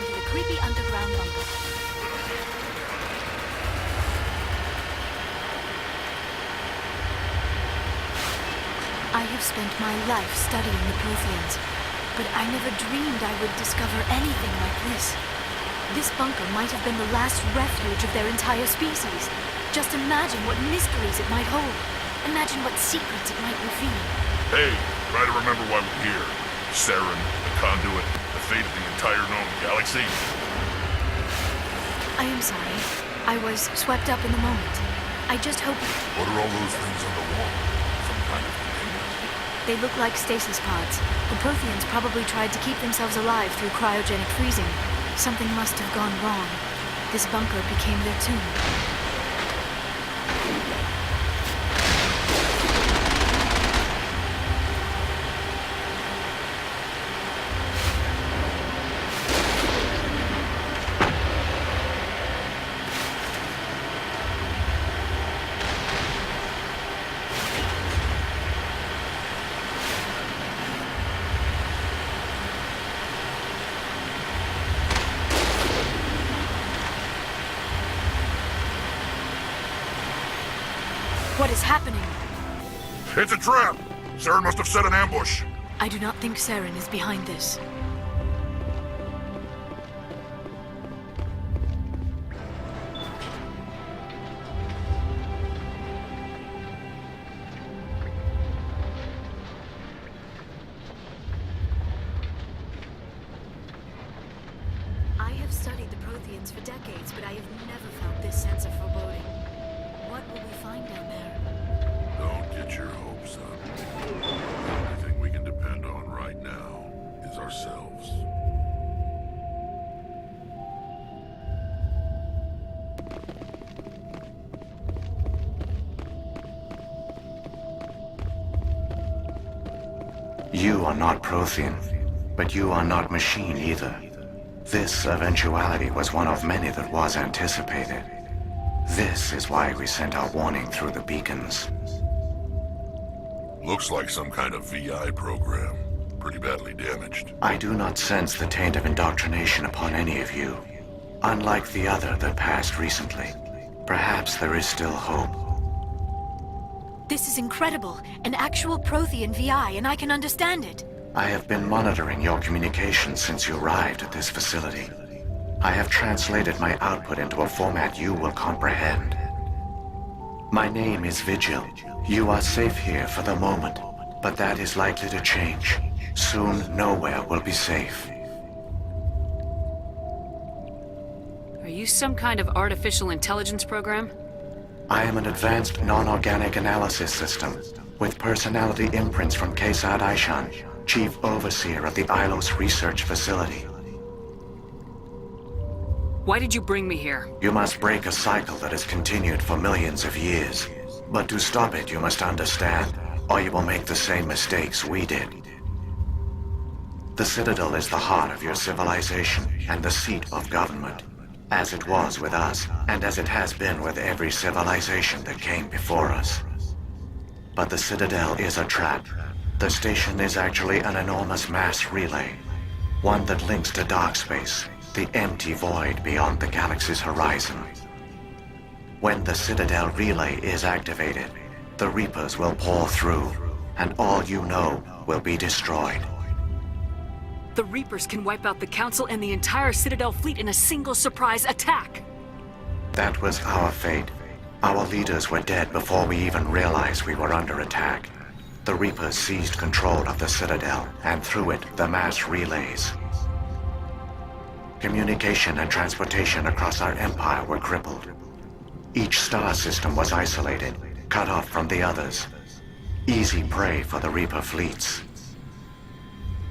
into the creepy underground bunker. I have spent my life studying the Protheans, but I never dreamed I would discover anything like this. This bunker might have been the last refuge of their entire species. Just imagine what mysteries it might hold. Imagine what secrets it might reveal. Hey, try to remember why we're here. Saren, the conduit, the fate of the entire known galaxy. I am sorry. I was swept up in the moment. I just hope... What are all those things on the wall? Some kind of container? They look like stasis pods. The Protheans probably tried to keep themselves alive through cryogenic freezing. Something must have gone wrong. This bunker became their tomb. What is happening? It's a trap! Saren must have set an ambush. I do not think Saren is behind this. I have studied the Protheans for decades, but I have never felt this sense of foreboding. What will we find down there? Don't get your hopes up. The only thing we can depend on right now is ourselves. You are not Prothean, but you are not machine either. This eventuality was one of many that was anticipated. This is why we sent our warning through the beacons. Looks like some kind of VI program. Pretty badly damaged. I do not sense the taint of indoctrination upon any of you. Unlike the other that passed recently. Perhaps there is still hope. This is incredible. An actual Prothean VI, and I can understand it. I have been monitoring your communications since you arrived at this facility. I have translated my output into a format you will comprehend. My name is Vigil. You are safe here for the moment, but that is likely to change. Soon, nowhere will be safe. Are you some kind of artificial intelligence program? I am an advanced non-organic analysis system with personality imprints from Kesad Aishan, Chief Overseer of the Ilos Research Facility. Why did you bring me here? You must break a cycle that has continued for millions of years. But to stop it, you must understand, or you will make the same mistakes we did. The Citadel is the heart of your civilization and the seat of government, as it was with us, and as it has been with every civilization that came before us. But the Citadel is a trap. The station is actually an enormous mass relay, one that links to dark space, the empty void beyond the galaxy's horizon. When the Citadel relay is activated, the Reapers will pour through, and all you know will be destroyed. The Reapers can wipe out the Council and the entire Citadel fleet in a single surprise attack! That was our fate. Our leaders were dead before we even realized we were under attack. The Reapers seized control of the Citadel, and through it, the mass relays. Communication and transportation across our empire were crippled. Each star system was isolated, cut off from the others. Easy prey for the Reaper fleets.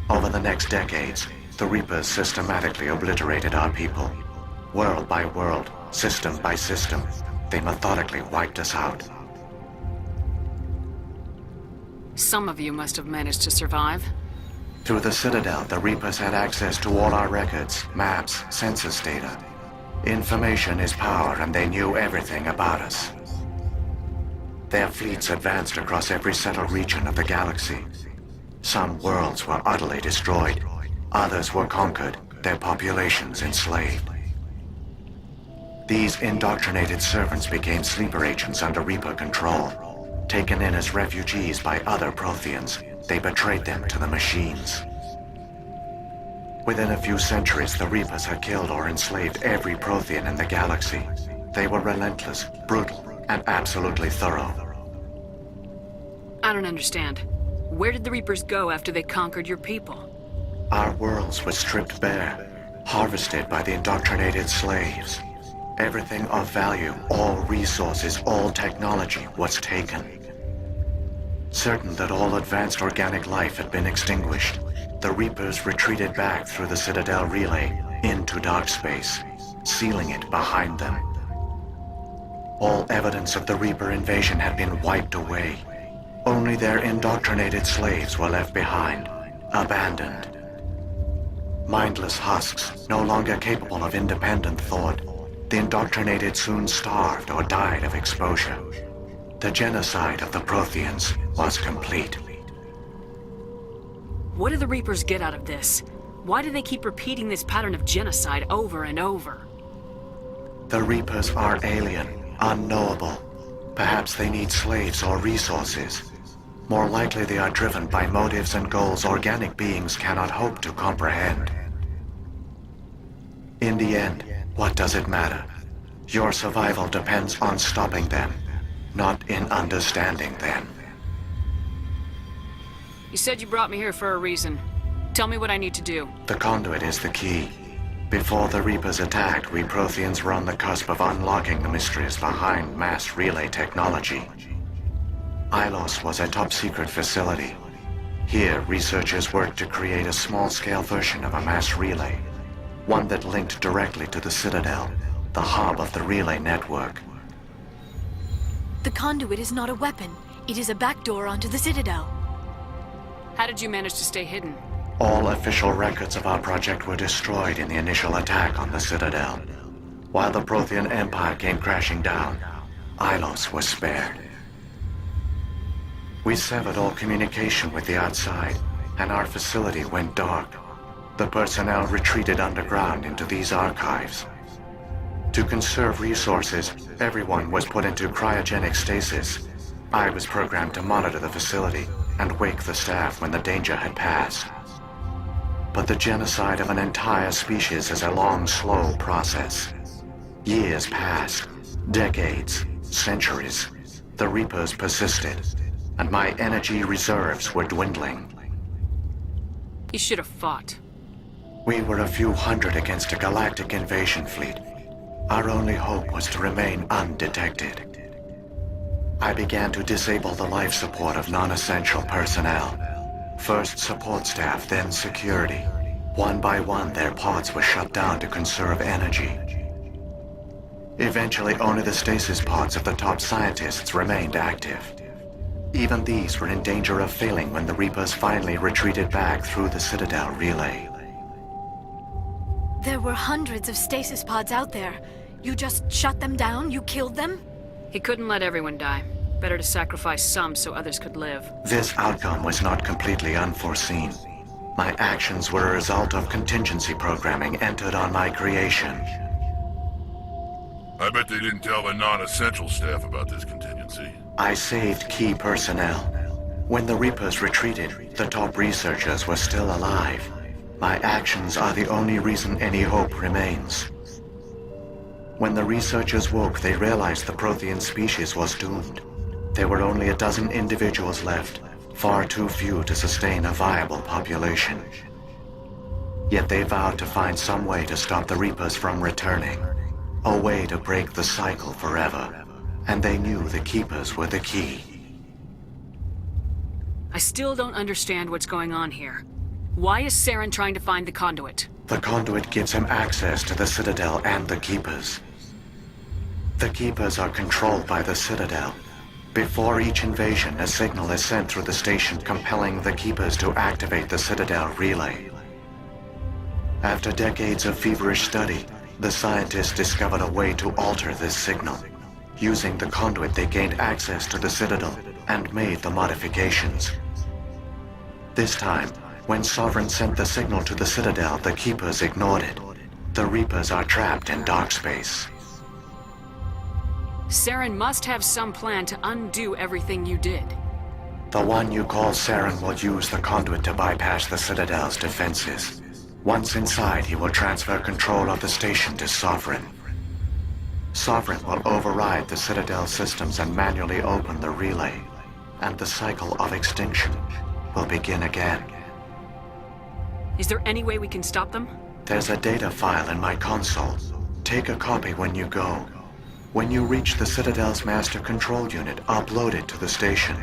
Over the next decades, the Reapers systematically obliterated our people. World by world, system by system, they methodically wiped us out. Some of you must have managed to survive. Through the Citadel, the Reapers had access to all our records, maps, census data. Information is power, and they knew everything about us. Their fleets advanced across every settled region of the galaxy. Some worlds were utterly destroyed, others were conquered, their populations enslaved. These indoctrinated servants became sleeper agents under Reaper control. Taken in as refugees by other Protheans, they betrayed them to the machines. Within a few centuries, the Reapers had killed or enslaved every Prothean in the galaxy. They were relentless, brutal, and absolutely thorough. I don't understand. Where did the Reapers go after they conquered your people? Our worlds were stripped bare, harvested by the indoctrinated slaves. Everything of value, all resources, all technology was taken. Certain that all advanced organic life had been extinguished, the Reapers retreated back through the Citadel relay into dark space, sealing it behind them. All evidence of the Reaper invasion had been wiped away. Only their indoctrinated slaves were left behind, abandoned. Mindless husks, no longer capable of independent thought, the indoctrinated soon starved or died of exposure. The genocide of the Protheans was complete. What do the Reapers get out of this? Why do they keep repeating this pattern of genocide over and over? The Reapers are alien, unknowable. Perhaps they need slaves or resources. More likely they are driven by motives and goals organic beings cannot hope to comprehend. In the end, what does it matter? Your survival depends on stopping them, not in understanding them. You said you brought me here for a reason. Tell me what I need to do. The conduit is the key. Before the Reapers attacked, we Protheans were on the cusp of unlocking the mysteries behind mass relay technology. Ilos was a top-secret facility. Here, researchers worked to create a small-scale version of a mass relay, one that linked directly to the Citadel, the hub of the relay network. The conduit is not a weapon. It is a backdoor onto the Citadel. How did you manage to stay hidden? All official records of our project were destroyed in the initial attack on the Citadel. While the Prothean Empire came crashing down, Ilos was spared. We severed all communication with the outside, and our facility went dark. The personnel retreated underground into these archives. To conserve resources, everyone was put into cryogenic stasis. I was programmed to monitor the facility and wake the staff when the danger had passed. But the genocide of an entire species is a long, slow process. Years passed, decades, centuries. The Reapers persisted, and my energy reserves were dwindling. You should have fought. We were a few hundred against a galactic invasion fleet. Our only hope was to remain undetected. I began to disable the life support of non-essential personnel. First support staff, then security. One by one, their pods were shut down to conserve energy. Eventually, only the stasis pods of the top scientists remained active. Even these were in danger of failing when the Reapers finally retreated back through the Citadel relay. There were hundreds of stasis pods out there. You just shut them down? You killed them? He couldn't let everyone die. Better to sacrifice some so others could live. This outcome was not completely unforeseen. My actions were a result of contingency programming entered on my creation. I bet they didn't tell the non-essential staff about this contingency. I saved key personnel. When the Reapers retreated, the top researchers were still alive. My actions are the only reason any hope remains. When the researchers woke, they realized the Prothean species was doomed. There were only a dozen individuals left, far too few to sustain a viable population. Yet they vowed to find some way to stop the Reapers from returning, a way to break the cycle forever, and they knew the Keepers were the key. I still don't understand what's going on here. Why is Saren trying to find the conduit? The conduit gives him access to the Citadel and the Keepers. The Keepers are controlled by the Citadel. Before each invasion, a signal is sent through the station compelling the Keepers to activate the Citadel relay. After decades of feverish study, the scientists discovered a way to alter this signal. Using the conduit, they gained access to the Citadel and made the modifications. This time, When Sovereign sent the signal to the Citadel, the Keepers ignored it. The Reapers are trapped in dark space. Saren must have some plan to undo everything you did. The one you call Saren will use the conduit to bypass the Citadel's defenses. Once inside, he will transfer control of the station to Sovereign. Sovereign will override the Citadel systems and manually open the relay, and the cycle of extinction will begin again. Is there any way we can stop them? There's a data file in my console. Take a copy when you go. When you reach the Citadel's master control unit, upload it to the station.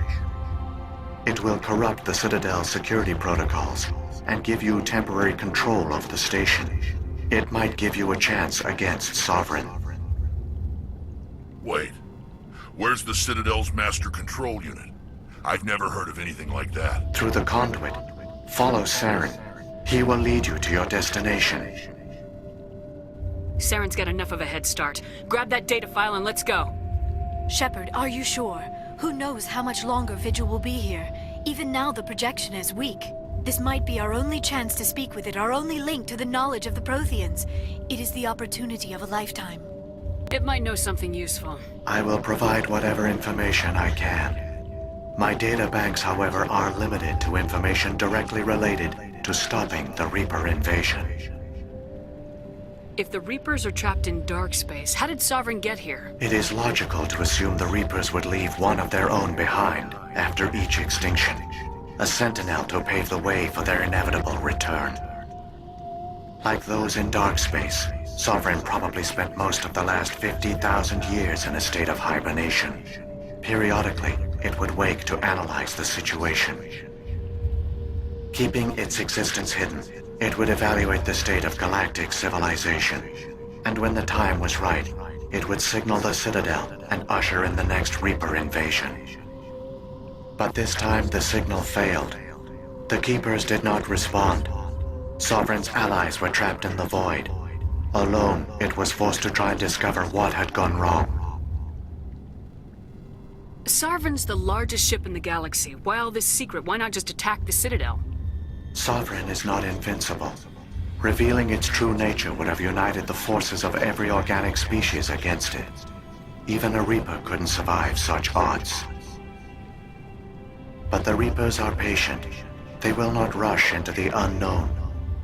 It will corrupt the Citadel's security protocols and give you temporary control of the station. It might give you a chance against Sovereign. Wait. Where's the Citadel's master control unit? I've never heard of anything like that. Through the conduit. Follow Saren. He will lead you to your destination. Saren's got enough of a head start. Grab that data file and let's go. Shepard, are you sure? Who knows how much longer Vigil will be here? Even now the projection is weak. This might be our only chance to speak with it, our only link to the knowledge of the Protheans. It is the opportunity of a lifetime. It might know something useful. I will provide whatever information I can. My data banks, however, are limited to information directly related to stopping the Reaper invasion. If the Reapers are trapped in dark space, how did Sovereign get here? It is logical to assume the Reapers would leave one of their own behind after each extinction. A sentinel to pave the way for their inevitable return. Like those in dark space, Sovereign probably spent most of the last 50,000 years in a state of hibernation. Periodically, it would wake to analyze the situation. Keeping its existence hidden, it would evaluate the state of galactic civilization. And when the time was right, it would signal the Citadel and usher in the next Reaper invasion. But this time the signal failed. The Keepers did not respond. Sovereign's allies were trapped in the void. Alone, it was forced to try and discover what had gone wrong. Sovereign's the largest ship in the galaxy. Why all this secret? Why not just attack the Citadel? Sovereign is not invincible. Revealing its true nature would have united the forces of every organic species against it. Even a Reaper couldn't survive such odds. But the Reapers are patient. They will not rush into the unknown.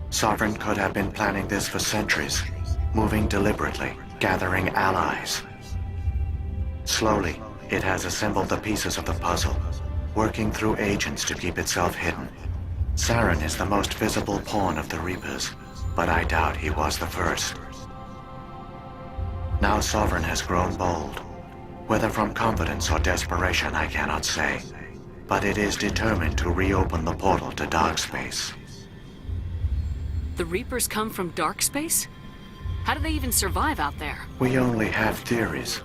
Sovereign could have been planning this for centuries, moving deliberately, gathering allies. Slowly, it has assembled the pieces of the puzzle, working through agents to keep itself hidden. Saren is the most visible pawn of the Reapers, but I doubt he was the first. Now Sovereign has grown bold. Whether from confidence or desperation, I cannot say. But it is determined to reopen the portal to dark space. The Reapers come from dark space? How do they even survive out there? We only have theories.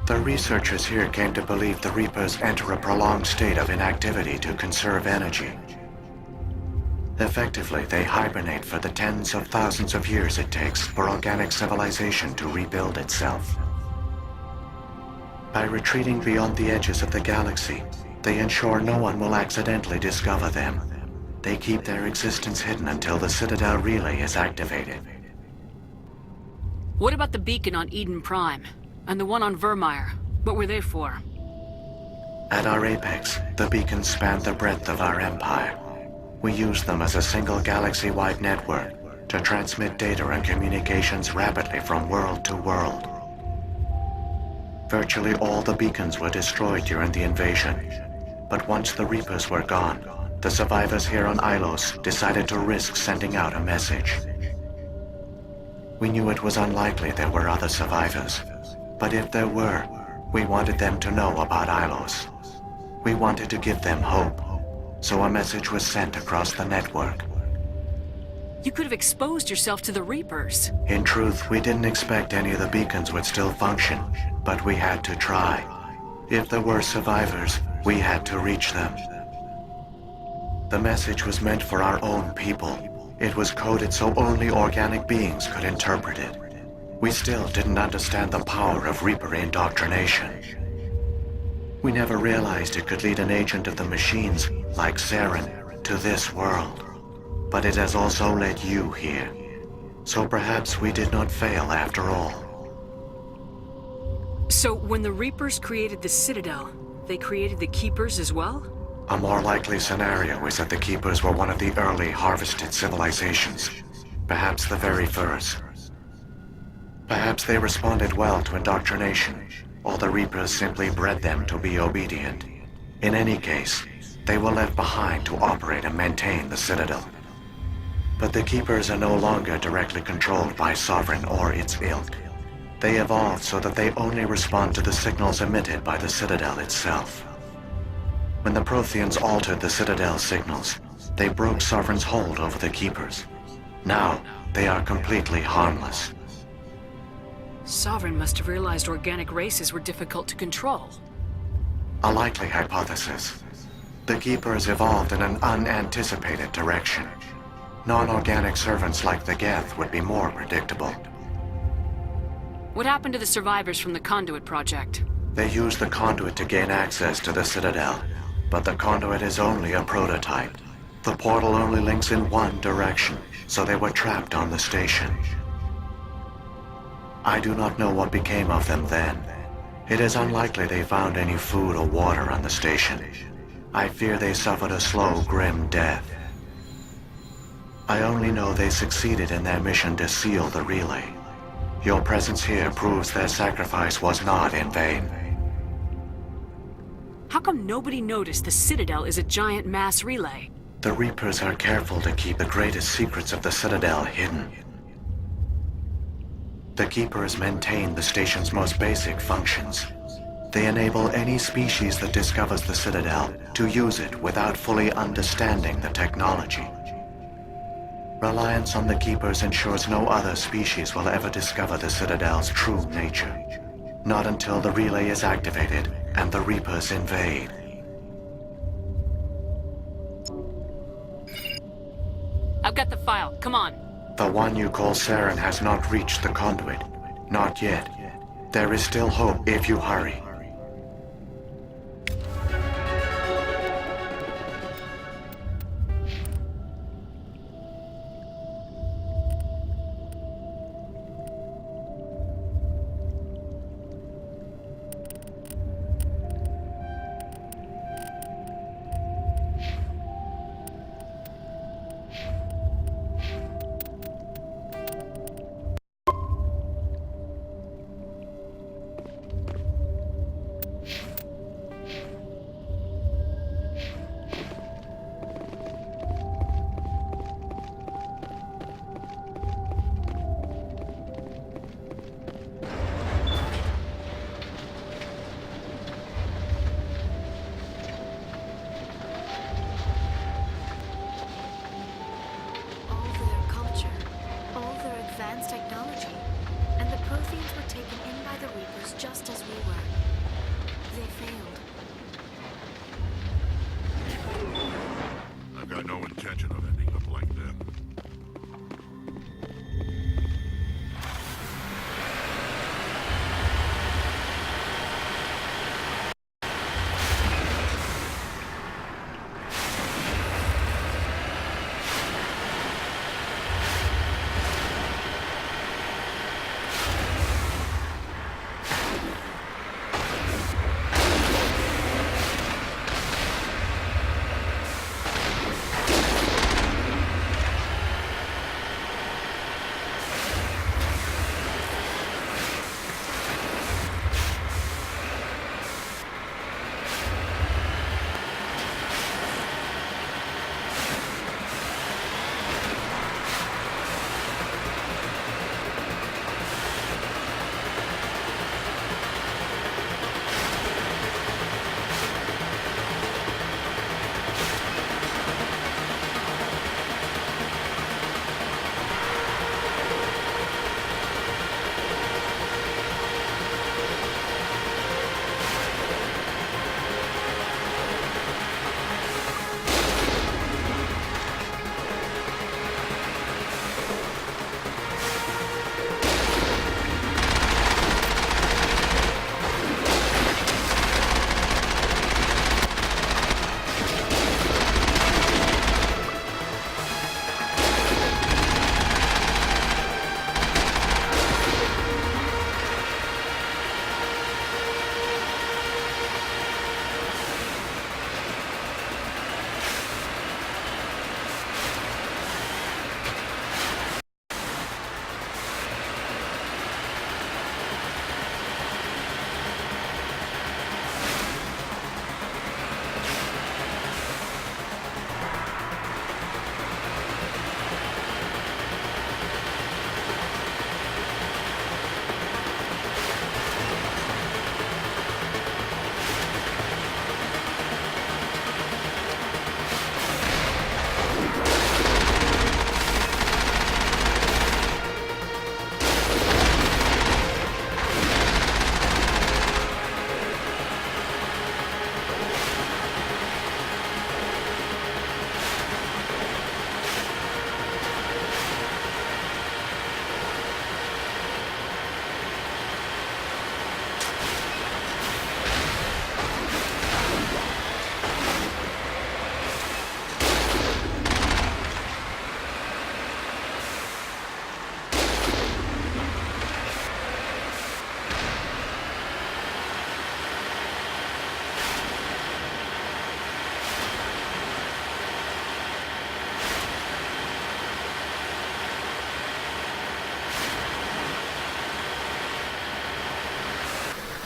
The researchers here came to believe the Reapers enter a prolonged state of inactivity to conserve energy. Effectively, they hibernate for the tens of thousands of years it takes for organic civilization to rebuild itself. By retreating beyond the edges of the galaxy, they ensure no one will accidentally discover them. They keep their existence hidden until the Citadel relay is activated. What about the beacon on Eden Prime? And the one on Vermeer? What were they for? At our apex, the beacons span the breadth of our empire. We use them as a single galaxy-wide network to transmit data and communications rapidly from world to world. Virtually all the beacons were destroyed during the invasion, but once the Reapers were gone, the survivors here on Ilos decided to risk sending out a message. We knew it was unlikely there were other survivors, but if there were, we wanted them to know about Ilos. We wanted to give them hope. So a message was sent across the network. You could have exposed yourself to the Reapers. In truth, we didn't expect any of the beacons would still function, but we had to try. If there were survivors, we had to reach them. The message was meant for our own people. It was coded so only organic beings could interpret it. We still didn't understand the power of Reaper indoctrination. We never realized it could lead an agent of the machines, like Saren, to this world. but it has also led you here. So perhaps we did not fail after all. So, when the Reapers created the Citadel, they created the Keepers as well? A more likely scenario is that the Keepers were one of the early harvested civilizations. Perhaps the very first. Perhaps they responded well to indoctrination, or the Reapers simply bred them to be obedient. In any case, they were left behind to operate and maintain the Citadel. But the Keepers are no longer directly controlled by Sovereign or its ilk. They evolved so that they only respond to the signals emitted by the Citadel itself. When the Protheans altered the Citadel's signals, they broke Sovereign's hold over the Keepers. Now, they are completely harmless. Sovereign must have realized organic races were difficult to control. A likely hypothesis. The Keepers evolved in an unanticipated direction. Non-organic servants like the Geth would be more predictable. What happened to the survivors from the Conduit project? They used the conduit to gain access to the Citadel, but the conduit is only a prototype. The portal only links in one direction, so they were trapped on the station. I do not know what became of them then. It is unlikely they found any food or water on the station. I fear they suffered a slow, grim death. I only know they succeeded in their mission to seal the relay. Your presence here proves their sacrifice was not in vain. How come nobody noticed the Citadel is a giant mass relay? The Reapers are careful to keep the greatest secrets of the Citadel hidden. The Keepers maintain the station's most basic functions. They enable any species that discovers the Citadel to use it without fully understanding the technology. Reliance on the Keepers ensures no other species will ever discover the Citadel's true nature. Not until the relay is activated and the Reapers invade. I've got the file. Come on. The one you call Saren has not reached the conduit. Not yet. There is still hope if you hurry.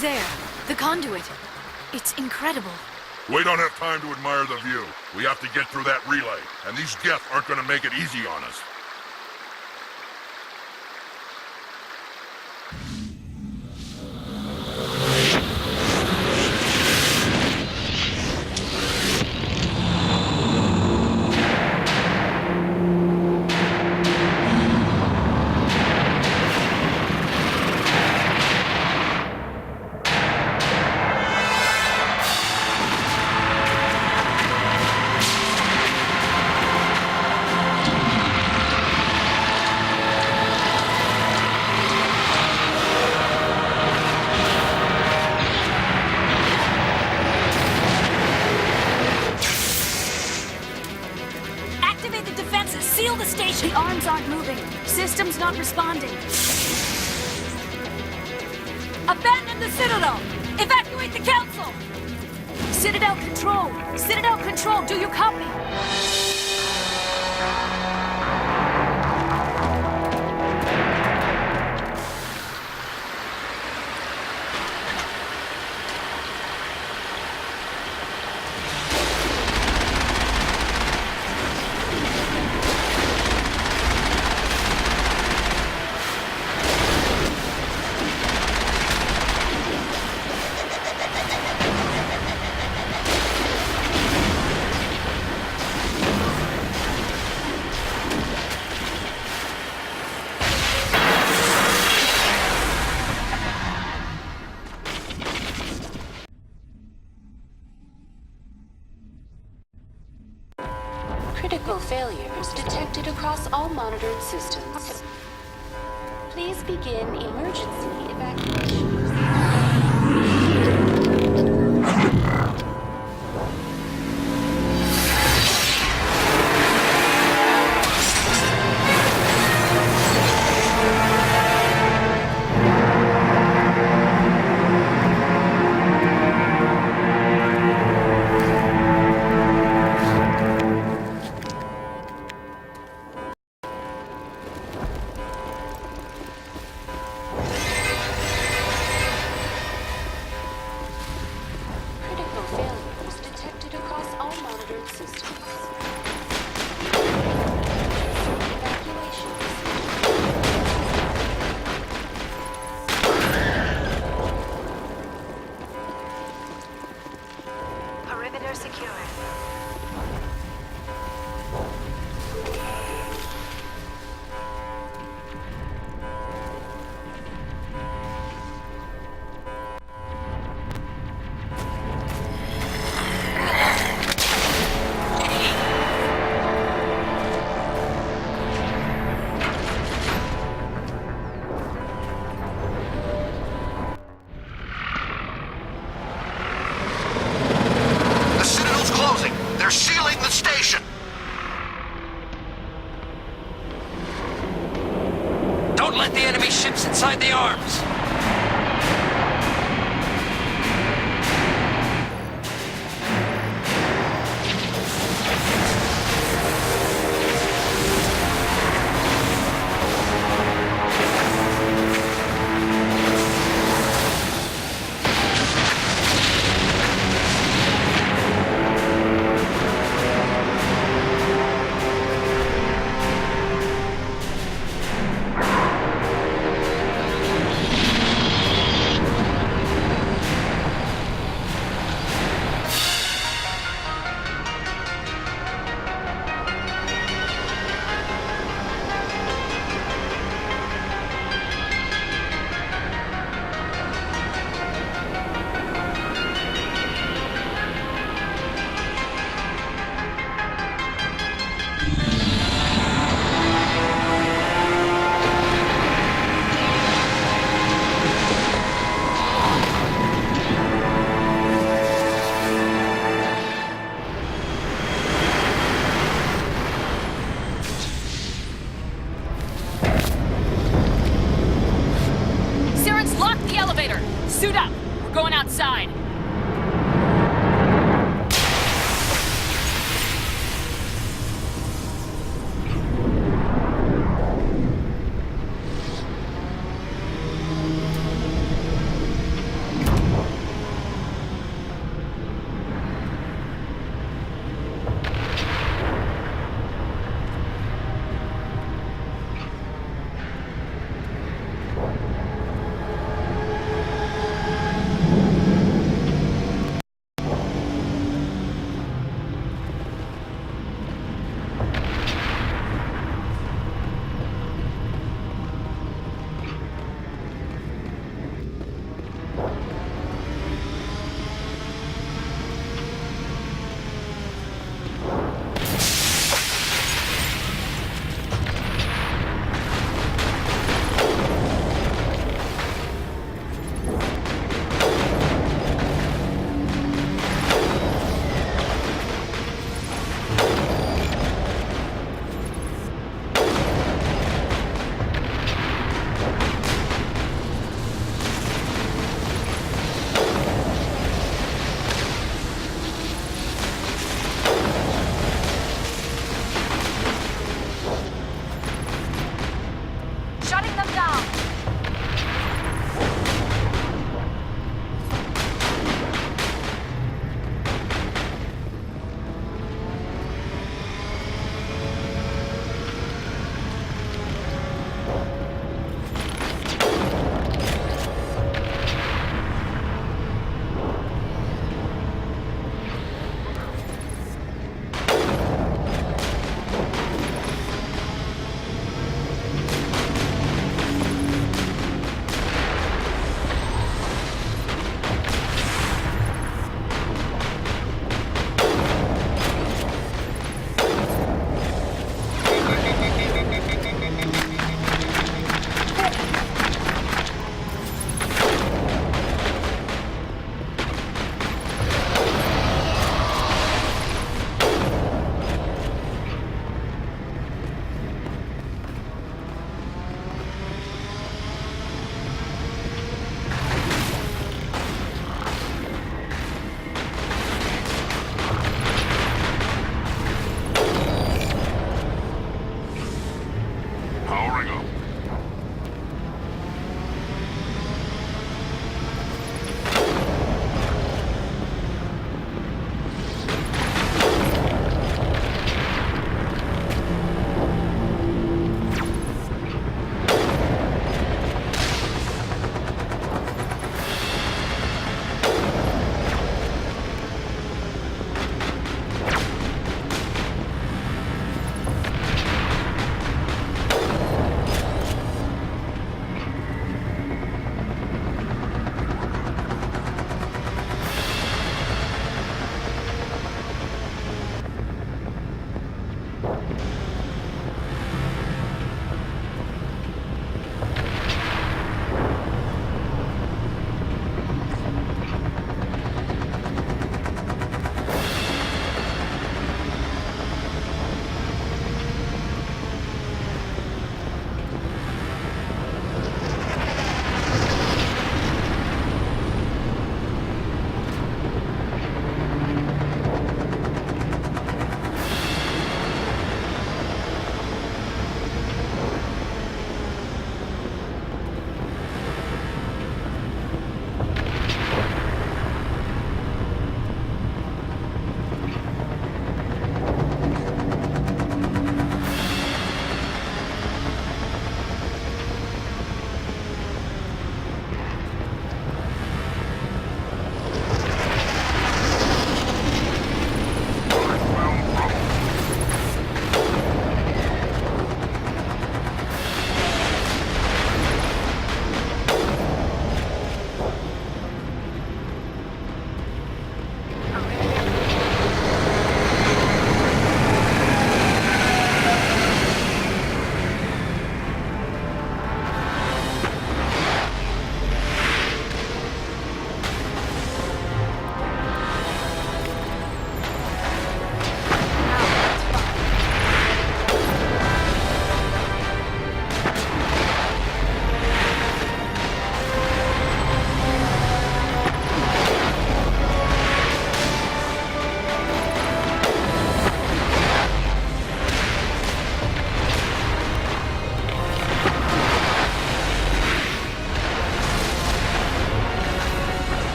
There, the conduit. It's incredible. We don't have time to admire the view. We have to get through that relay, and these Geth aren't gonna make it easy on us. Activate the defenses! Seal the station! The arms aren't moving. System's not responding. Abandon the Citadel! Evacuate the Council! Citadel Control! Citadel Control, do you copy? Critical failures detected across all monitored systems. Please begin emergency evacuation. Critical failures detected across all monitored systems. Perimeter secure. The Citadel's closing. They're sealing the station. Don't let the enemy ships inside the arms! Suit up! We're going outside!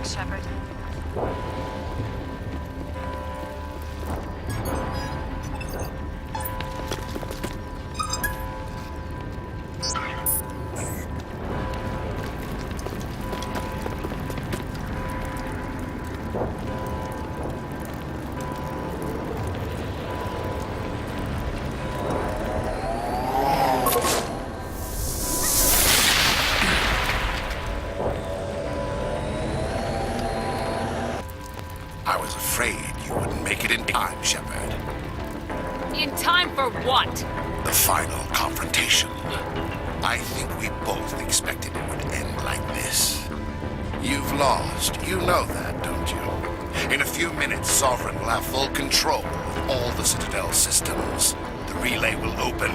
Thanks, Shepard. I was afraid you wouldn't make it in time, Shepard. In time for what? The final confrontation. I think we both expected it would end like this. You've lost. You know that, don't you? In a few minutes, Sovereign will have full control of all the Citadel systems. The relay will open.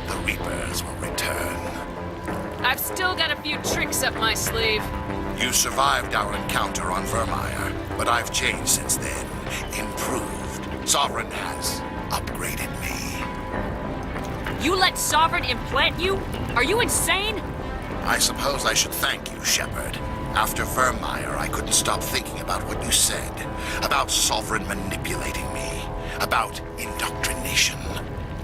The Reapers will return. I've still got a few tricks up my sleeve. You survived our encounter on Vermeer, but I've changed since then. Improved. Sovereign has upgraded me. You let Sovereign implant you? Are you insane? I suppose I should thank you, Shepard. After Vermeer, I couldn't stop thinking about what you said. About Sovereign manipulating me. About indoctrination.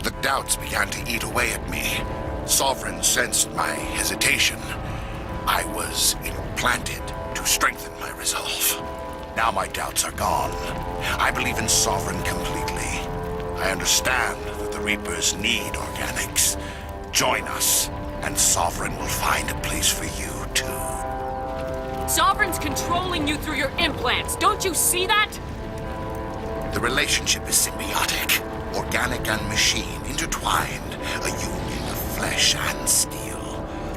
The doubts began to eat away at me. Sovereign sensed my hesitation. I was implanted to strengthen my resolve. Now my doubts are gone. I believe in Sovereign completely. I understand that the Reapers need organics. Join us, and Sovereign will find a place for you, too. Sovereign's controlling you through your implants. Don't you see that? The relationship is symbiotic. Organic and machine intertwined. A union of flesh and steel.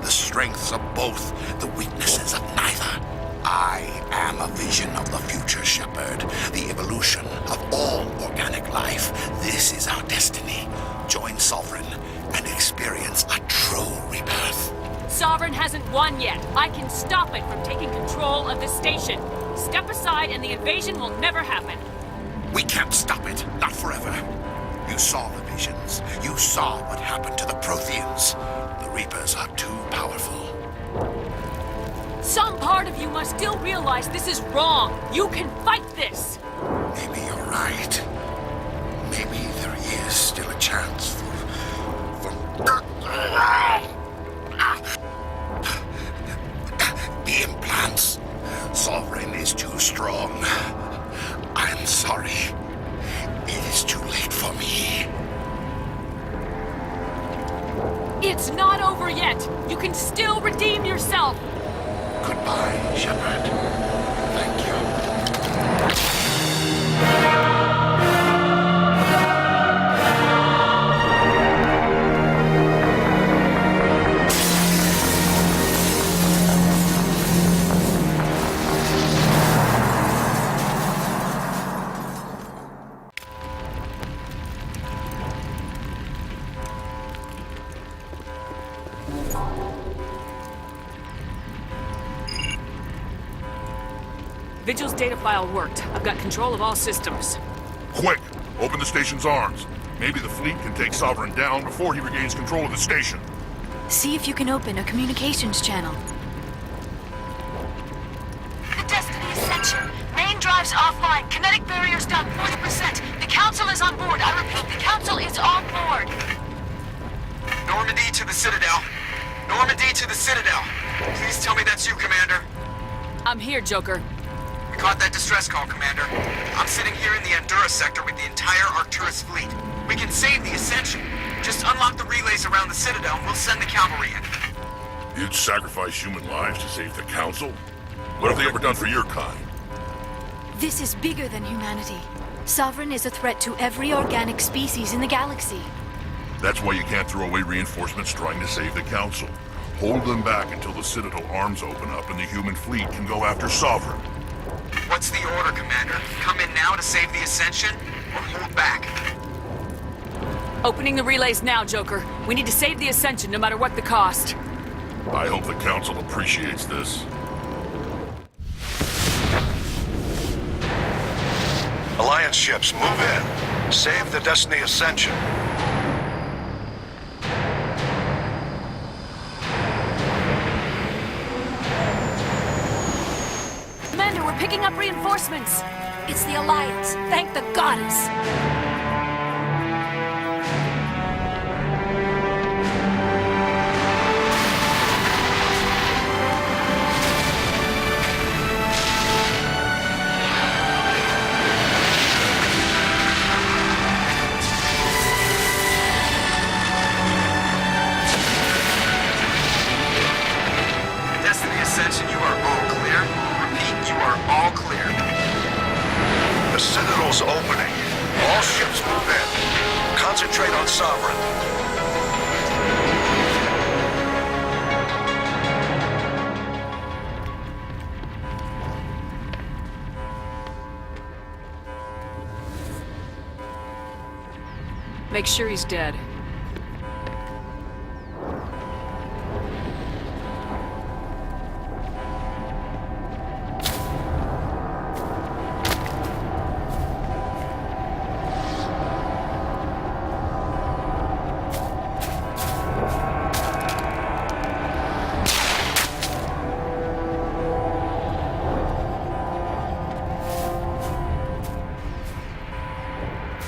The strengths of both, the weaknesses of neither. I am a vision of the future, Shepard. The evolution of all organic life. This is our destiny. Join Sovereign and experience a true rebirth. Sovereign hasn't won yet. I can stop it from taking control of the station. Step aside and the invasion will never happen. We can't stop it. Not forever. You saw the visions. You saw what happened to the Protheans. The Reapers are too powerful. Some part of you must still realize this is wrong. You can fight this. Maybe you're right. Maybe there is still a chance for... The implants. Sovereign is too strong. I'm sorry. It is too late for me. It's not over yet. You can still redeem yourself. Goodbye, Shepard. Thank you. Vigil's data file worked. I've got control of all systems. Quick! Open the station's arms. Maybe the fleet can take Sovereign down before he regains control of the station. See if you can open a communications channel. The Destiny Ascension. Main drives offline. Kinetic barriers down 40%. The Council is on board. I repeat, the Council is on board. Normandy to the Citadel. Normandy to the Citadel. Please tell me that's you, Commander. I'm here, Joker. We caught that distress call, Commander. I'm sitting here in the Endura sector with the entire Arcturus fleet. We can save the Ascension. Just unlock the relays around the Citadel and we'll send the cavalry in. You'd sacrifice human lives to save the Council? What have they ever done for your kind? This is bigger than humanity. Sovereign is a threat to every organic species in the galaxy. That's why you can't throw away reinforcements trying to save the Council. Hold them back until the Citadel arms open up and the human fleet can go after Sovereign. What's the order, Commander? Come in now to save the Ascension, or hold back? Opening the relays now, Joker. We need to save the Ascension no matter what the cost. I hope the Council appreciates this. Alliance ships, move in. Save the Destiny Ascension. Commander, we're picking up reinforcements. It's the Alliance. Thank the goddess. Destiny Ascension, you are all clear. Repeat, you are all clear. The Citadel's opening. All ships move in. Concentrate on Sovereign. Make sure he's dead.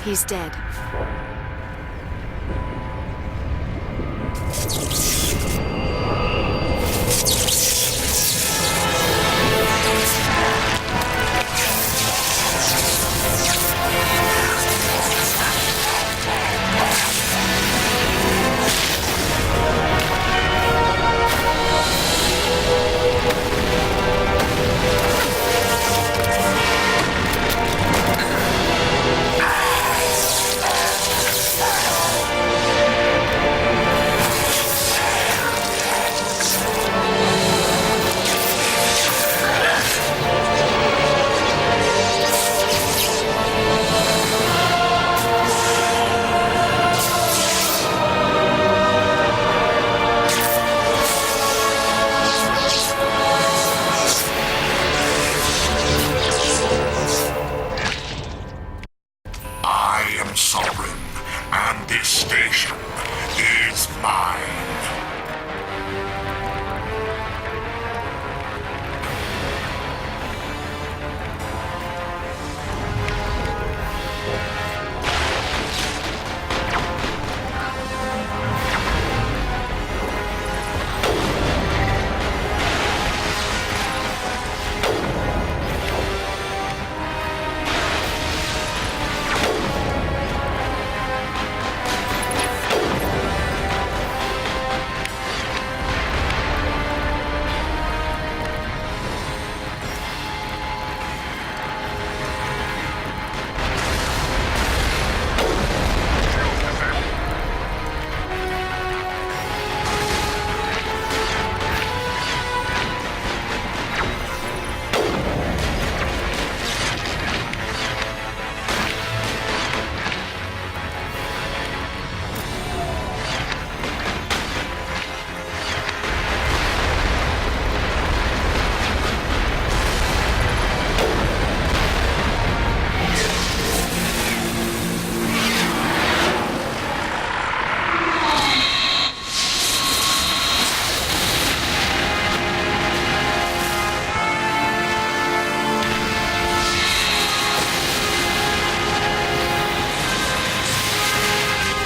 He's dead. I am sovereign, and this station is mine.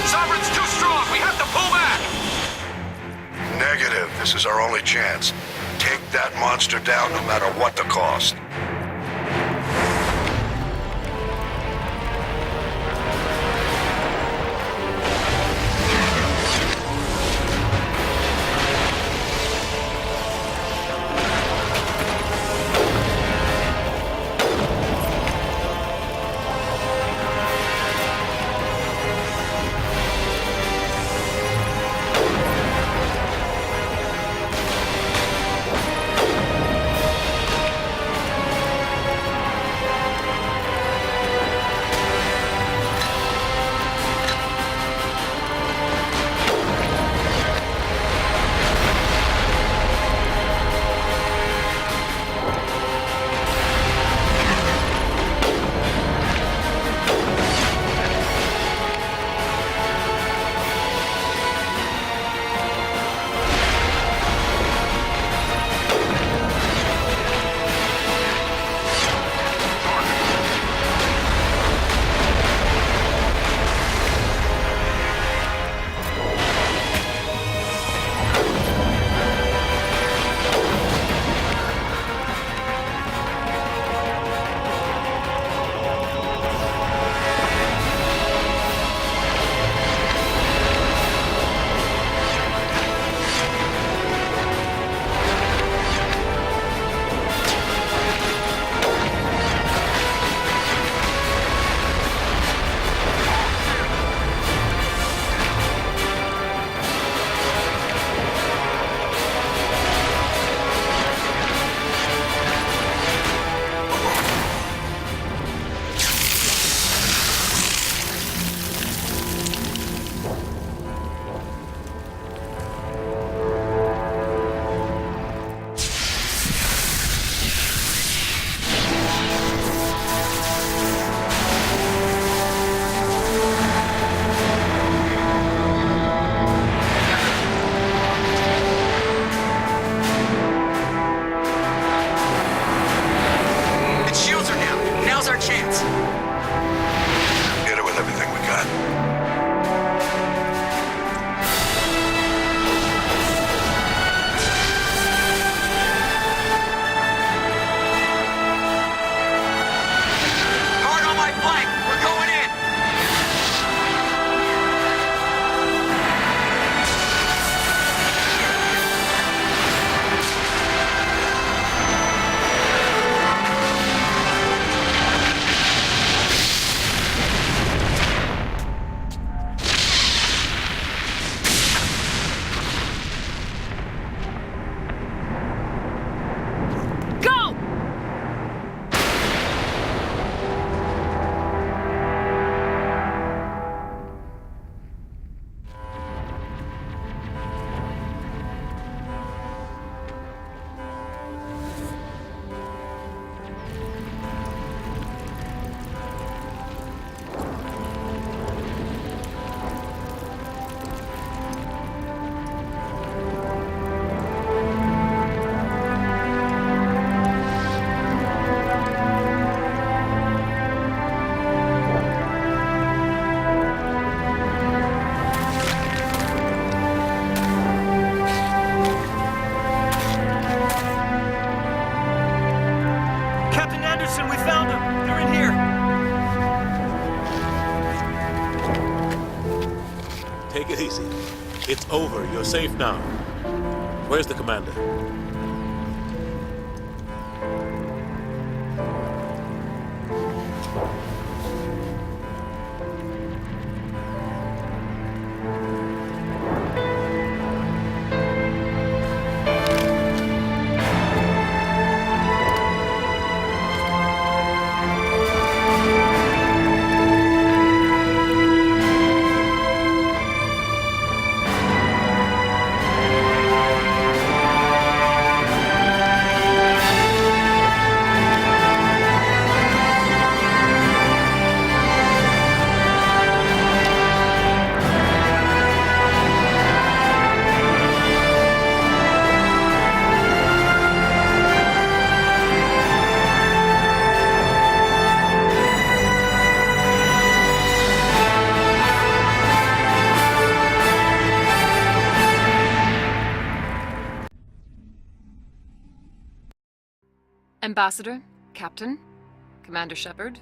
Sovereign's too strong. We have to pull back. Negative. This is our only chance. Take that monster down no matter what the cost. Over. You're safe now. Where's the commander? Ambassador, Captain, Commander Shepard.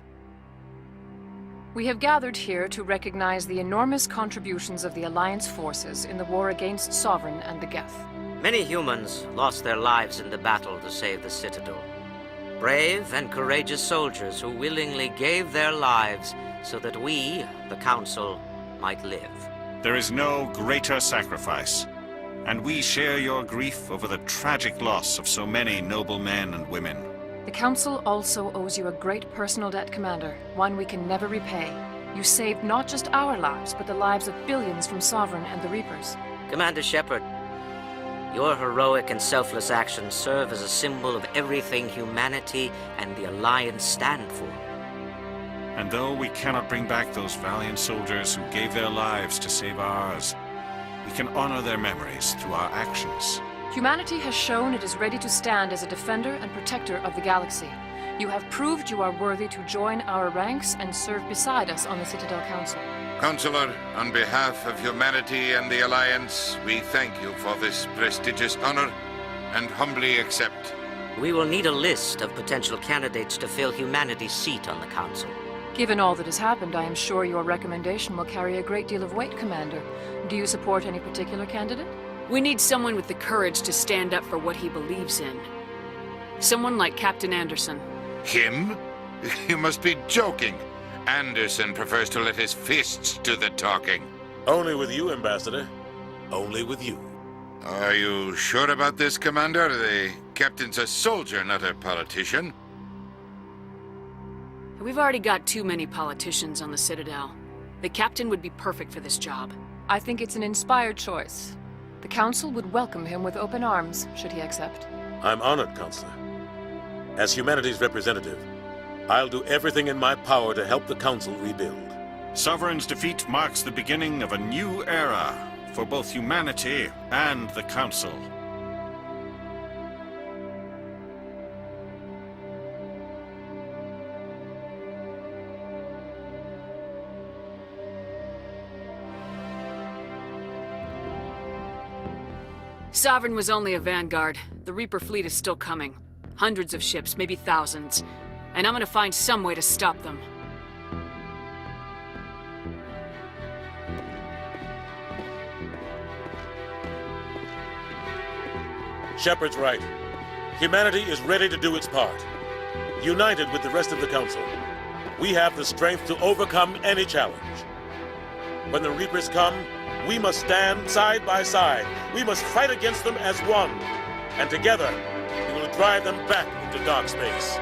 We have gathered here to recognize the enormous contributions of the Alliance forces in the war against Sovereign and the Geth. Many humans lost their lives in the battle to save the Citadel. Brave and courageous soldiers who willingly gave their lives so that we, the Council, might live. There is no greater sacrifice, and we share your grief over the tragic loss of so many noble men and women. The Council also owes you a great personal debt, Commander, one we can never repay. You saved not just our lives, but the lives of billions from Sovereign and the Reapers. Commander Shepard, your heroic and selfless actions serve as a symbol of everything humanity and the Alliance stand for. And though we cannot bring back those valiant soldiers who gave their lives to save ours, we can honor their memories through our actions. Humanity has shown it is ready to stand as a defender and protector of the galaxy. You have proved you are worthy to join our ranks and serve beside us on the Citadel Council. Counselor, on behalf of humanity and the Alliance, we thank you for this prestigious honor and humbly accept. We will need a list of potential candidates to fill humanity's seat on the Council. Given all that has happened, I am sure your recommendation will carry a great deal of weight, Commander. Do you support any particular candidate? We need someone with the courage to stand up for what he believes in. Someone like Captain Anderson. Him? You must be joking. Anderson prefers to let his fists do the talking. Only with you, Ambassador. Only with you. Are you sure about this, Commander? The captain's a soldier, not a politician. We've already got too many politicians on the Citadel. The captain would be perfect for this job. I think it's an inspired choice. The Council would welcome him with open arms, should he accept. I'm honored, Counselor. As humanity's representative, I'll do everything in my power to help the Council rebuild. Sovereign's defeat marks the beginning of a new era for both humanity and the Council. Sovereign was only a vanguard. The Reaper fleet is still coming. Hundreds of ships, maybe thousands. And I'm gonna find some way to stop them. Shepard's right. Humanity is ready to do its part. United with the rest of the Council, we have the strength to overcome any challenge. When the Reapers come, we must stand side by side. We must fight against them as one. And together, we will drive them back into dark space.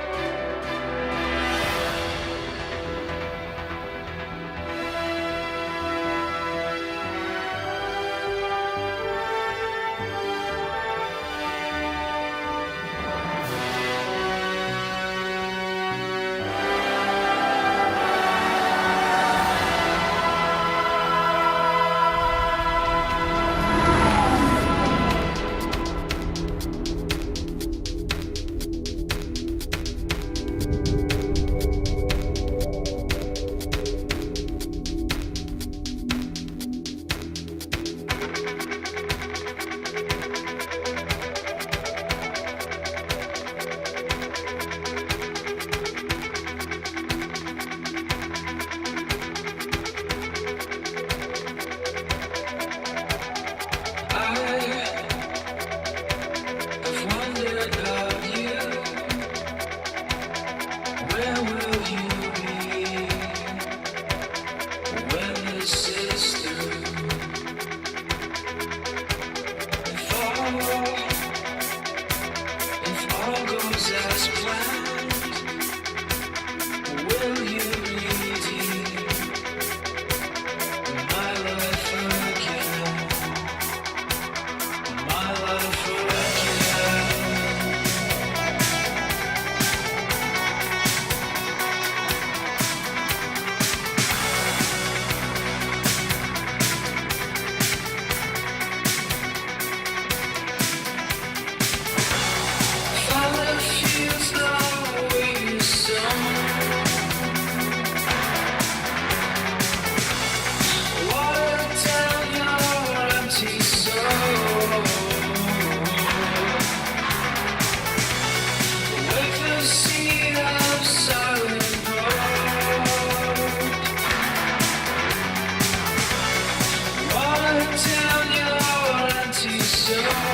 Down your empty soul.